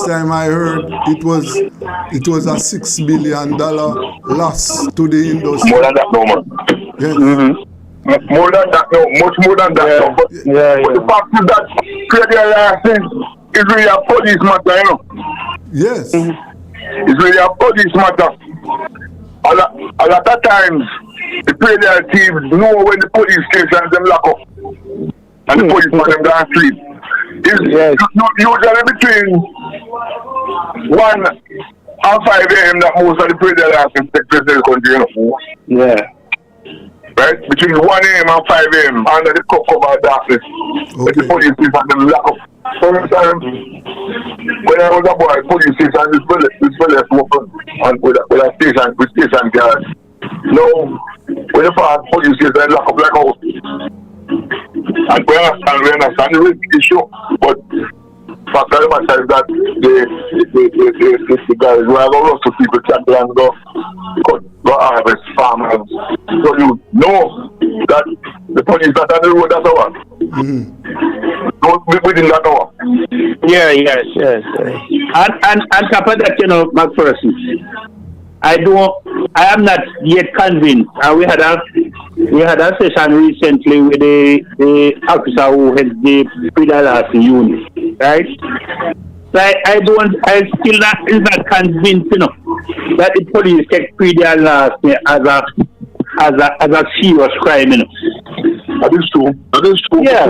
time I heard it was a $6 billion loss to the industry. More than that, no man. Yes. More than that, no, much more than that. Yeah. But the fact is that predial larceny is really a police matter, you know. Yes. It's really a police matter. A lot of times, the predial thieves know when the police stations them lock up. And the police man them down sleep. It's usually between 1 and 5 a.m. that most of the predial larceny take place in the country, you know. Yeah. Right? Between 1 a.m. and 5 a.m. under the cover of darkness. Okay. The police station them lock up. Sometimes, when I was a boy, police station is very open and with station guards. No, when the fast police station lock up like house. And we understand the risk issue, but fact of the matter is that the guys who are going to rustle people champion go harvest farmers. So you know that the police that on the road, that's our. Don't be within that hour. Yes. And on top of that, you know, McPherson, I am not yet convinced. We had a session recently with the officer who heads the predial larceny unit, right? So I still is not convinced, you know, that the police take predial larceny as a serious crime, you know. That is true. Yeah.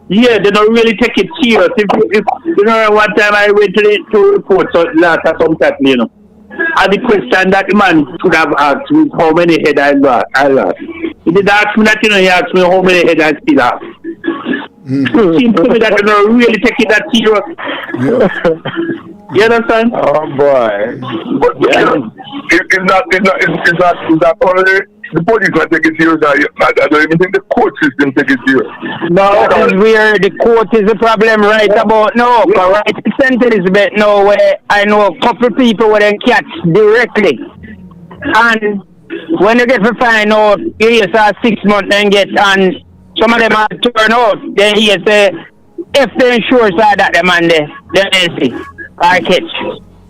Yeah, they don't really take it serious. If you know, one time I went to report last or something, you know, and the question that the man could have asked me how many head I lost. He did ask me that, you know, he asked me how many head I still have. It seems to me that they're not really taking that serious. You understand? Oh boy. But it's not only the police that take it serious. I don't even think the court system take it serious. No, because where the court is the problem right about now. Right in St. Elizabeth now, where I know a couple of people where they catch directly. And when you get to find out, you hear 6 months and get, and some of them are turn out, then you say, if the insurance are that them and they see, I catch.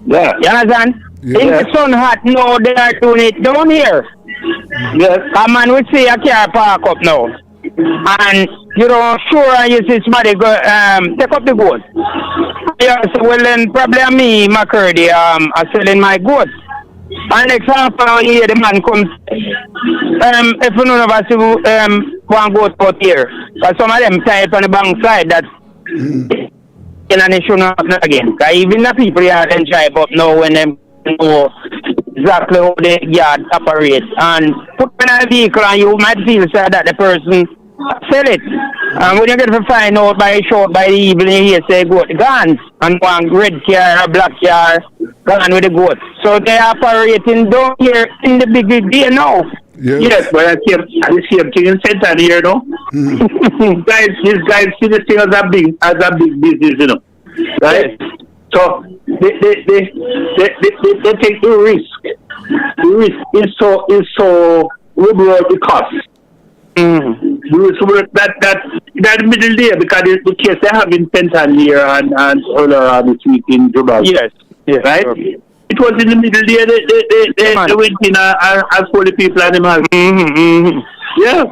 Yeah. You understand? Yeah. In the sun hot now, they are doing it down here. Yes. Come on, we see a car park up now. And you know, sure, you see somebody go, take up the goat. Yeah, so well then, probably me, McCurdy, are selling my goat. And example, here the man comes, if none of us want goat out here, because some of them type on the bank side that and they shouldn't happen again. Because even the people here can drive up now when them know exactly how the yard operates. And put in a vehicle and you might feel sad that the person sell it. And when you get to find out by short by the evening, you say goat guns and one red car or black car gone with the goat. So they are operating down here in the big day now. Yes, but I see him in center here, no? These guys see this thing as a big business, you know. Right? Yes. So they take the risk. The risk is so reward the cost. That middle day, because the case they have in Penton here and earlier this week in Dubai. Yes. Right? Sure. It was in the middle there, they went in as for the people animals. Yeah.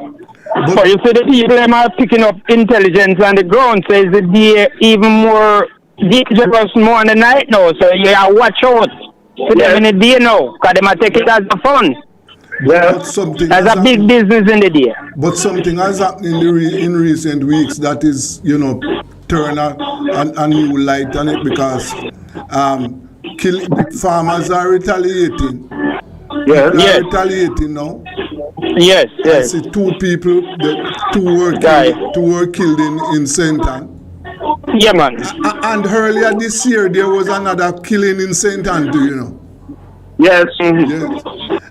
But you see the people them are picking up intelligence on the ground, so is the day even more dangerous more in the night now. So you have to watch out for them in the day now, because they might take it as a fun. Yeah. As a big business in the day. But something has happened in recent weeks that is, you know, turn a new light on it, because farmers are retaliating. Yeah. They are retaliating now. Yes. I see two people, two were killed in St. Ann. Yeah, man. And earlier this year, there was another killing in St. Ann, do you know? Yes. Yes.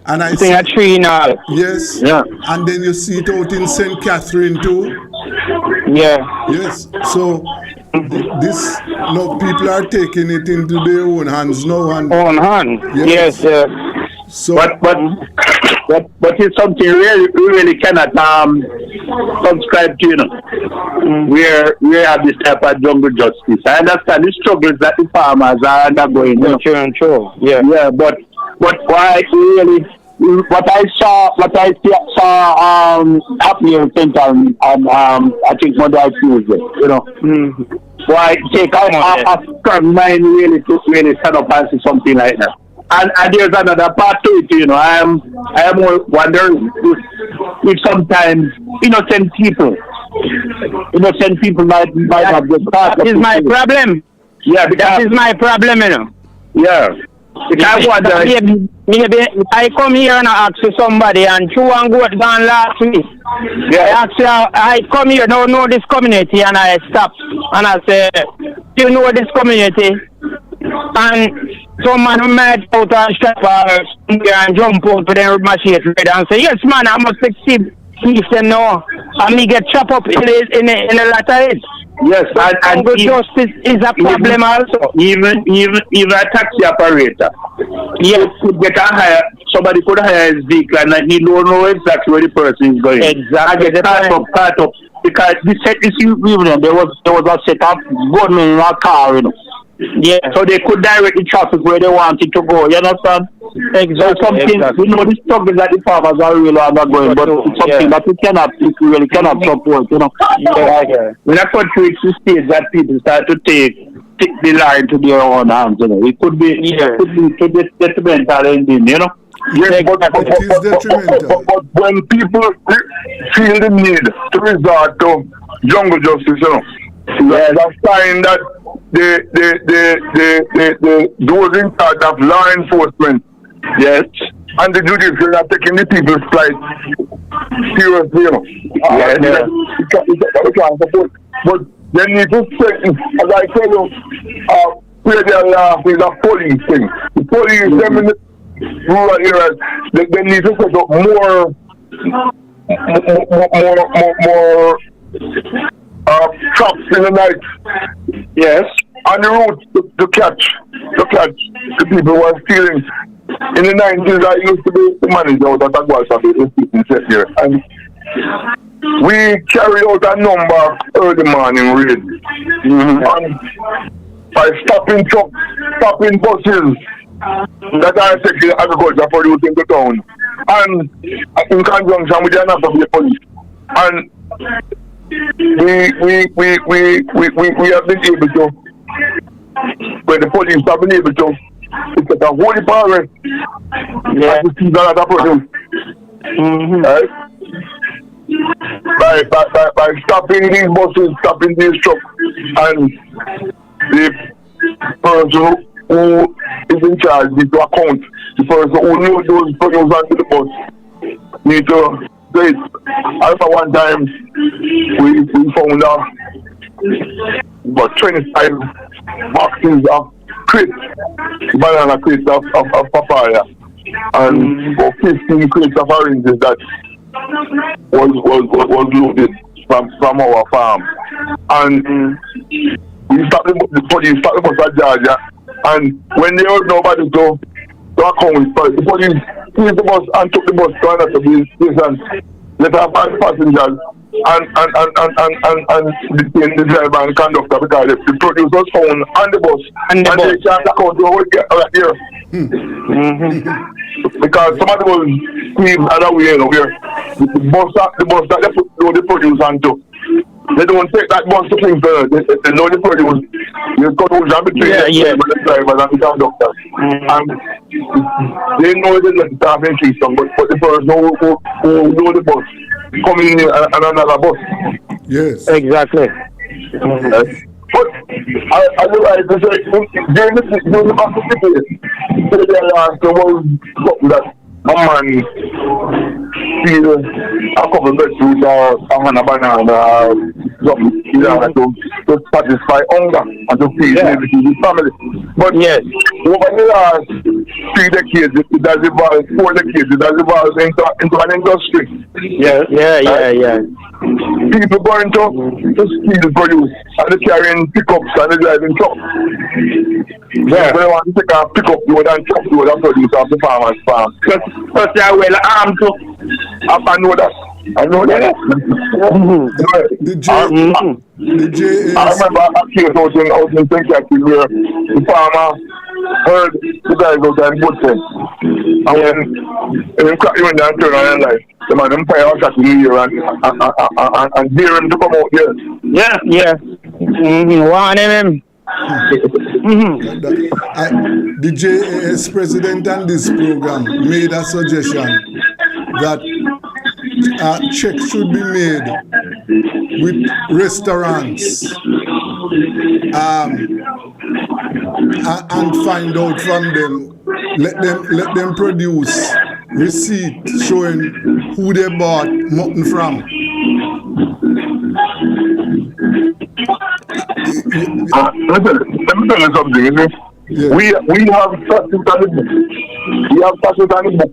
And I see a tree now. Yes. Yeah. And then you see it out in St. Catherine too. Yeah. Yes. So this no, people are taking it into their own hands now. And own hand. Yes. So, but it's something we really cannot subscribe to, you know. We have this type of jungle justice. I understand the struggles that the farmers are undergoing. Sure. Yeah. Yeah, but why really? What I saw happening in Penton and I think Monday Tuesday, you know. Why take a strong mind really to really stand up and see something like that. And there's another part to it, you know. I am wondering if sometimes innocent people might have the start. That is my problem. Yeah, because that is my problem, you know. Yeah. Because maybe I come here and I ask somebody and two and goat gone last week. Yeah. I come here, don't know this community, and I stop and I say, do you know this community? And some man might out and strap and jump out with their machete and say, yes man, I must succeed. He said no. And me get chopped up in the latter head. Yes, and justice is a problem also. Even a taxi operator. Yes. Somebody could hire his vehicle and he don't know exactly where the person is going. Exactly. Part up. Because this evening there was a set of gunmen in a car, you know. Yeah. So they could direct the traffic where they wanted to go, you understand? Exactly. We know the struggles that the farmers are really undergoing, but it's something that we really cannot support, you know. When a country reaches the stage that people start to take the line to their own hands, you know, it could be detrimental ending, you know. Yes, but when people feel the need to resort to jungle justice, you know, that's a sign that those in charge of law enforcement, yes, and the judiciary are taking the people's plight seriously, you know. But they need to strengthen, as I tell you, where they are is a police thing. The police, them in the rural areas, they need to set up more traps in the night. Yes. On the road to catch the people who are stealing. In the 90s, I used to be the manager of that Agwal here. And we carry out a number early morning raid. And by stopping trucks, stopping buses that are taking agriculture producing to town. And in conjunction with the another police. And we have been able to, when the police have been able to, it's like a holy power. Yeah. To see that produce. Right? By stopping these buses, stopping these trucks, and the person who is in charge needs to account. The person who knows those produce onto the bus need to say it. At one time, we found about 25 boxes of crates, banana crates of papaya, and about 15 crates of oranges that was loaded from our farm. And we stopped the police, stopped the bus at Georgia, and when they heard nobody to account for it, the police seized the bus and took the bus to another station, let our passengers and the driver and conductor, because the produce was found on the bus and they can't account for what get right here. Because somebody was squeezed other way, where the bus that they put the produce onto, they don't take that bus to Kingston. They know the produce. There's collusion between the drivers and the conductor. And they know they let the staff in Kingston, but the person who know the bus coming in another bus. Yes. Exactly. But I realize that during the Mississippi, there was something that a man steal a couple of fruit or a banana or something, to satisfy hunger and to feed his family. But over the last 3 decades, it has evolved, 4 decades, it has evolved into an industry. Yeah. People going to steal the produce and they're carrying pickups and they're driving trucks. Yeah. They want to take a pickup load and truck load and produce off the farmer's farm. Because they are well armed to. I know that. I remember a case out in Kentucky where the farmer heard the guys out there in Woodson. And when he went down and turned on and like, the man fire out at the ear and dare him to come out there. Yeah. One of them. The JAS president on this program made a suggestion that checks should be made with restaurants and find out from them. Let them produce receipt showing who they bought mutton from. Let me tell you something, you see? Yeah. We have statutes on the book. We have statutes on the book.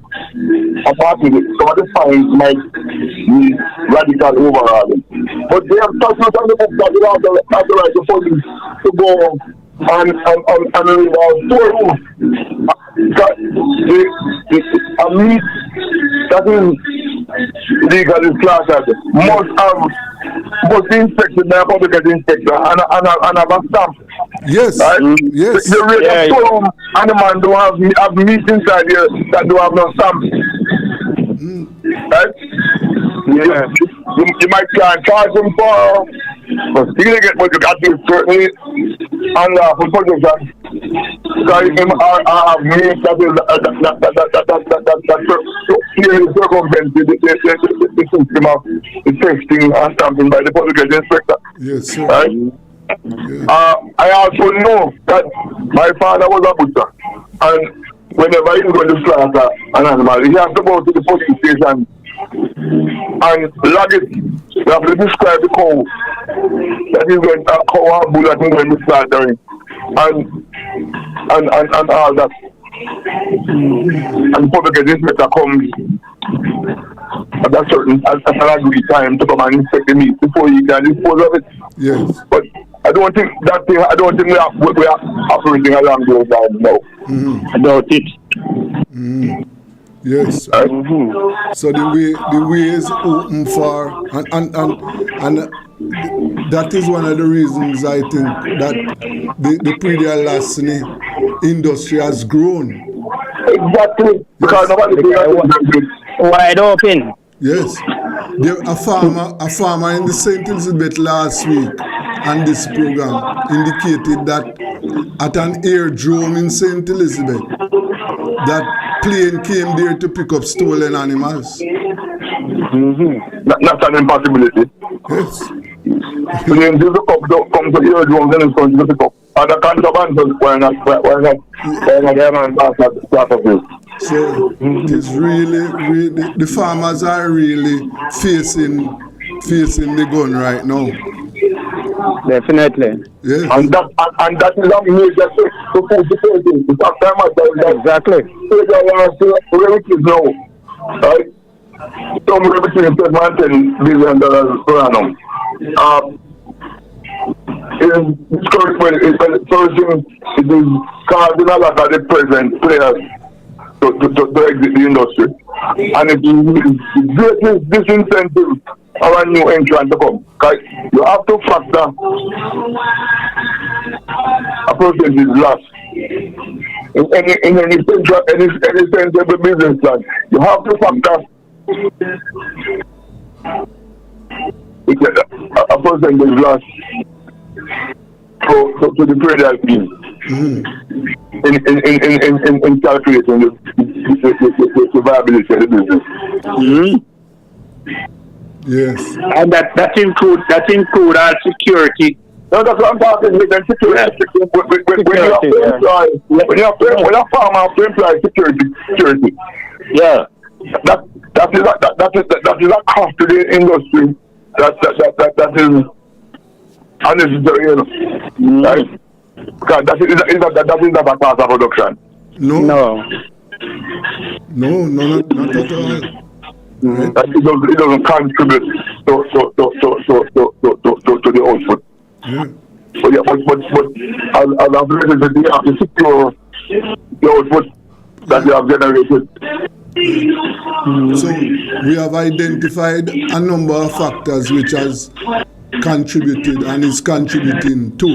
Apart from it, some of the fines might be radical overhauling. But they have statutes on the book that they have the right to police to go and storeroom. A meat that is legally slaughtered must be inspected by a public health inspector and have a stamp. Yes. Right? Yes. The rate of storeroom animal don't have meat inside here that don't have no stamp. Right? Yeah. You might try and charge them for stealing it, but you got to certainly unlawful possession. Because him have meat that clearly circumvents the system of the testing and stamping by the public health inspector. Yes, sir. Right? Yeah. I also know that my father was a butcher, and whenever he's going to slaughter an animal, he has to go to the police station and log it. You have to describe the cow that is going to how our bullet is going to start doing. And all that. And public inspector comes at a certain at an agreed time to come and inspect the meat before you can dispose of it. Yes. But I don't think we are operating along those lines now. I doubt it. Yes. So the way is open for and that is one of the reasons I think that the pre-Alasani industry has grown. Exactly. Because nobody wide open. Yes. A farmer in the St. Elizabeth last week on this program indicated that at an airdrome in St. Elizabeth, that plane came there to pick up stolen animals. That's an impossibility. Yes. When you come to airdromes and it's going to pick up. And the contraband, why not start of this? So it is really, the farmers are really facing the gun right now. Definitely. Yes. And that is a major thing to food security. Exactly. Revenue now, right? Some revenue is $10 billion per annum. It is causing a lot of the present players to exit the industry. And it is greatest disincentive of a new entrant to come. Because you have to factor a percentage loss. In any sensible business plan, you have to factor a percentage loss to the predatory team in calculating the viability of the business. Yes. And that include our security. No, that's what I'm talking about. Security. When you have farmer have to employ security. Yeah. That is a cost to the industry. That is unnecessary, you know. Right? Because that is not a part of production. No, not at all. That it doesn't contribute to the output. Yeah. But as I've mentioned, you have to secure the output that you have generated. So we have identified a number of factors which has contributed and is contributing to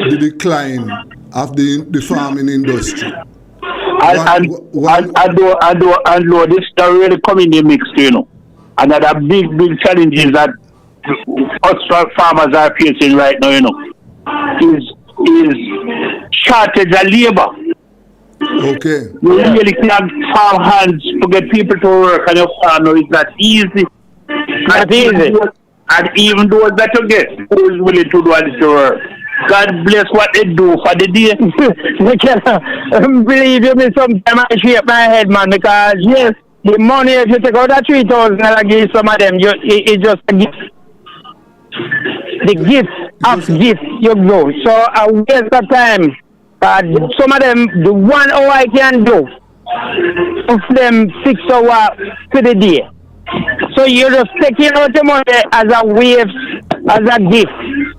the decline of the farming industry. And this is really coming in the mix, you know. Another big challenges that us farmers are facing right now, you know, is shortage of labor. Okay. You really can't farm hands to get people to work on your farm. No, it's not easy. Not easy. And even those that you get, who is willing to do all this work? God bless what they do for the day. Believe you me, sometimes I shake my head, man, because yes, the money, if you take out that 3,000 and give some of them, it's just a gift. The gift of gift you go. So I waste of time. Some of them, the 1 hour I can do, of them 6 hours to the day. So you're just taking out the money as a wave, as a gift.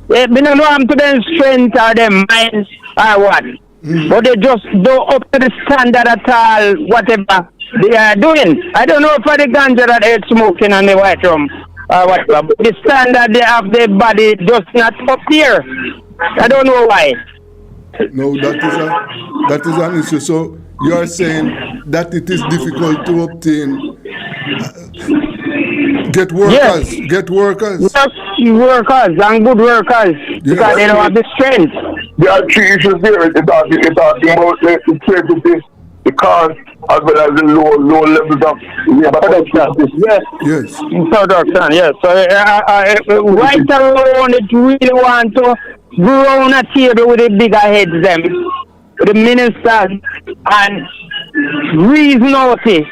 We don't know to their strength or their minds or what. But they just do up to the standard at all, whatever they are doing. I don't know for the ganja that they're smoking on the white room or whatever. But the standard they have their body just not up here. I don't know why. No, that is an issue. So you are saying that it is difficult to obtain get workers. Yes. Get workers. Yes, workers and good workers because they don't have the strength. There are 3 issues there. It's talking about the safety, the cost, as well as the low levels of production. Yes. Production. Yes. So right around it, really want to go on a table with the bigger heads, them, the ministers, and reason out it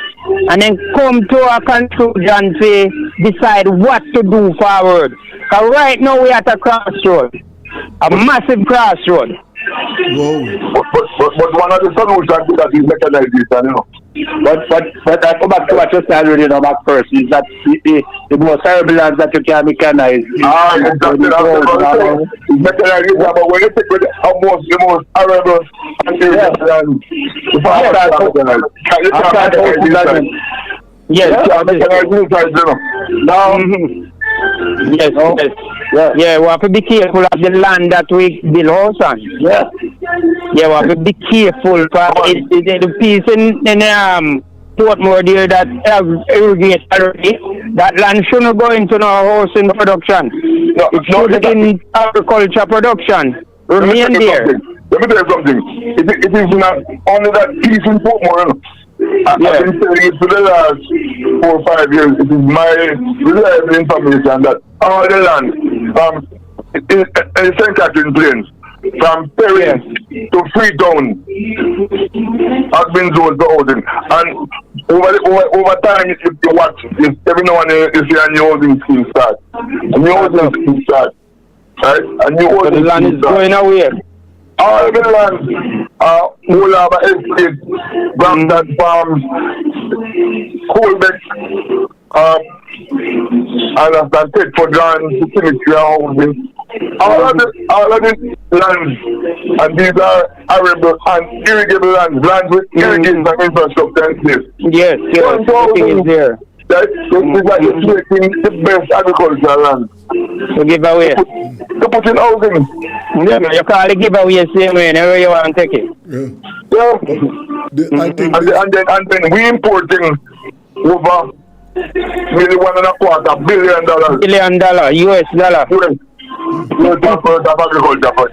and then come to a conclusion to decide what to do forward. Because right now we're at a crossroad, a massive crossroad. Whoa. But one of the solutions to that is mechanization, you know. But I come back to what you said already, back first, is that the most terrible lands that you can mechanize. Exactly. Mechanization, but when you take the most horrible and irritating lands, you can't Yes. Yes, yes. Yeah, we have to be careful of the land that we build house on. Yeah. Yeah, we have to be careful for the piece in Portmore there that have irrigate already. That land shouldn't go into no housing production. It should in agriculture production. Remain there. Let me tell you something. It is not only that piece in Portmore. I've been telling you for the last 4 or 5 years, it is my reliable information that all the land from in St. Catherine Plains, from Perry to Freetown, has been zoned for housing. And over time, if you watch, every now and then you see a new housing scheme start. A new housing scheme start. Right? A new housing the land is going away. All the land, whole of estate, Brampton Farms, Colbeck, and Tedford Land, Cemetery Housing. All of the lands, and these are arable and irrigable lands with irrigation and infrastructure in place. Yes, everything is there. That is like taking the best agricultural land. To give away. To put in housing. Yeah, you can't give away the same way, whenever you want to take it. Yeah. I think and then we importing over maybe $1.25 billion. US dollar.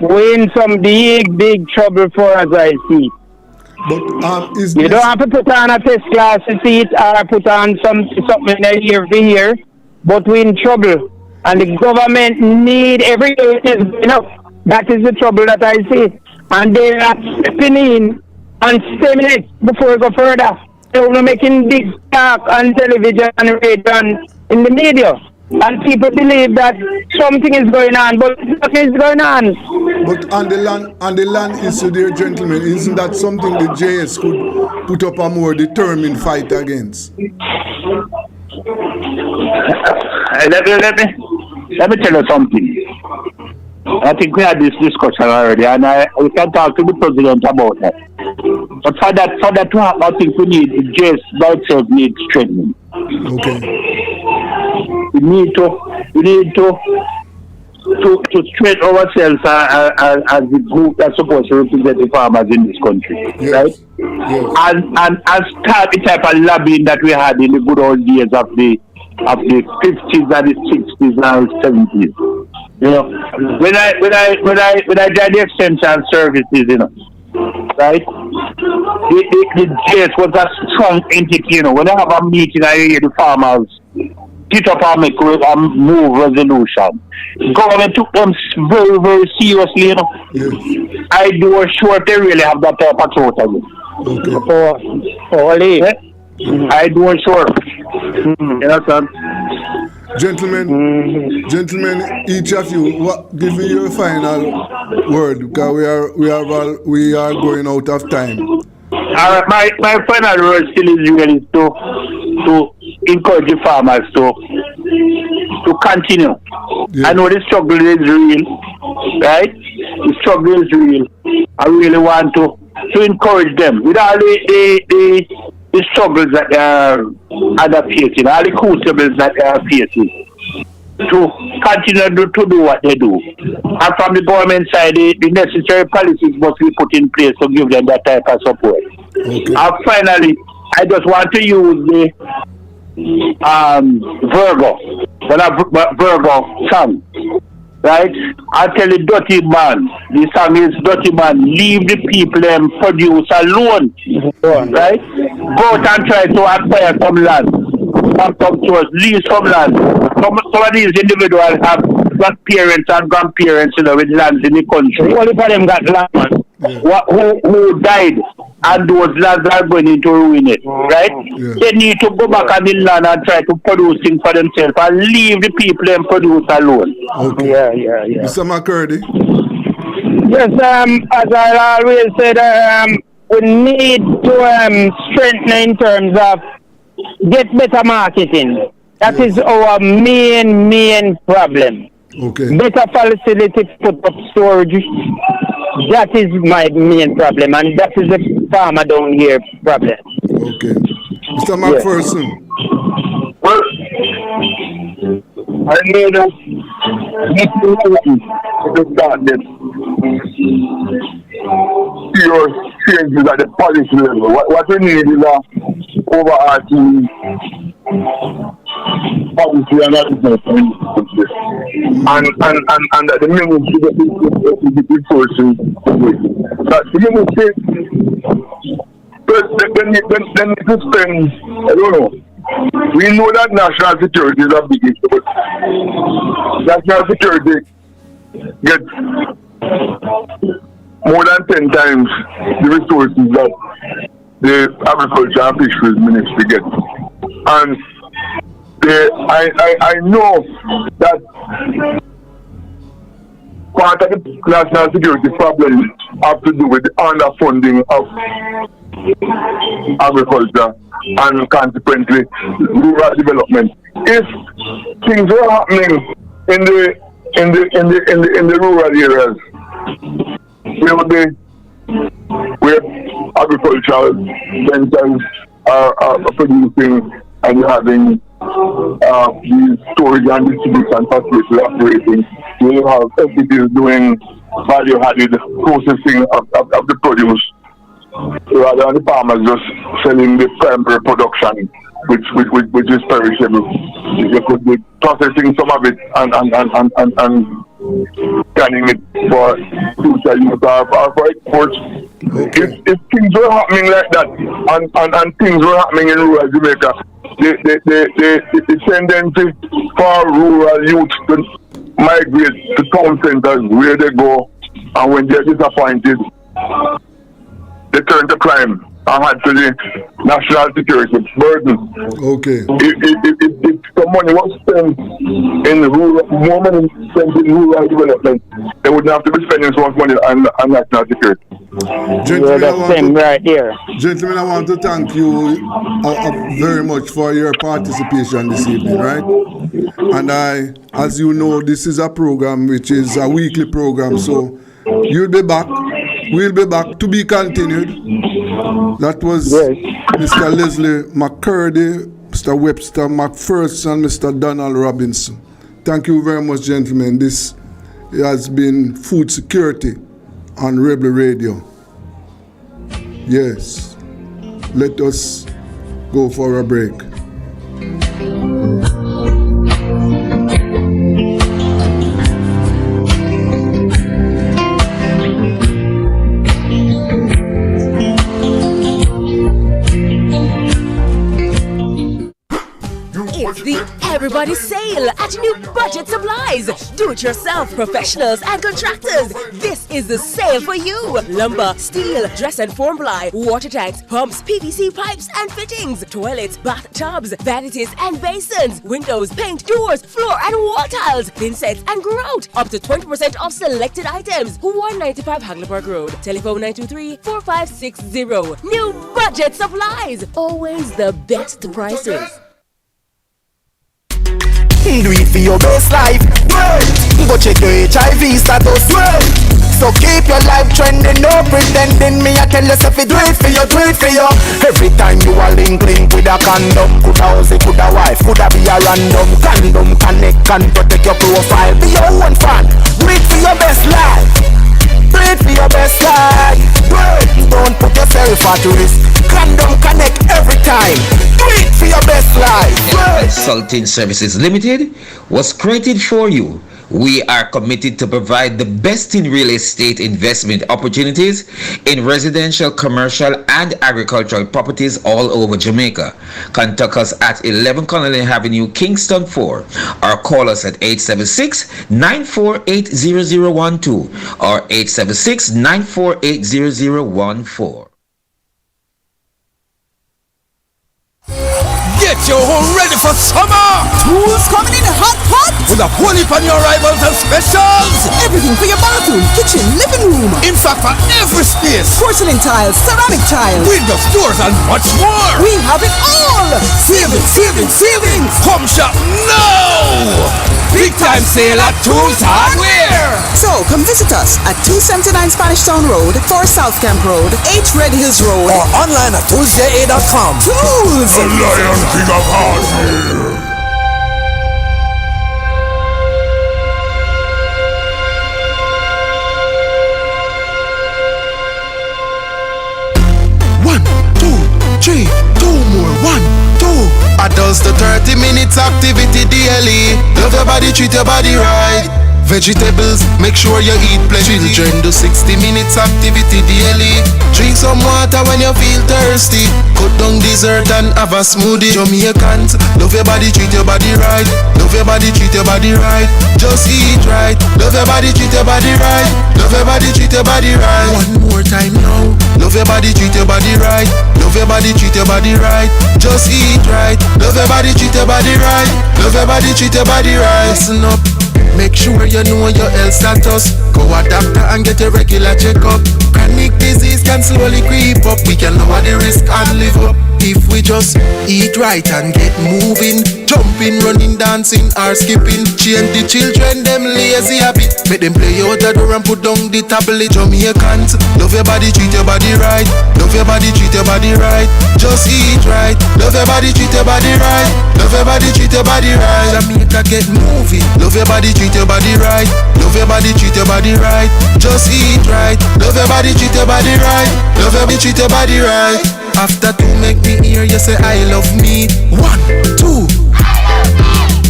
We're in some big trouble for us, I see. But you don't have to put on a test class seat or put on something here for here, but we're in trouble. And the government need every day is going up. That is the trouble that I see. And they are stepping in and stemming it before we go further. They're making big talk on television and radio and in the media. And people believe that something is going on, but nothing is going on. But on the land issue there, gentlemen, isn't that something the JS could put up a more determined fight against? Let me tell you something. I think we had this discussion already, and we can talk to the president about that. But for that to happen, I think we need the JS by itself needs strengthening. Okay. We need to straighten ourselves as the group that's supposed to represent the farmers in this country, right? Yes. And start the type of lobbying that we had in the good old days of the 50s and the 60s and 70s. You know, when I did the extension services, you know, right? The JS was a strong entity, you know. When I have a meeting, I hear the farmers get up and make a move resolution. Government took them very, very seriously, you know. Yes. I do sure they really have that type of thought again. Okay. I do sure. You know, son. Gentlemen, each of you, give me your final word because we are going out of time. All right, my final word still is really to encourage the farmers to continue. Yeah. I know the struggle is real, right? The struggle is real. I really want to encourage them with all the struggles that they are facing, all the crucibles that they are facing, to continue to do what they do. And from the government side, the necessary policies must be put in place to give them that type of support. Okay. And finally, I just want to use the Virgo song, right? I tell the dirty man, the song is dirty man, leave the people and produce alone, right? Go out and try to acquire some land, some tours, leave some land. Some of these individuals have parents and grandparents, you know, with lands in the country. Only for them got land, who died and those lads are going to ruin it, right? They need to go back on the land and try to produce things for themselves and leave the people and produce alone. Okay. Yeah. Mr. McCurdy? Yes, as I always said, we need to strengthen in terms of get better marketing. That is our main problem. Okay. Better facility to put up storage. That is my main problem, and that is the farmer down here problem. Okay. Mr. McPherson. Well, I know that to start this serious changes at the policy level. What we need is a overarching policy and that the ministry that is resources. That the ministry then need to spend, I don't know. We know that national security is a big issue, but national security gets more than 10 times the resources that the agriculture and fisheries ministry gets. And I know that part of the national security problem have to do with the underfunding of agriculture and consequently rural development. If things were happening in the rural areas, there would be where agricultural centers are producing and you're having these storage and distribution facilities operating. You have entities doing value added processing of the produce, rather than the farmers just selling the primary production, which is perishable. You could be processing some of it and scanning it for future use or for exports. If things were happening like that, and things were happening in rural Jamaica, the tendency for rural youth to migrate to town centers where they go, and when they're disappointed, they turn to crime and add to the national security burden. Okay. If the money was spent in rural, more money spent in rural development, they wouldn't have to be spending so much money on national security. Gentlemen, I want to thank you very much for your participation this evening, right? And as you know, this is a program which is a weekly program, so you'll be back. We'll be back to be continued. That was Mr. Leslie McCurdy, Mr. Webster McPherson, Mr. Donald Robinson. Thank you very much, gentlemen. This has been Food Security on Rebel Radio. Yes. Let us go for a break. It's the Everybody Sale at New Budget Supplies. Do-it-yourself professionals and contractors. This is the sale for you. Lumber, steel, dress and form ply, water tanks, pumps, PVC pipes and fittings, toilets, bathtubs, vanities and basins, windows, paint, doors, floor and wall tiles, thin sets and grout. Up to 20% off selected items. 195 Hagley Park Road. Telephone 923-4560. New Budget Supplies. Always the best prices. Do it for your best life, go check your HIV status, so keep your life trending, no pretending. Me I tell yourself do it for you, do it for you. Every time you are link with a condom, coulda house, coulda wife, coulda be a random. Condom connect and protect your profile. Be your own fan, do it for your best life. Do it for your best life. Don't put yourself at risk. Condom connect every time. Do it for your best life. Consulting Services Limited was created for you. We are committed to provide the best in real estate investment opportunities in residential, commercial, and agricultural properties all over Jamaica. Contact us at 11 Connolly Avenue, Kingston 4, or call us at 876-948-0012 or 876-948-0014. Get your home ready for summer. Tools coming in hot. With a whole heap on your arrivals and specials. Everything for your bathroom, kitchen, living room. In fact, for every space. Porcelain tiles, ceramic tiles, windows, doors, and much more. We have it all. Savings. Home shop now. Big time sale at Tools Hardware. So come visit us at 279 Spanish Town Road, 4 South Camp Road, 8 Red Hills Road, or online at toolsja.com. Tools, the Lion King of Hardware. Three, two more, 1, 2. I does the 30 minutes activity daily. Love your body, treat your body right. Vegetables, make sure you eat plenty. Children do 60 minutes activity daily. Drink some water when you feel thirsty. Cut down dessert and have a smoothie. Jamaicans, love your body, treat your body right. Love your body, treat your body right. Just eat right. Love your body, treat your body right. Love your body, treat your body right. One more time now. Love your body, treat your body right. Love your body, treat your body right. Just eat right. Love your body, treat your body right. Love your body, treat your body right. Listen up. Make sure you know your health status. Go a doctor and get a regular checkup. Chronic disease can slowly creep up. We can lower the risk and live up if we just eat right and get moving. Jumping, running, dancing or skipping. Change the children, them lazy habit. Make them play out the door and put down the tablet. Jamaicans, love your body, treat your body right. Love your body, treat your body right. Just eat right. Love your body, treat your body right. Love your body, treat your body right. Jamaica, get moving. Love your body, treat your body right. Love your body, treat your body right. Just eat right. Love your body, treat your body right. Love your body, treat your body right. After 2, make me hear you say I love me. 1, 2.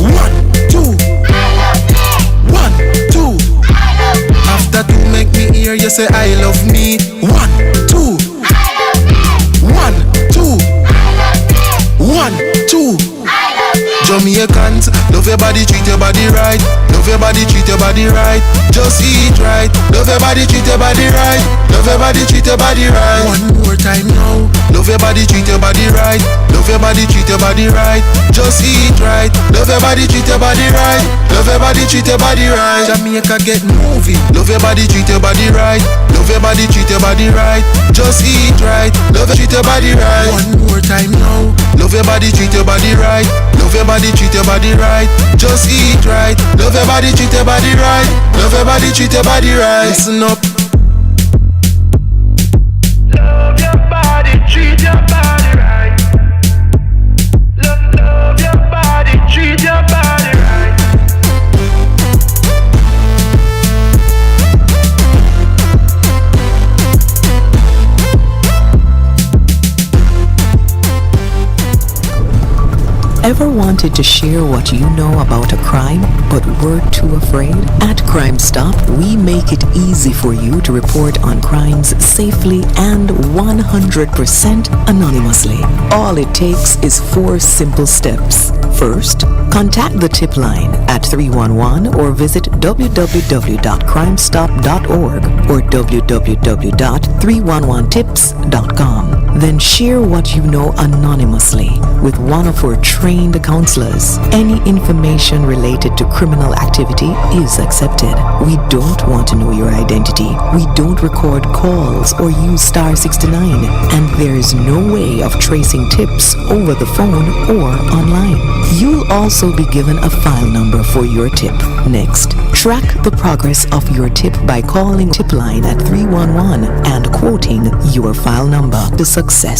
1, 2. 1, 2. After 2, make me hear you say I love me. 1, 2. 1, 2. 1, 2. Jamaicans, love your body, treat your body right. Love your body, treat your body right. Just eat right. Love your body, treat your body right. Love your body, treat your body right. One more time now. Love your body, treat your body right. Love your body, treat your body right. Just eat right. Love your body, treat your body right. Love your body, treat your body right. Jamaica, get moving. Love your body, treat your body right. Love your body, treat your body right. Just eat right. Love your treat your body right. One more time now. Love your body, treat your body right. Love your body, treat your body right. Just eat right. Love your body, treat your body right. Love your body, treat your body right. Listen up. Love your body, treat your body right. Love your body, treat your body right. Ever wanted to share what you know about a crime but were too afraid? At Crime Stop, we make it easy for you to report on crimes safely and 100% anonymously. All it takes is 4 simple steps. First, contact the tip line at 311 or visit www.crimestop.org or www.311tips.com. Then share what you know anonymously with one of our trained counselors. Any information related to criminal activity is accepted. We don't want to know your identity. We don't record calls or use star 69, and there is no way of tracing tips over the phone or online. You'll also be given a file number for your tip. Next, track the progress of your tip by calling tip line at 311 and quoting your file number. The success